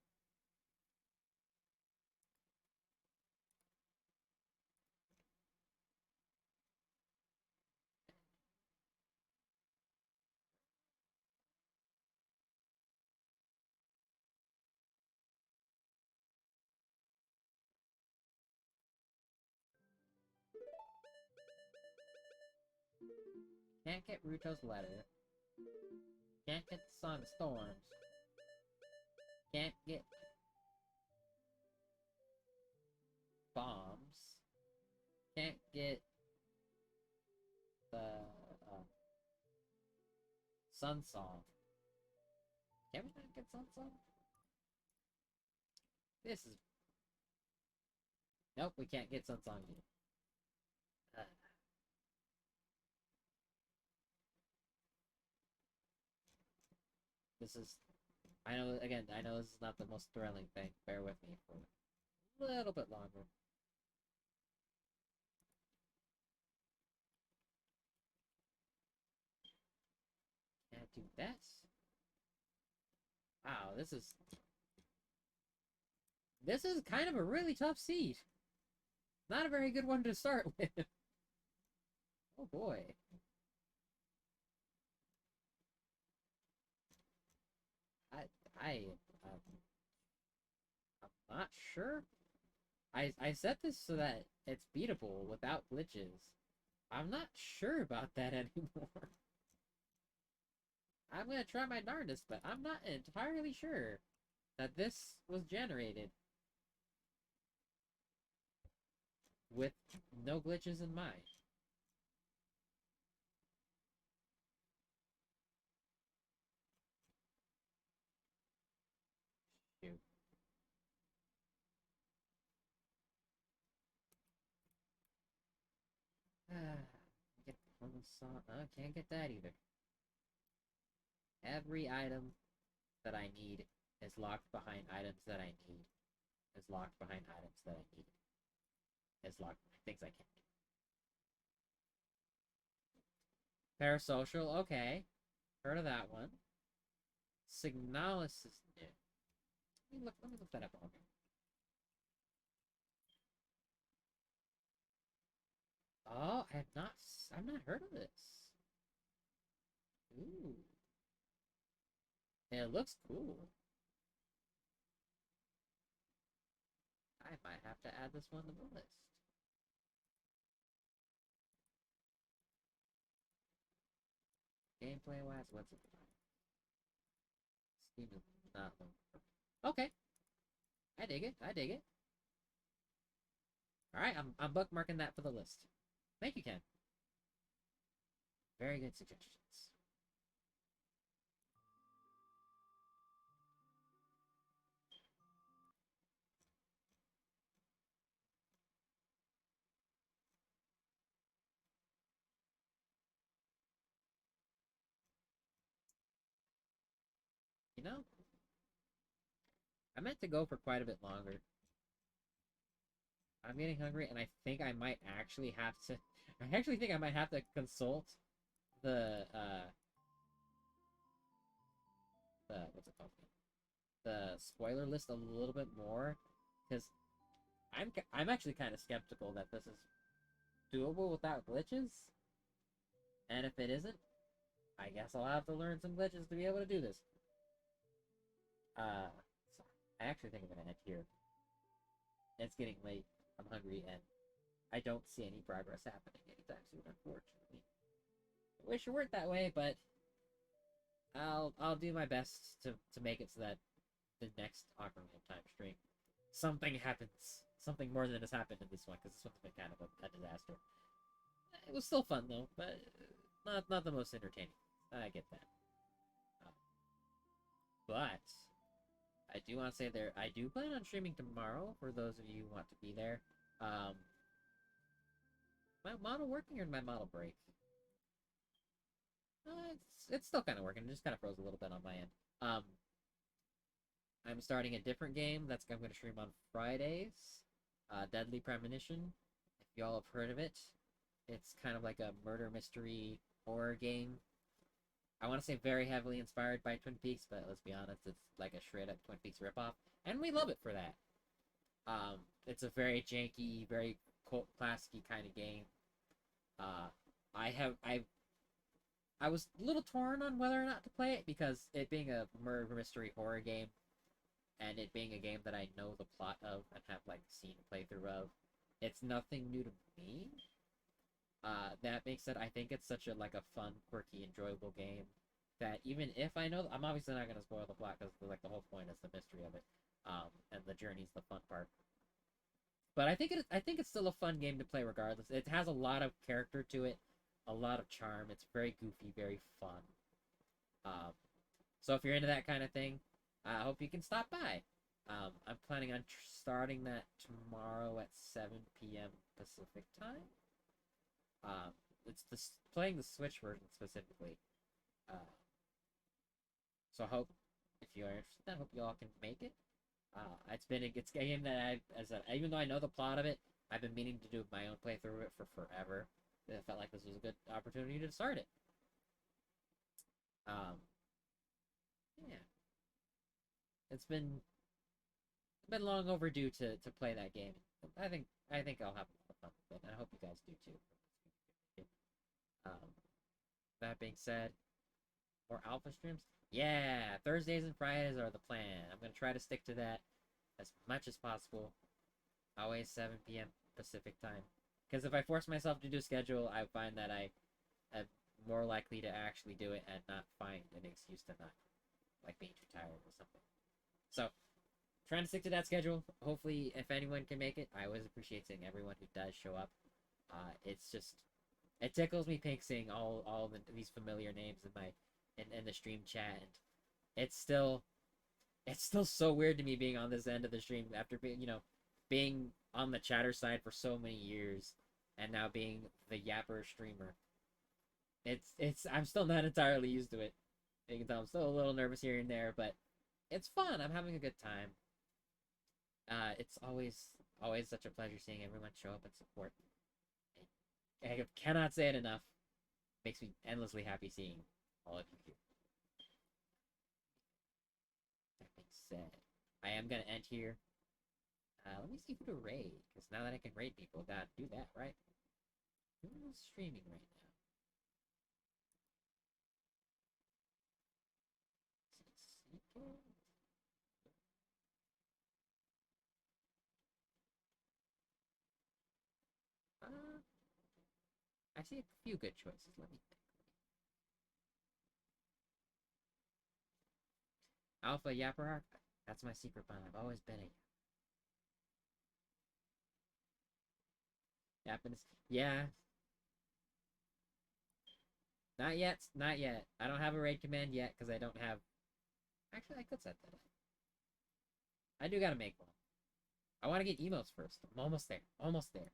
Speaker 1: Can't get Ruto's letter. Can't get the Song of Storms. Can't get bombs. Can't get the Sun Song. Can we not get Sun Song? This is... Nope, we can't get Sun Song either. This is... I know this is not the most thrilling thing. Bear with me for a little bit longer. Can't do this. Wow, this is kind of a really tough seed. Not a very good one to start with. Oh boy. I I'm not sure. I set this so that it's beatable without glitches. I'm not sure about that anymore. I'm gonna try my darndest, but I'm not entirely sure that this was generated with no glitches in mind. Shoot. Get from the song. Can't get that either. Every item that I need is locked behind items that I need. Is locked behind items that I need. Is locked behind things I can't do. Parasocial, okay. Heard of that one. Signalis is new. Let me look that up on here. Oh, I've not heard of this. Ooh. It looks cool. I've might have to add this one to the list. Gameplay wise, what's it like? Steam is not loading. Okay, I dig it. I dig it. All right, I'm bookmarking that for the list. Thank you, Ken. Very good suggestions. You know, I meant to go for quite a bit longer. I'm getting hungry, and I think I might actually have to. I actually think I might have to consult the what's it called? The spoiler list a little bit more, because I'm actually kind of skeptical that this is doable without glitches. And if it isn't, I guess I'll have to learn some glitches to be able to do this. So I actually think I'm gonna end here. It's getting late. I'm hungry, and I don't see any progress happening anytime soon, unfortunately. I wish it weren't that way, but I'll do my best to make it so that the next Ocarina of Time stream, something happens. Something more than has happened in this one, because this one's been kind of a disaster. It was still fun though, but not the most entertaining. I get that. But I do want to say I do plan on streaming tomorrow for those of you who want to be there. My model working or did my model break? It's still kind of working. It just kind of froze a little bit on my end. I'm starting a different game that's I'm going to stream on Fridays. Deadly Premonition. If y'all have heard of it, it's kind of like a murder mystery horror game. I want to say very heavily inspired by Twin Peaks, but let's be honest, it's like a straight up Twin Peaks ripoff, and we love it for that. It's a very janky, very cult classic kind of game. I was a little torn on whether or not to play it because it being a murder mystery horror game, and it being a game that I know the plot of and have like seen a playthrough of, it's nothing new to me. That being said, I think it's such a like a fun, quirky, enjoyable game that even if I know, I'm obviously not gonna spoil the plot because like the whole point is the mystery of it, and the journey's the fun part. But I think it's still a fun game to play regardless. It has a lot of character to it, a lot of charm. It's very goofy, very fun. Um, so if you're into that kind of thing, I hope you can stop by. I'm planning on starting that tomorrow at 7 p.m. Pacific time. It's playing the Switch version specifically. Uh, so I hope if you are interested, I hope you all can make it. It's a game that even though I know the plot of it, I've been meaning to do my own playthrough of it for forever. I felt like this was a good opportunity to start it. Yeah, it's been long overdue to play that game. I think I'll have a lot of fun with it, and I hope you guys do too. Um, that being said, more alpha streams. Yeah, Thursdays and Fridays are the plan. I'm gonna try to stick to that as much as possible. Always 7 p.m. Pacific time. Because if I force myself to do a schedule, I find that I am more likely to actually do it and not find an excuse to not, like being too tired or something. So, trying to stick to that schedule. Hopefully, if anyone can make it, I always appreciate seeing everyone who does show up. It's just it tickles me pink seeing all these familiar names in the stream chat, and it's still so weird to me being on this end of the stream after being on the chatter side for so many years, and now being the yapper streamer. I'm still not entirely used to it. You can tell I'm still a little nervous here and there, but it's fun. I'm having a good time. It's always such a pleasure seeing everyone show up and support. I cannot say it enough. Makes me endlessly happy seeing all of you here. That being said, I am gonna end here. Let me see who to raid, because now that I can raid people, gotta do that, right? Who is streaming right now? I see a few good choices. Let me think. Alpha Yapper. That's my secret plan. I've always been a Yapinus. Yeah. Not yet. Not yet. I don't have a raid command yet because I don't have. Actually, I could set that up. I do gotta make one. I want to get emotes first. I'm almost there. Almost there.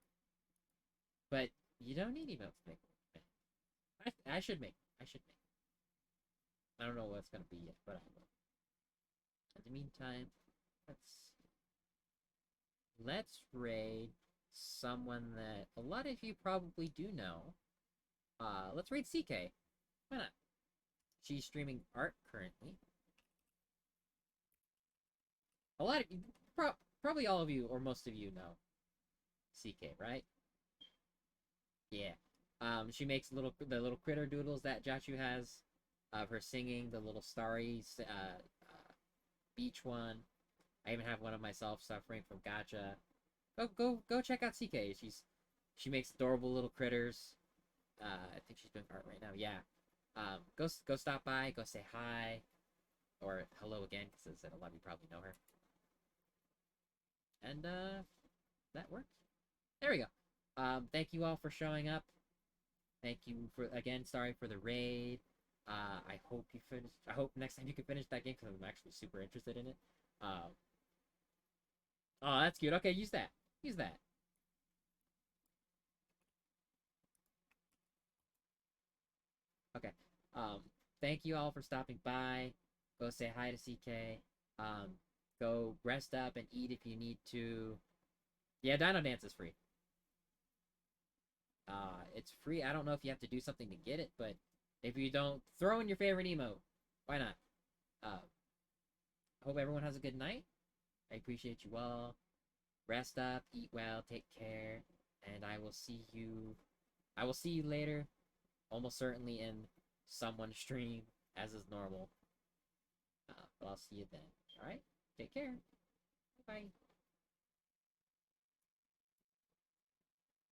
Speaker 1: But you don't need emotes to make one. I should make. I should make. I don't know what it's gonna be yet, but I will. In the meantime, let's raid someone that a lot of you probably do know. Let's raid CK. Why not? She's streaming art currently. A lot of you, probably all of you or most of you know CK, right? Yeah. She makes the little critter doodles that Jachu has of her singing the little starry beach one. I even have one of myself suffering from gacha. Go check out CK. She makes adorable little critters. I think she's doing art right now. Yeah. Go stop by. Go say hi, or hello again, because a lot of you probably know her. And that works. There we go. Thank you all for showing up. Thank you for again. Sorry for the raid. I hope you finish. I hope next time you can finish that game because I'm actually super interested in it. Oh, that's cute. Okay, use that. Use that. Okay. Um, thank you all for stopping by. Go say hi to CK. Go rest up and eat if you need to. Yeah, Dino Dance is free. It's free. I don't know if you have to do something to get it, but if you don't, throw in your favorite emote. Why not? Hope everyone has a good night. I appreciate you all. Rest up, eat well, take care, and I will see you. I will see you later. Almost certainly in someone's stream, as is normal. But I'll see you then. All right. Take care. Bye.